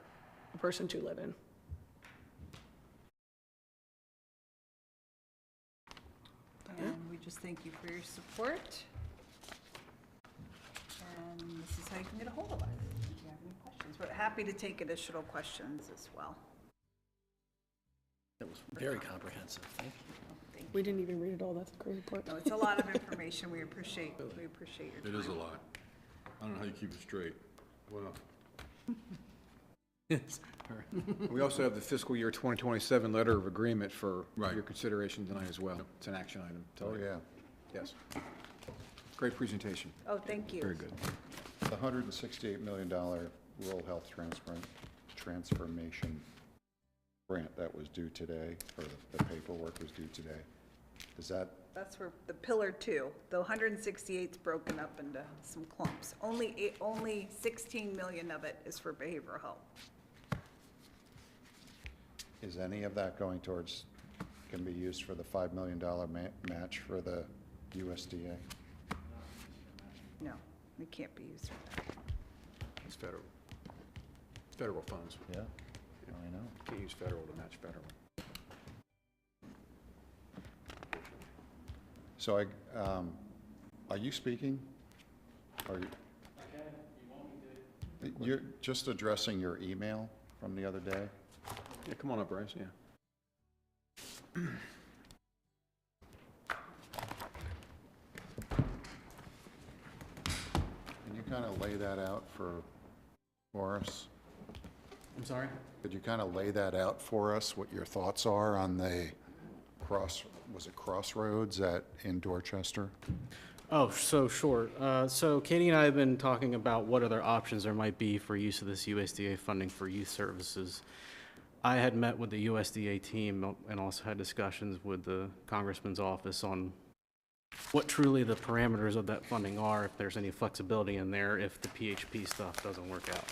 a person to live in. And we just thank you for your support. And this is how you can get a hold of us if you have any questions. We're happy to take additional questions as well. That was very comprehensive, thank you. We didn't even read it all, that's a great report. No, it's a lot of information. We appreciate your time. It is a lot. I don't know how you keep it straight. Wow. We also have the fiscal year 2027 letter of agreement for Right. your consideration tonight as well. It's an action item. Oh, yeah. Yes. Great presentation. Oh, thank you. Very good. The $168 million rural health transformation grant that was due today, or the paperwork was due today, is that, That's for the pillar 2. The 168's broken up into some clumps. Only 16 million of it is for behavioral health. is any of that going towards, can be used for the $5 million match for the USDA? No, it can't be used for that. It's federal. Federal funds. Yeah, I know. Can't use federal to match federal. So are you speaking? Are you? You're just addressing your email from the other day? Yeah, come on up, Bryce, yeah. Can you kind of lay that out for us? I'm sorry? Could you kind of lay that out for us, what your thoughts are on the Crossroads in Dorchester? Oh, so sure. So Katie and I have been talking about what other options there might be for use of this USDA funding for youth services. I had met with the USDA team and also had discussions with the Congressman's office on what truly the parameters of that funding are, if there's any flexibility in there, if the PHP stuff doesn't work out.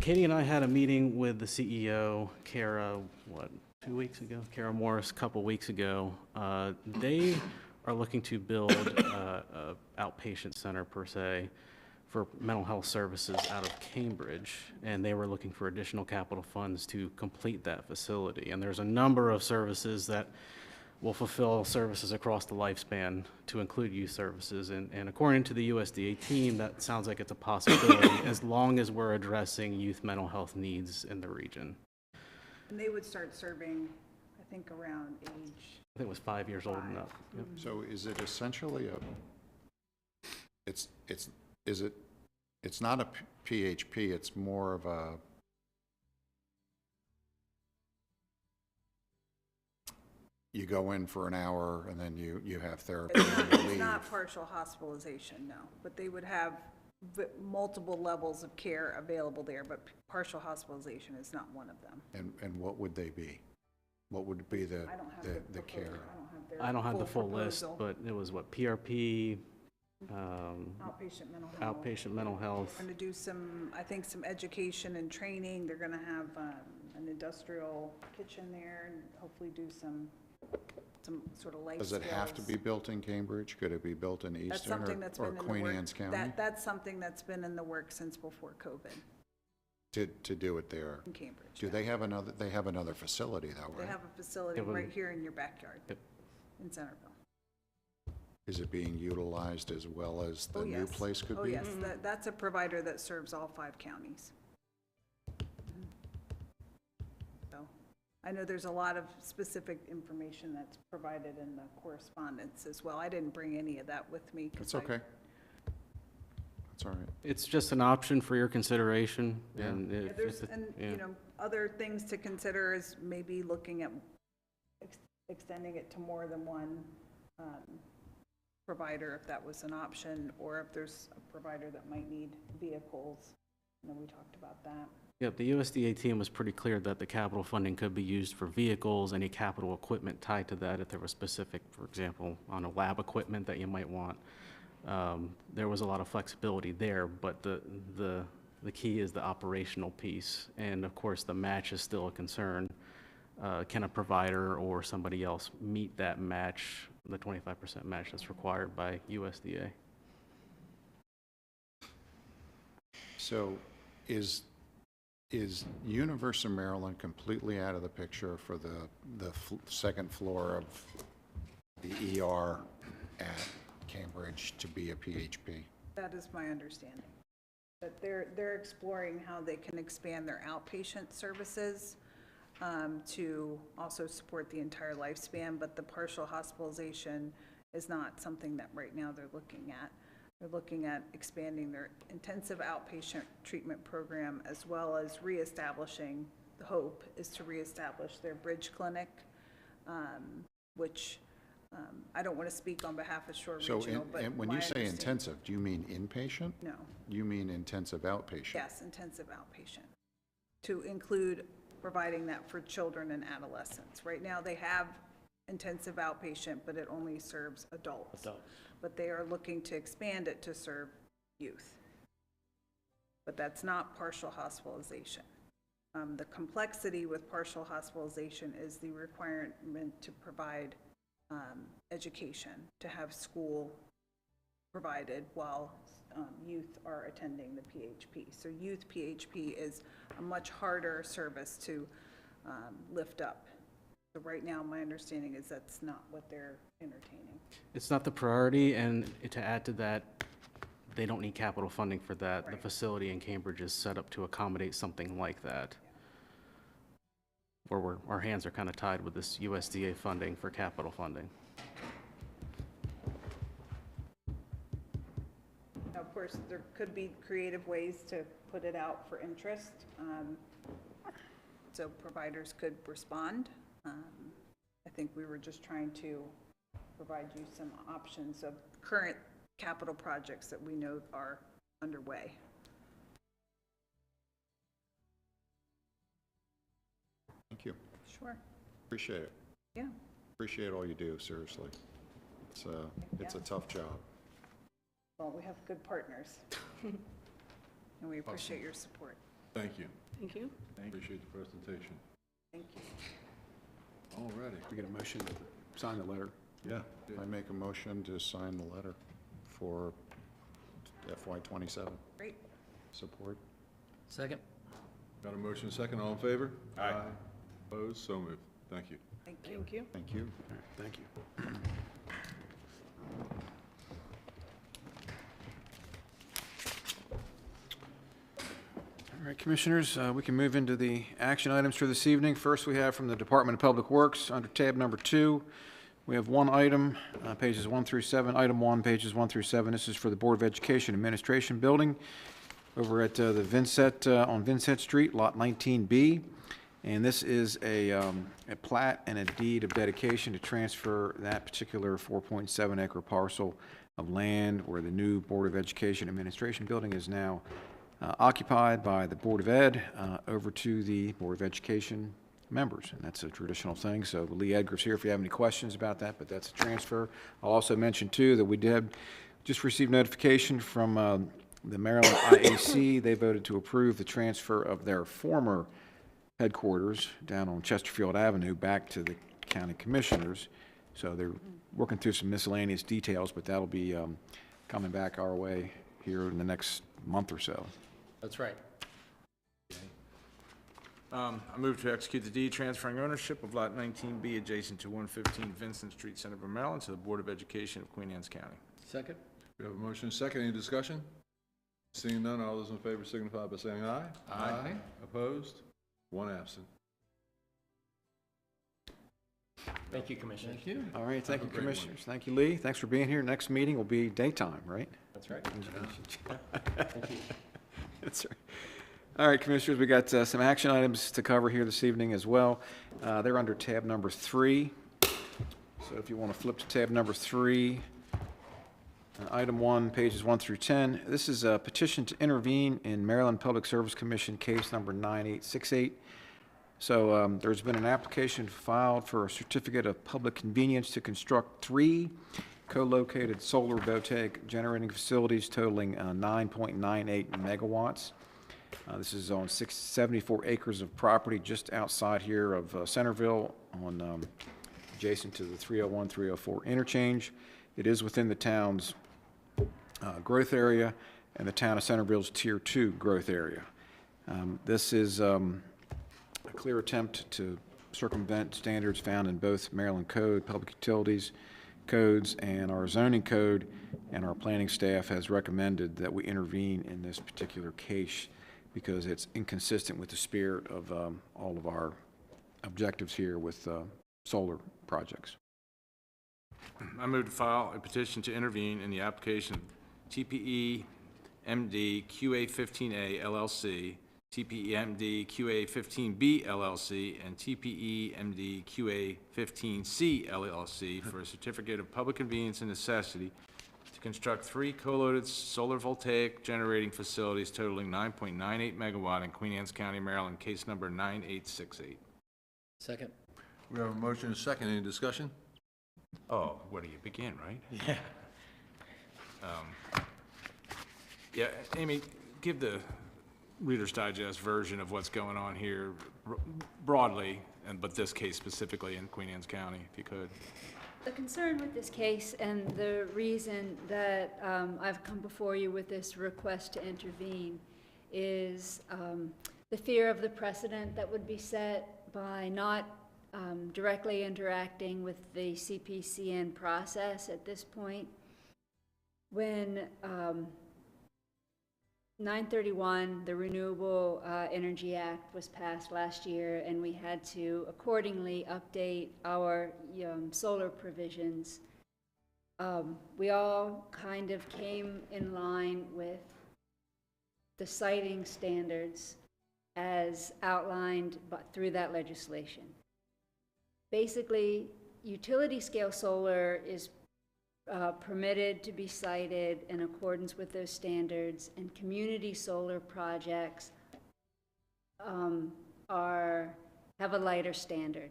Katie and I had a meeting with the CEO, Kara, 2 weeks ago? Kara Morris, a couple weeks ago. They are looking to build a outpatient center, per se, for mental health services out of Cambridge, and they were looking for additional capital funds to complete that facility. And there's a number of services that will fulfill services across the lifespan to include youth services. And according to the USDA team, that sounds like it's a possibility as long as we're addressing youth mental health needs in the region. And they would start serving, I think, around age. I think it was 5 years old enough. Yep. So is it essentially it's not a PHP, it's more of a, you go in for an hour and then you have therapy and you It's leave. not partial hospitalization, no, but they would have multiple levels of care available there, but partial hospitalization is not one of them. And what would they be? What would be the I don't have the care? I don't have the full list, proposal. but it was what, PRP, Outpatient mental health. outpatient mental health. Going to do some, I think, some education and training. They're going to have an industrial kitchen there and hopefully do some sort of life Does it have to skills. be built in Cambridge? Could it be built in That's Eastern something that's or been in the Queen works. Anne's County? That's something that's been in the works since before COVID To do it there? in Cambridge. Do they have another facility though, They right? have a facility Yeah, well, right here in your backyard Yep. in Centerville. Is it being utilized as well as the Oh, new yes. place could Oh, be? yes, that's a provider that serves all 5 counties. So, I know there's a lot of specific information that's provided in the correspondence as well. I didn't bring any of that with me. 'cause That's okay. That's all right. It's just an option for your consideration, Yeah. and Yeah, if, there's, if it- and, yeah. you know, other things to consider is maybe looking at extending it to more than one provider, if that was an option, or if there's a provider that might need vehicles. You know, we talked about that. Yep, the USDA team was pretty clear that the capital funding could be used for vehicles, any capital equipment tied to that, if there was specific, for example, on a lab equipment that you might want. There was a lot of flexibility there, but the The key is the operational piece, and of course, the match is still a concern. Can a provider or somebody else meet that match, the 25% match that's required by USDA? So is University of Maryland completely out of the picture for the second floor of the ER at Cambridge to be a PHP? That is my understanding. But they're exploring how they can expand their outpatient services to also support the entire lifespan, but the partial hospitalization is not something that right now they're looking at. They're looking at expanding their intensive outpatient treatment program, as well as reestablishing, the hope is to reestablish their bridge clinic, which I don't want to speak on behalf of Shore Regional, but when you say intensive, do you mean inpatient? No. You mean intensive outpatient? Yes, intensive outpatient, to include providing that for children and adolescents. Right now, they have intensive outpatient, but it only serves adults. But they are looking to expand it to serve youth. But that's not partial hospitalization. The complexity with partial hospitalization is the requirement to provide education, to have school provided while youth are attending the PHP. So youth PHP is a much harder service to lift up. So right now, my understanding is that's not what they're entertaining. It's not the priority, and to add to that, they don't need capital funding for that. The Right. facility in Cambridge is set up to accommodate something like that, where our hands are kind of tied with this USDA funding for capital funding. Now, of course, there could be creative ways to put it out for interest, so providers could respond. I think we were just trying to provide you some options of current capital projects that we know are underway. Thank you. Sure. Appreciate it. Yeah. Appreciate all you do, seriously. It's a tough job. Well, we have good partners. And we appreciate your support. Thank you. Thank you. Appreciate the presentation. Thank you. All righty. We get a motion to sign the letter. Yeah. I make a motion to sign the letter for FY '27. Great. Support. Second? Got a motion second, all in favor? Aye. Opposed? So moved. Thank you. Thank you. Thank you. Thank you. Thank you. All right, Commissioners, we can move into the action items for this evening. First, we have from the Department of Public Works, under tab number 2, we have one item, pages 1 through 7. Item 1, pages 1 through 7. This is for the Board of Education Administration Building over at the Vincent, on Vincent Street, Lot 19B. And this is a plat and a deed of dedication to transfer that particular 4.7 acre parcel of land where the new Board of Education Administration Building is now occupied by the Board of Ed over to the Board of Education members. And that's a traditional thing. So Lee Edgar's here if you have any questions about that, but that's a transfer. I'll also mention too that we did just receive notification from the Maryland IAC. They voted to approve the transfer of their former headquarters down on Chesterfield Avenue back to the county commissioners. So they're working through some miscellaneous details, but that'll be coming back our way here in the next month or so. That's right. I move to execute the deed transferring ownership of Lot 19B adjacent to 115 Vincent Street, Centerville, Maryland, to the Board of Education of Queen Anne's County. Second? We have a motion second. Any discussion? Seeing none, all those in favor signify by saying aye. Aye. Opposed? One absent. Thank you, Commissioner. Thank you. All right, thank you, Have a great one. Commissioners. Thank you, Lee. Thanks for being here. Next meeting will be daytime, right? That's right. That's right. All right, Commissioners, we got some action items to cover here this evening as well. They're under tab number 3. So if you want to flip to tab number 3, item 1, pages 1 through 10. This is a petition to intervene in Maryland Public Service Commission case number 9868. So there's been an application filed for a certificate of public convenience to construct 3 co-located solar voltaic generating facilities totaling 9.98 megawatts. This is on 74 acres of property just outside here of Centerville on, adjacent to the 301, 304 interchange. It is within the town's growth area and the town of Centerville's Tier 2 growth area. This is a clear attempt to circumvent standards found in both Maryland Code, Public Utilities codes, and our zoning code, and our planning staff has recommended that we intervene in this particular case because it's inconsistent with the spirit of all of our objectives here with solar projects. I move to file a petition to intervene in the application of TPE MD QA15A LLC, TPE MD QA15B LLC, and TPE MD QA15C LLC for a certificate of public convenience and necessity to construct 3 co-loaded solar voltaic generating facilities totaling 9.98 megawatt in Queen Anne's County, Maryland, case number 9868. Second. We have a motion and a second. Any discussion? Oh, where do you begin, right? Yeah. Yeah, Amy, give the Reader's Digest version of what's going on here broadly, but this case specifically in Queen Anne's County, if you could. The concern with this case and the reason that I've come before you with this request to intervene is the fear of the precedent that would be set by not directly interacting with the CPCN process at this point. When 931, the Renewable Energy Act, was passed last year, and we had to accordingly update our solar provisions, we all kind of came in line with the siting standards as outlined through that legislation. Basically, utility scale solar is permitted to be sited in accordance with those standards, and community solar projects have a lighter standard.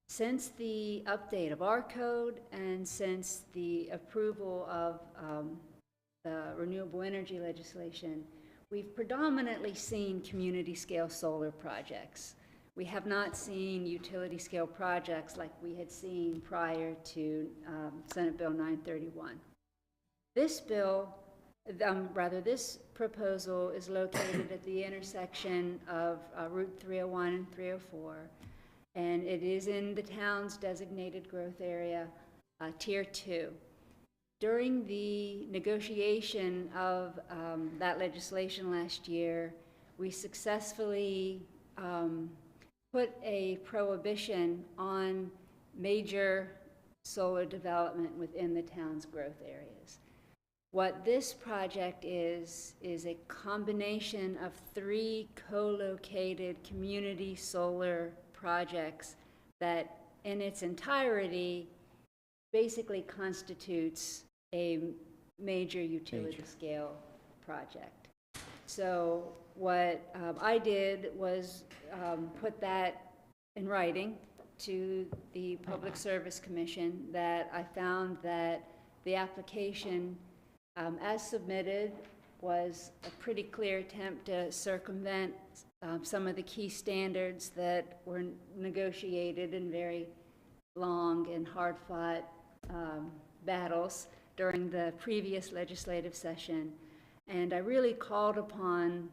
Since the update of our code and since the approval of the renewable energy legislation, we've predominantly seen community scale solar projects. We have not seen utility scale projects like we had seen prior to Senate Bill 931. This bill, this proposal is located at the intersection of Route 301 and 304, and it is in the town's designated growth area, Tier 2. During the negotiation of that legislation last year, we successfully put a prohibition on major solar development within the town's growth areas. What this project is a combination of 3 co-located community solar projects that in its entirety basically constitutes a major utility scale project. So what I did was put that in writing to the Public Service Commission, that I found that the application as submitted was a pretty clear attempt to circumvent some of the key standards that were negotiated in very long and hard-fought battles during the previous legislative session. And I really called upon,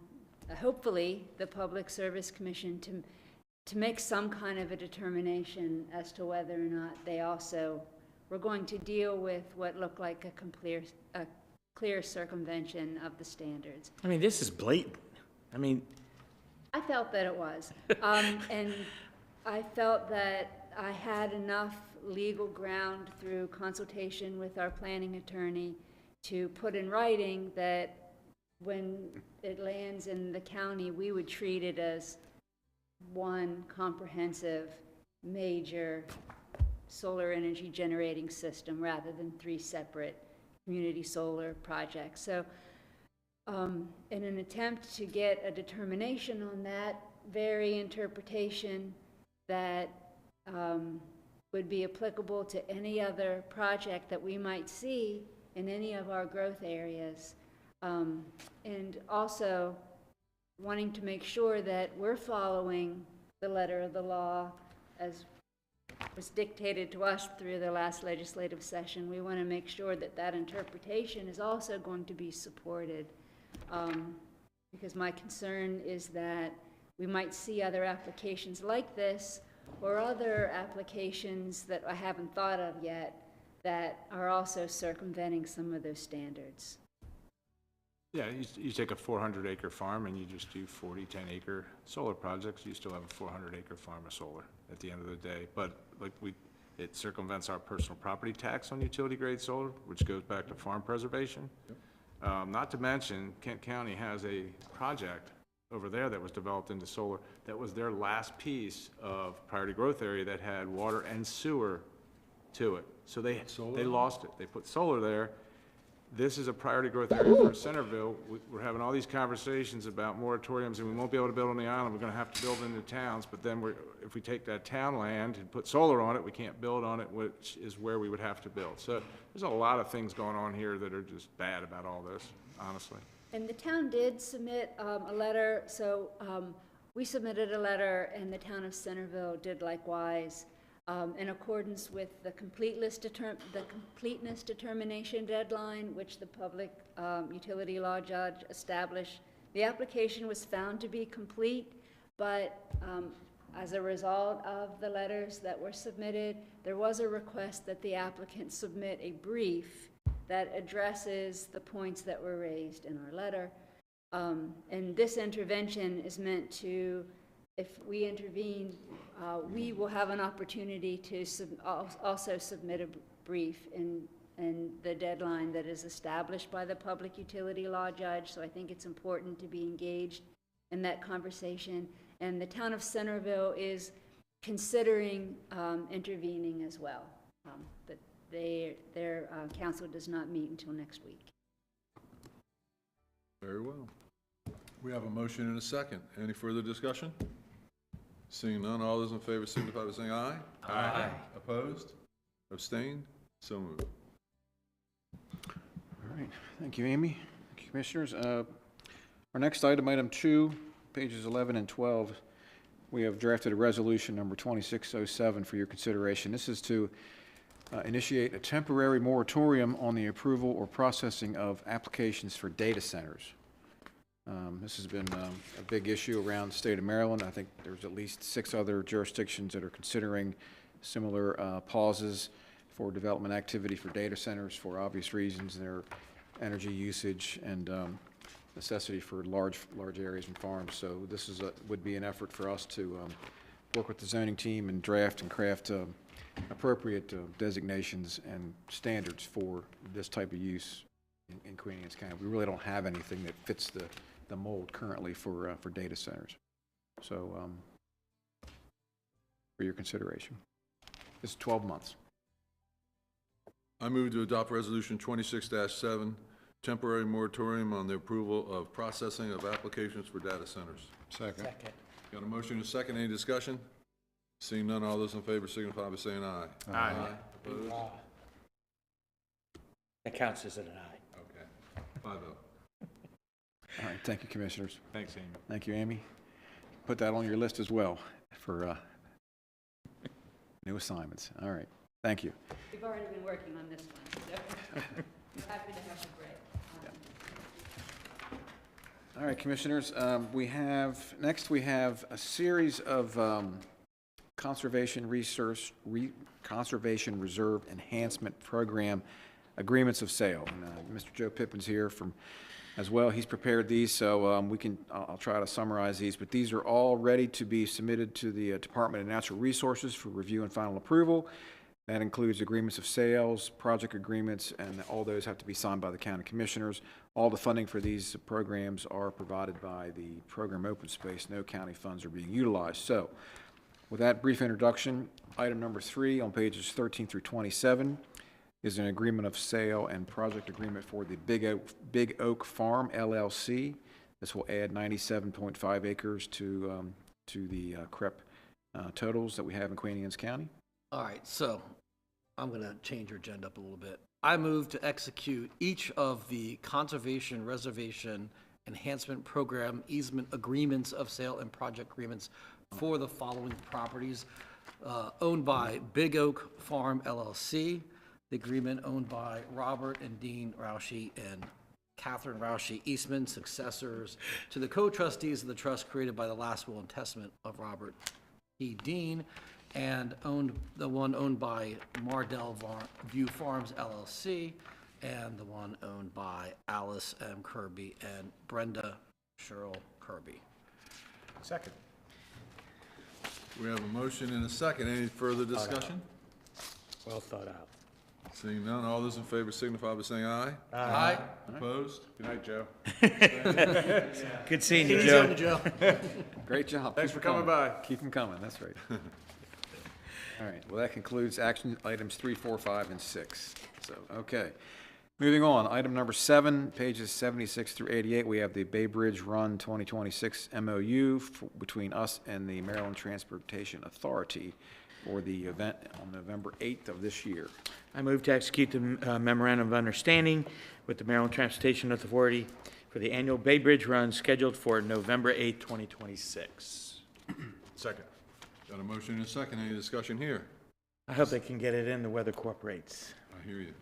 hopefully, the Public Service Commission to make some kind of a determination as to whether or not they also were going to deal with what looked like a clear circumvention of the standards. I mean, this is blatant. I mean, I felt that it was. And I felt that I had enough legal ground through consultation with our planning attorney to put in writing that when it lands in the county, we would treat it as one comprehensive major solar energy generating system rather than 3 separate community solar projects. So in an attempt to get a determination on that very interpretation that would be applicable to any other project that we might see in any of our growth areas, and also wanting to make sure that we're following the letter of the law as was dictated to us through the last legislative session. We want to make sure that that interpretation is also going to be supported, because my concern is that we might see other applications like this or other applications that I haven't thought of yet that are also circumventing some of those standards. Yeah, you take a 400-acre farm and you just do 40, 10-acre solar projects, you still have a 400-acre farm of solar at the end of the day. But like it circumvents our personal property tax on utility-grade solar, which goes back to farm preservation. Yep. Not to mention, Kent County has a project over there that was developed into solar. That was their last piece of priority growth area that had water and sewer to it. So they lost it. They put solar there. This is a priority growth area for Centerville. We're having all these conversations about moratoriums, and we won't be able to build on the island. We're going to have to build in the towns, but then if we take that town land and put solar on it, we can't build on it, which is where we would have to build. So there's a lot of things going on here that are just bad about all this, honestly. And the town did submit a letter, so we submitted a letter, and the town of Centerville did likewise, in accordance with the completeness determination deadline, which the public utility law judge established. The application was found to be complete, but as a result of the letters that were submitted, there was a request that the applicant submit a brief that addresses the points that were raised in our letter. And this intervention is meant to, if we intervene, we will have an opportunity to also submit a brief in the deadline that is established by the public utility law judge. So I think it's important to be engaged in that conversation. And the town of Centerville is considering intervening as well. But their council does not meet until next week. Very well. We have a motion and a second. Any further discussion? Seeing none, all those in favor signify by saying aye. Aye. Opposed? Abstained? So moved. All right, thank you, Amy. Thank you, Commissioners. Our next item, item 2, pages 11 and 12, we have drafted a resolution number 2607 for your consideration. This is to initiate a temporary moratorium on the approval or processing of applications for data centers. This has been a big issue around the state of Maryland. I think there's at least 6 other jurisdictions that are considering similar pauses for development activity for data centers for obvious reasons, their energy usage and necessity for large areas and farms. So this is would be an effort for us to work with the zoning team and draft and craft appropriate designations and standards for this type of use in Queen Anne's County. We really don't have anything that fits the mold currently for data centers. So for your consideration. This is 12 months. I move to adopt resolution 26-7, temporary moratorium on the approval of processing of applications for data centers. Second. Got a motion and a second. Any discussion? Seeing none, all those in favor signify by saying aye. Aye. Opposed? That counts as an aye. Okay. 5-0. All right, thank you, Commissioners. Thanks, Amy. Thank you, Amy. Put that on your list as well for new assignments. All right, thank you. We've already been working on this one, so we're happy to have a break. All right, Commissioners, next we have a series of conservation reserve enhancement program agreements of sale. And, Mr. Joe Pippin's here as well. He's prepared these, so I'll try to summarize these, but these are all ready to be submitted to the Department of Natural Resources for review and final approval. That includes agreements of sales, project agreements, and all those have to be signed by the county commissioners. All the funding for these programs are provided by the program Open Space. No county funds are being utilized. So with that brief introduction, item number 3 on pages 13 through 27 is an agreement of sale and project agreement for the Big Oak Farm LLC. This will add 97.5 acres to the CREP totals that we have in Queen Anne's County. All right, so I'm going to change your agenda up a little bit. I move to execute each of the conservation, reservation, enhancement program easement agreements of sale and project agreements for the following properties owned by Big Oak Farm LLC, the agreement owned by Robert and Dean Roushey and Catherine Roushey Eastman, successors to the co-trustees of the trust created by the last will and testament of Robert E. Dean, and the one owned by Mardell View Farms LLC, and the one owned by Alice M. Kirby and Brenda Cheryl Kirby. Second. We have a motion and a second. Any further discussion? Well thought out. Seeing none, all those in favor signify by saying aye. Aye. Opposed? Good night, Joe. Good seeing you, Easy Joe. on you, Joe. Great job. Thanks Keep for coming coming. by. Keep them coming, that's right. All right, well, that concludes action items 3, 4, 5, and 6. So, okay. Moving on, item number 7, pages 76 through 88, we have the Bay Bridge Run 2026 MOU between us and the Maryland Transportation Authority for the event on November 8th of this year. I move to execute the memorandum of understanding with the Maryland Transportation Authority for the annual Bay Bridge Run scheduled for November 8th, 2026. Second. Got a motion and a second. Any discussion here? I hope they can get it in, the weather cooperates. I hear you.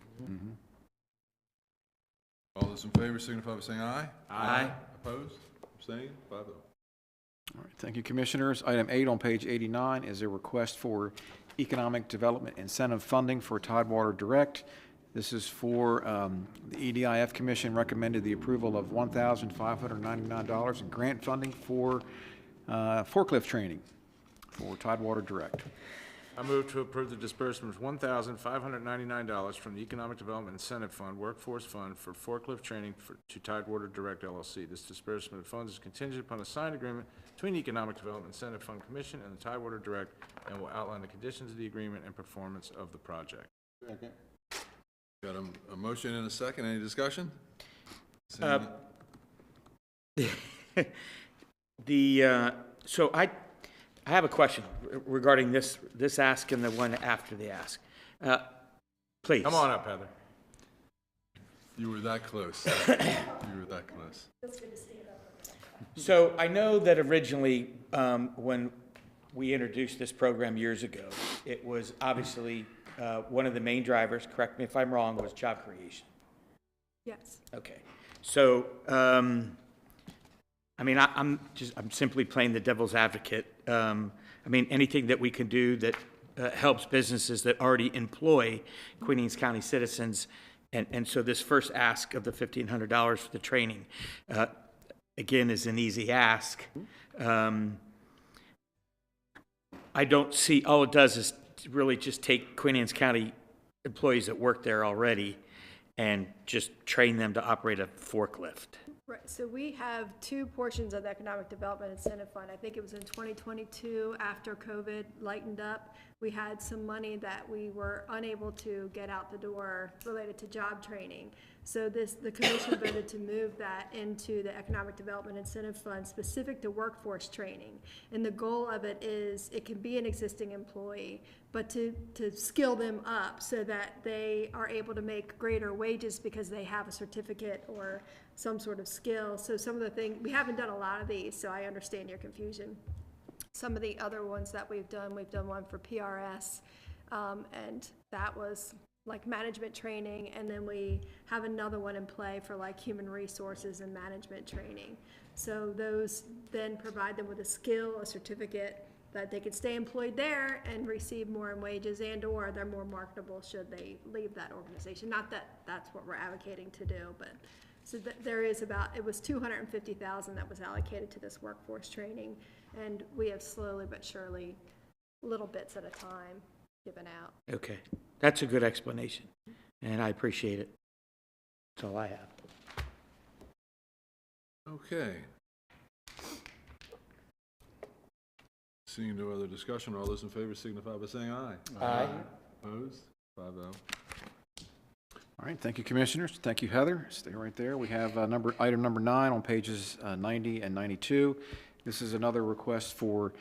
All those in favor signify by saying aye. Aye. Opposed? Abstained? 5-0. All right, thank you, Commissioners. Item 8 on page 89 is a request for economic development incentive funding for Tidewater Direct. This is for, the EDIF Commission recommended the approval of $1,599 in grant funding for forklift training for Tidewater Direct. I move to approve the disbursement of $1,599 from the Economic Development Incentive Fund, Workforce Fund for forklift training to Tidewater Direct LLC. This disbursement of funds is contingent upon a signed agreement between the Economic Development Incentive Fund Commission and the Tidewater Direct, and will outline the conditions of the agreement and performance of the project. Got a motion and a second. Any discussion? So I have a question regarding this ask and the one after the ask. Please. Come on up, Heather. You were that close. You were that close. So I know that originally, when we introduced this program years ago, it was obviously one of the main drivers, correct me if I'm wrong, was job creation. Yes. Okay. So, I mean, I'm simply playing the devil's advocate. I mean, anything that we can do that helps businesses that already employ Queen Anne's County citizens. And so this first ask of the $1,500 for the training, again, is an easy ask. I don't see, all it does is really just take Queen Anne's County employees that work there already and just train them to operate a forklift. Right, so we have two portions of the Economic Development Incentive Fund. I think it was in 2022, after COVID lightened up, we had some money that we were unable to get out the door related to job training. So the commission voted to move that into the Economic Development Incentive Fund specific to workforce training. And the goal of it is, it can be an existing employee, but to skill them up so that they are able to make greater wages because they have a certificate or some sort of skill. So some of the things, we haven't done a lot of these, so I understand your confusion. Some of the other ones that we've done one for PRS, and that was like management training, and then we have another one in play for like human resources and management training. So those then provide them with a skill, a certificate, that they could stay employed there and receive more in wages, and or they're more marketable should they leave that organization. Not that that's what we're advocating to do, but so there is it was $250,000 that was allocated to this workforce training, and we have slowly but surely, little bits at a time, given out. Okay, that's a good explanation, and I appreciate it. That's all I have. Okay. Seeing no other discussion, all those in favor signify by saying aye. Aye. Opposed? 5-0. All right, thank you, Commissioners. Thank you, Heather. Stay right there. We have item number 9 on pages 90 and 92. This is another request for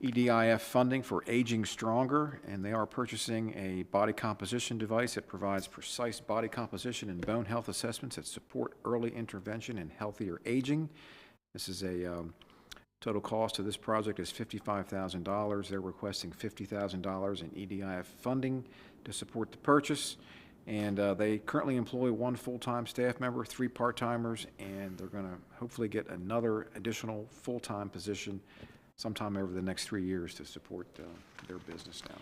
EDIF funding for Aging Stronger, and they are purchasing a body composition device that provides precise body composition and bone health assessments that support early intervention and healthier aging. This is a total cost of this project is $55,000. They're requesting $50,000 in EDIF funding to support the purchase. And they currently employ 1 full-time staff member, 3 part-timers, and they're going to hopefully get another additional full-time position sometime over the next 3 years to support their business down.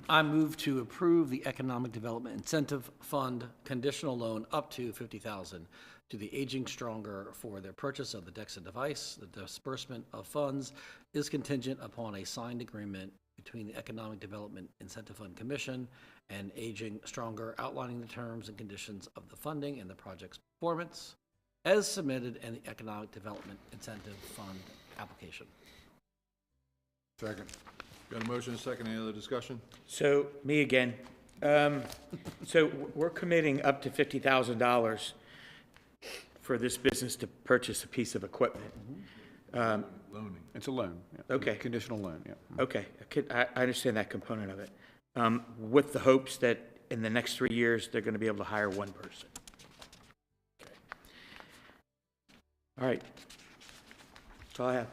I move to approve the Economic Development Incentive Fund conditional loan up to $50,000 to the Aging Stronger for their purchase of the DEXA device. The disbursement of funds is contingent upon a signed agreement between the Economic Development Incentive Fund Commission and Aging Stronger outlining the terms and conditions of the funding and the project's performance as submitted in the Economic Development Incentive Fund application. Second. Got a motion and a second. Any other discussion? So, me again. So we're committing up to $50,000 for this business to purchase a piece of equipment. Loaning. It's a loan. Yeah. Okay. Conditional loan, yeah. Okay, I understand that component of it. With the hopes that in the next 3 years, they're going to be able to hire 1 person. Okay. All right. That's all I have.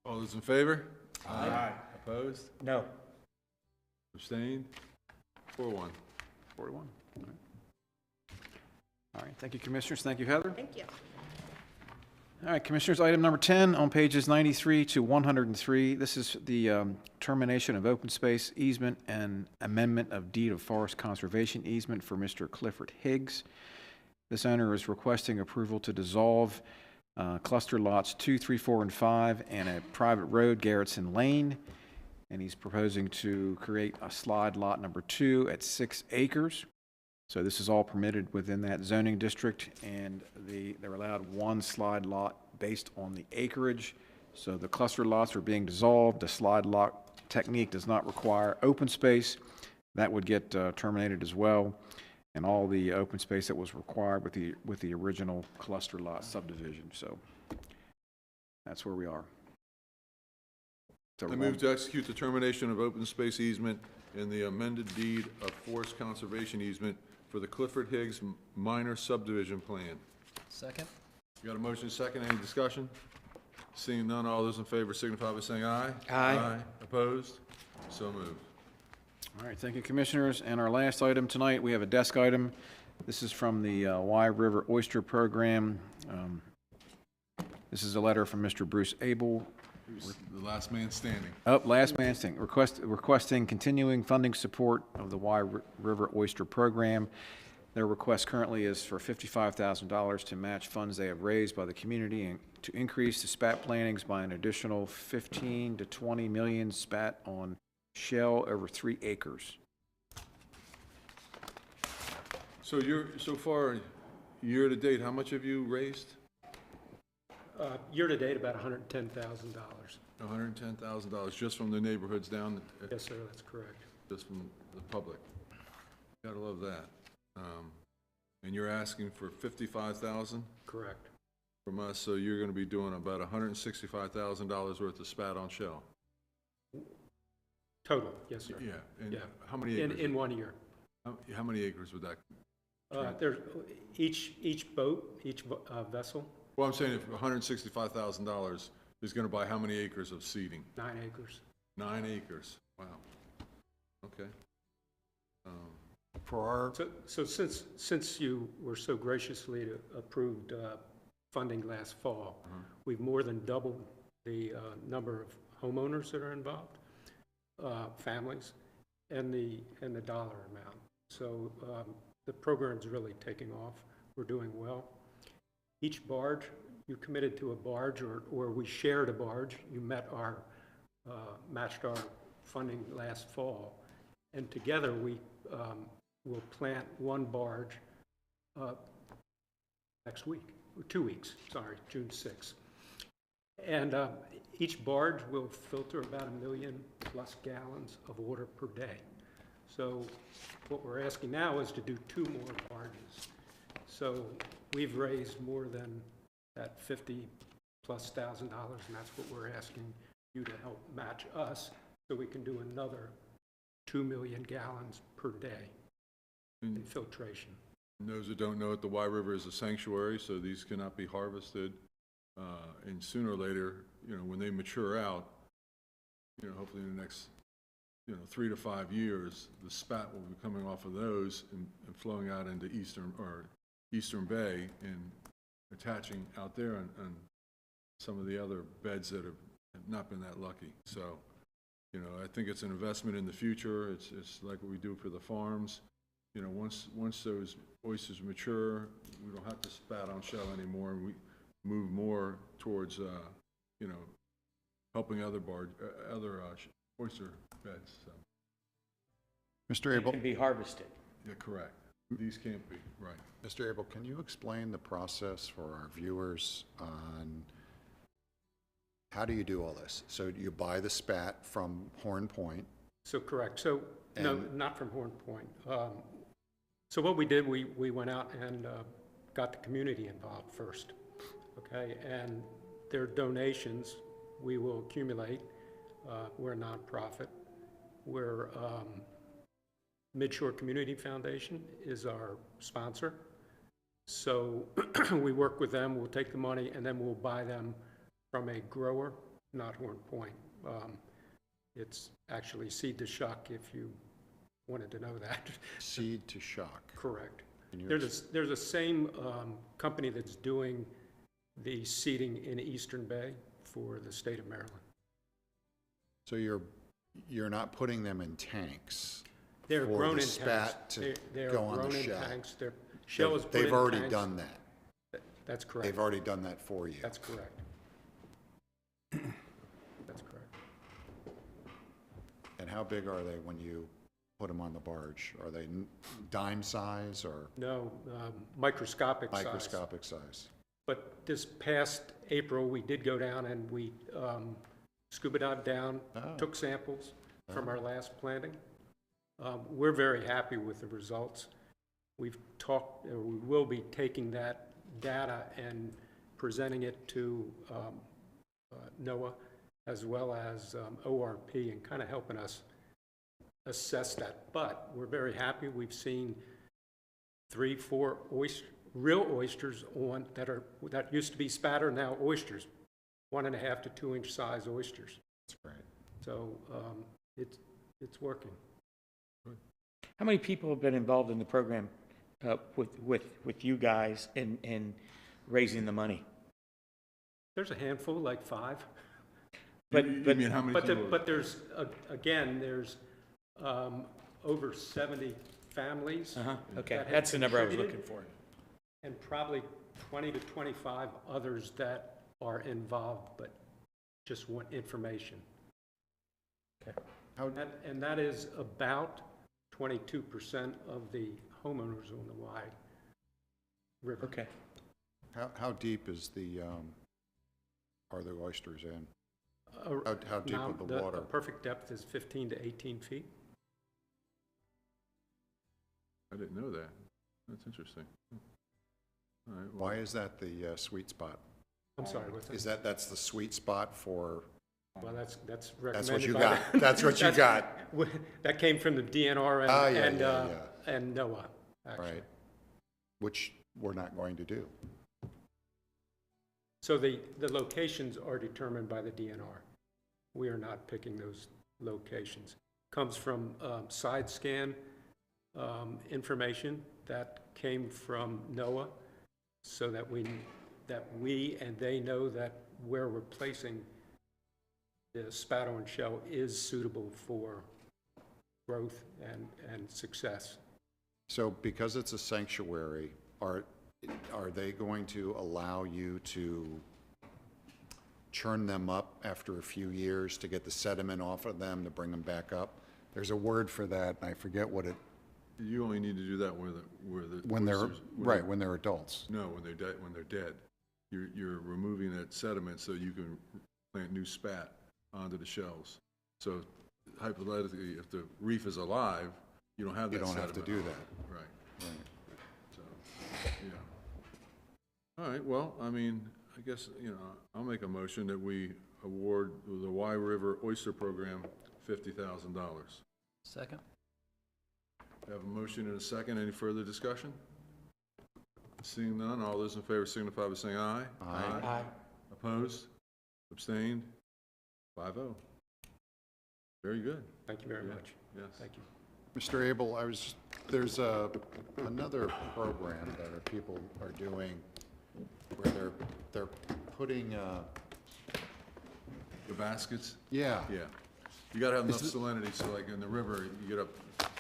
All those in favor? Aye. Opposed? No. Abstained? 4-1. 41. All right, thank you, Commissioners. Thank you, Heather. Thank you. All right, Commissioners, item number 10 on pages 93 to 103. This is the termination of open space easement and amendment of deed of forest conservation easement for Mr. Clifford Higgs. This owner is requesting approval to dissolve cluster lots 2, 3, 4, and 5 and a private road, Garrettson Lane. And he's proposing to create a slide lot number 2 at 6 acres. So this is all permitted within that zoning district, and they're allowed 1 slide lot based on the acreage. So the cluster lots are being dissolved. The slide lot technique does not require open space. That would get terminated as well, and all the open space that was required with the original cluster lot subdivision. So that's where we are. I move to execute the termination of open space easement in the amended deed of forest conservation easement for the Clifford Higgs minor subdivision plan. Second. You got a motion and a second. Any discussion? Seeing none, all those in favor signify by saying aye. Aye. Opposed? So moved. All right, thank you, Commissioners. And our last item tonight, we have a desk item. This is from the Y River Oyster Program. This is a letter from Mr. Bruce Abel. The last man standing. Last man standing, requesting continuing funding support of the Y River Oyster Program. Their request currently is for $55,000 to match funds they have raised by the community and to increase the spat plantings by an additional 15 to 20 million spat on shell over 3 acres. So so far, year to date, how much have you raised? Year to date, about $110,000. $110,000 just from the neighborhoods down? Yes, sir, that's correct. Just from the public. Gotta love that. And you're asking for $55,000? Correct. From us, so you're gonna be doing about $165,000 worth of spat on shell? Total, yes, sir. Yeah, and Yeah. how many acres? In 1 year. How many acres would that? There's each boat, each vessel, Well, I'm saying if $165,000 is gonna buy how many acres of seeding? 9 acres. 9 acres, wow. Okay. For our, So since you were so graciously approved funding last fall, we've more than doubled the number of homeowners that are involved, families, and the dollar amount. So the program's really taking off. We're doing well. Each barge, you committed to a barge, or we shared a barge. You matched our funding last fall, and together we will plant 1 barge next week, or 2 weeks, sorry, June 6th. And each barge will filter about 1 million+ gallons of water per day. So what we're asking now is to do 2 more barges. So we've raised more than that $50,000+, and that's what we're asking you to help match us, so we can do another 2 million gallons per day in filtration. And those that don't know it, the Y River is a sanctuary, so these cannot be harvested. And sooner or later, when they mature out, hopefully in the next, 3 to 5 years, the spat will be coming off of those and flowing out into Eastern Bay and attaching out there on some of the other beds that have not been that lucky. So, I think it's an investment in the future. It's like what we do for the farms. Once those oysters mature, we don't have to spat on shell anymore, and we move more towards, helping other oyster beds. So. Mr. It Abel? can be harvested. Yeah, correct. These can't be, right. Mr. Abel, can you explain the process for our viewers on how do you do all this? So you buy the spat from Horn Point? So correct. So, no, not from Horn Point. So what we did, we went out and got the community involved first, okay? And their donations we will accumulate. We're a nonprofit. We're Midshore Community Foundation is our sponsor. So we work with them, we'll take the money, and then we'll buy them from a grower, not Horn Point. It's actually seed to shuck, if you wanted to know that. Seed to shock. Correct. There's a same company that's doing the seeding in Eastern Bay for the state of Maryland. So you're not putting them in tanks? They're for grown the in spat tanks. to go on the shell? Tanks. Their shell is put in They've already tanks. done that? That's correct. They've already done that for you? That's correct. That's correct. And how big are they when you put them on the barge? Are they dime size or? No, microscopic size. Microscopic size. But this past April, we did go down and we scuba dived down, took samples from our last planting. We're very happy with the results. We've talked, or we will be taking that data and presenting it to NOAA as well as ORP and kind of helping us assess that. But we're very happy. We've seen 3, 4 real oysters on that used to be spatter, now oysters, 1.5 to 2 inch size oysters. That's great. So it's working. How many people have been involved in the program with you guys in raising the money? There's a handful, like 5. But you mean how many people? But there's again, there's over 70 families. Okay, that have that's the number I was contributed, looking for. and probably 20 to 25 others that are involved but just want information. Okay. And that is about 22% of the homeowners on the Y River. Okay. How deep is are the oysters in? How deep of the water? The perfect depth is 15 to 18 feet. I didn't know that. That's interesting. All right, well, Why is that the sweet spot? I'm sorry, what's that? Is that's the sweet spot for? Well, that's recommended. That's what you by got. That's what you got. That came from the DNR and NOAA, actually. Right. Which we're not going to do. So the locations are determined by the DNR. We are not picking those locations. Comes from side scan information that came from NOAA, so that we and they know that where we're placing the spat on shell is suitable for growth and success. So because it's a sanctuary, are they going to allow you to churn them up after a few years to get the sediment off of them to bring them back up? There's a word for that, and I forget what it. you only need to do that when they're adults. No, when they're dead. You're removing that sediment so you can plant new spat onto the shells. So hypothetically, if the reef is alive, you don't have that sediment. You don't have to do that. Right. So, yeah. All right, well, I mean, I guess, I'll make a motion that we award the Y River Oyster Program $50,000. Second? We have a motion and a second. Any further discussion? Seeing none, all those in favor signify by saying aye. Aye. Opposed? Abstained? 5-0. Very good. Thank you very Yeah, much. Yes. Thank you. Mr. Abel, there's another program that people are doing where they're putting, The baskets? yeah. Yeah. You gotta have enough Is it- salinity, so like in the river, you get up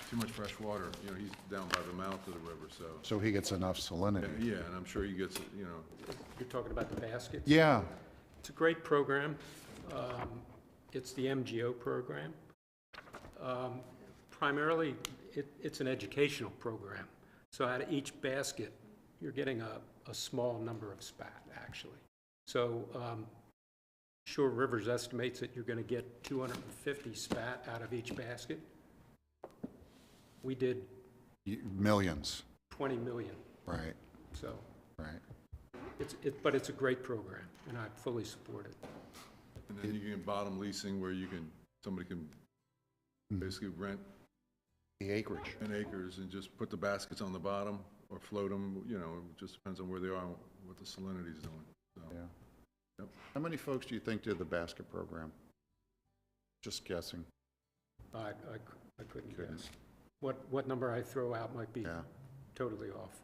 too much fresh water, he's down by the mouth of the river, so. So he gets enough salinity. Yeah, and I'm sure he gets, You're talking about the baskets? Yeah, It's a great program. It's the MGO program. Primarily, it's an educational program. So out of each basket, you're getting a small number of spat, actually. So Shore Rivers estimates that you're going to get 250 spat out of each basket. We did millions, 20 million, right, so right. but it's a great program, and I fully support it. and then you can bottom leasing where somebody can basically rent The acreage. an acres and just put the baskets on the bottom or float them, it just depends on where they are and what the salinity is doing, so. Yeah. Yep. How many folks do you think did the basket program? Just guessing. I couldn't guess. What number I throw out might be Yeah. totally off.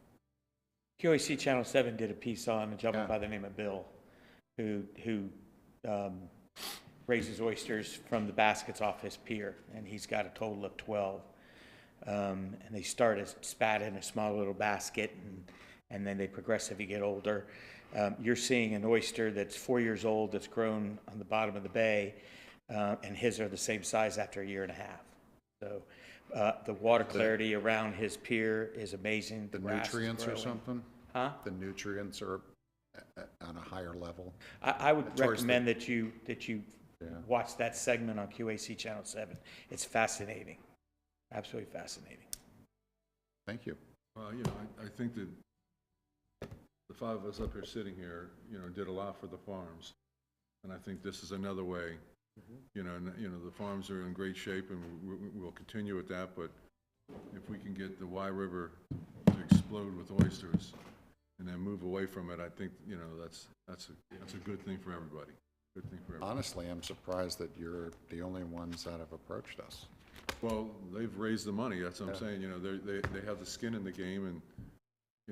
QAC Channel 7 did a piece on a gentleman by the name of Bill, who raises oysters from the baskets off his pier, and he's got a total of 12. And they start as spat in a small little basket, and then they progress as you get older. You're seeing an oyster that's 4 years old that's grown on the bottom of the bay, and his are the same size after a year and a half. So the water clarity around his pier is amazing. The grass is nutrients or growing. something? Huh? The nutrients are on a higher level? I would Towards the- recommend that you Yeah. watch that segment on QAC Channel 7. It's fascinating, absolutely fascinating. Thank you. Well, I think that the five of us up here sitting here, did a lot for the farms. And I think this is another way, the farms are in great shape and we'll continue with that, but if we can get the Y River to explode with oysters and then move away from it, I think, that's a good thing for everybody. Good thing for everybody. Honestly, I'm surprised that you're the only ones that have approached us. Well, they've raised the money, that's what I'm Yeah. saying, they have the skin in the game and,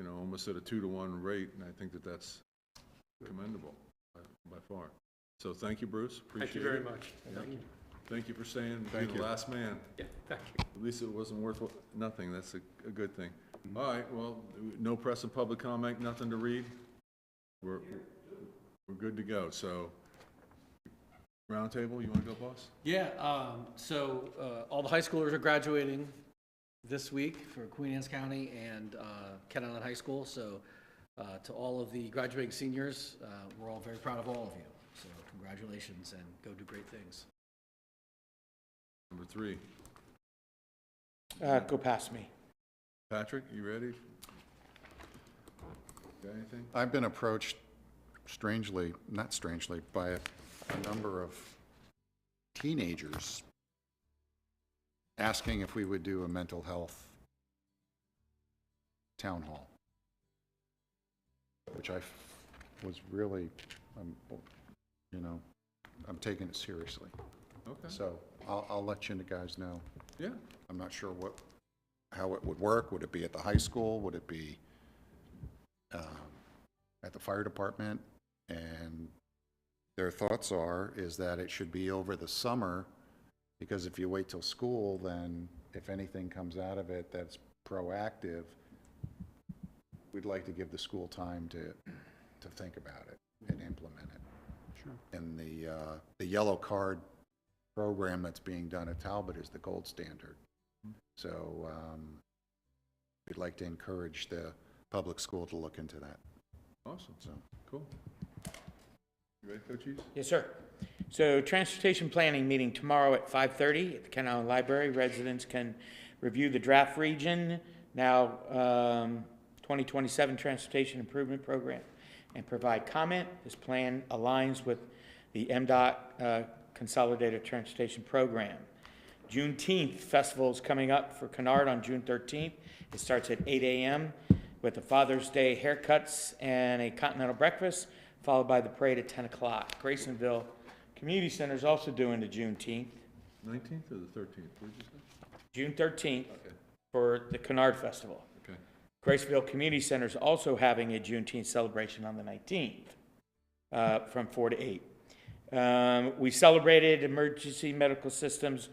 almost at a 2-to-1 rate, and I think that's commendable by far. So thank you, Bruce, appreciate it. Thank you very much. Thank you. Thank you for staying, Thank being the last man. Yeah, thank you. At least it wasn't worth nothing, that's a good thing. All right, well, no press and public comment, nothing to read? We're good to go, so, roundtable, you wanna go, boss? Yeah, so all the high schoolers are graduating this week for Queen Anne's County and Kent Island High School. So to all of the graduating seniors, we're all very proud of all of you. So congratulations and go do great things. Number 3. Go past me. Patrick, you ready? Got anything? I've been approached not strangely, by a number of teenagers asking if we would do a mental health town hall, which was really, I'm taking it seriously. Okay. So I'll let you guys know. Yeah. I'm not sure how it would work. Would it be at the high school? Would it be at the fire department? And their thoughts is that it should be over the summer, because if you wait till school, then if anything comes out of it that's proactive, we'd like to give the school time to think about it and implement it. Sure. And the yellow card program that's being done at Talbot is the gold standard. So we'd like to encourage the public school to look into that. Awesome, so, cool. You ready, Coaches? Yes, sir. So transportation planning meeting tomorrow at 5:30 at the Kent Island Library. Residents can review the draft region, now 2027 Transportation Improvement Program, and provide comment. This plan aligns with the MDOT Consolidated Transportation Program. Juneteenth Festival is coming up for Kennard on June 13th. It starts at 8 a.m. with a Father's Day haircuts and a continental breakfast, followed by the parade at 10 o'clock. Graysonville Community Center is also doing the Juneteenth. 19th or the 13th? What did you say? June 13th Okay. for the Kennard Festival. Okay. Graysonville Community Center is also having a Juneteenth celebration on the 19th from 4 to 8. We celebrated Emergency Medical Systems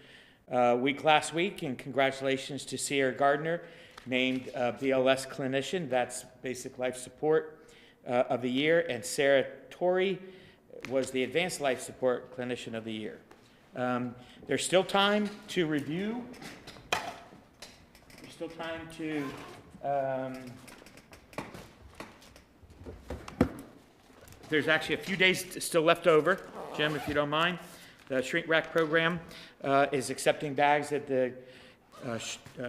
Week last week, and congratulations to Sierra Gardner, named BLS Clinician, that's Basic Life Support of the Year, and Sarah Torrey was the Advanced Life Support Clinician of the Year. There's still time to review. There's still time to there's actually a few days still left over, Jim, if you don't mind. The shrink rack program is accepting bags at the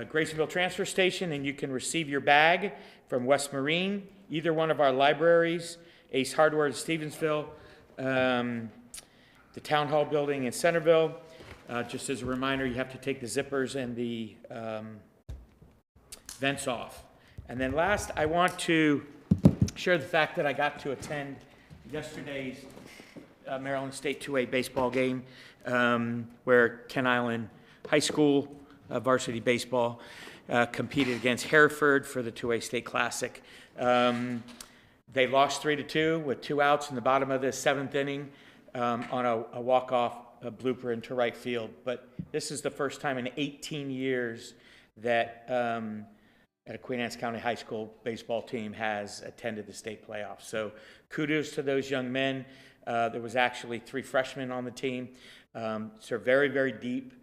Graysonville Transfer Station, and you can receive your bag from West Marine, either one of our libraries, Ace Hardware in Stevensville, the Town Hall building in Centerville. Just as a reminder, you have to take the zippers and the vents off. And then last, I want to share the fact that I got to attend yesterday's Maryland State 2A baseball game, where Kent Island High School varsity baseball competed against Hereford for the 2A State Classic. They lost 3-2 with 2 outs in the bottom of the 7th inning on a walk-off blooper into right field. But this is the first time in 18 years that a Queen Anne's County High School baseball team has attended the state playoffs. So kudos to those young men. There was actually 3 freshmen on the team, so very, very deep.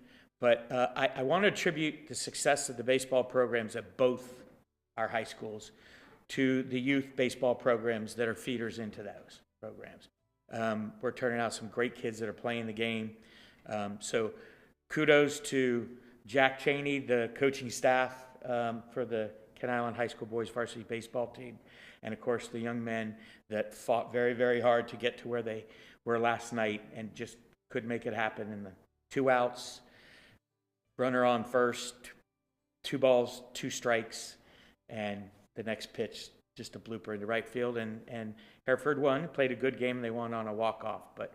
But I want to attribute the success of the baseball programs at both our high schools to the youth baseball programs that are feeders into those programs. We're turning out some great kids that are playing the game. So kudos to Jack Cheney, the coaching staff for the Kent Island High School boys varsity baseball team, and of course the young men that fought very, very hard to get to where they were last night and just couldn't make it happen in the 2 outs, runner on first, 2 balls, 2 strikes, and the next pitch, just a blooper into right field. And Hereford won, played a good game, and they won on a walk-off. But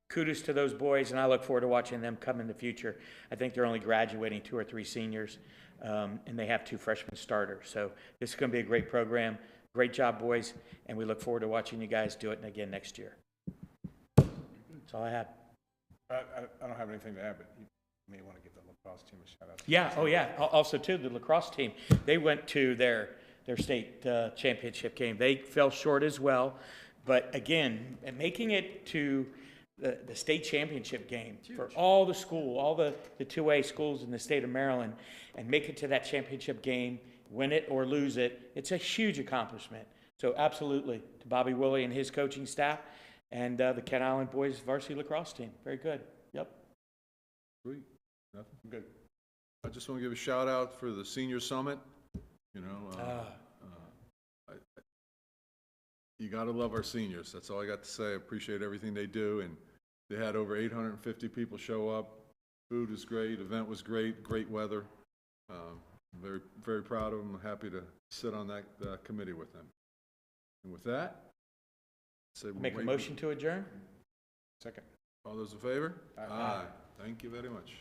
kudos to those boys, and I look forward to watching them come in the future. I think they're only graduating 2 or 3 seniors, and they have 2 freshman starters. So this is going to be a great program. Great job, boys, and we look forward to watching you guys do it again next year. That's all I have. I don't have anything to add, but you may want to give the lacrosse team a shout out. Yeah, oh yeah. Also, too, the lacrosse team, they went to their state championship game. They fell short as well, but again, making it to the state championship game for all the school, all the 2A schools in the state of Maryland, and make it to that championship game, win it or lose it, it's a huge accomplishment. So absolutely, to Bobby Woolley and his coaching staff, and the Kent Island boys varsity lacrosse team. Very good. Yep. Sweet. Nothing? Good. I just want to give a shout out for the senior summit. You know, you got to love our seniors. That's all I got to say. I appreciate everything they do. And they had over 850 people show up. Food was great. Event was great. Great weather. Very, very proud of them. Happy to sit on that committee with them. And with that, Make a motion to adjourn? Second. All those in favor? Aye. Thank you very much.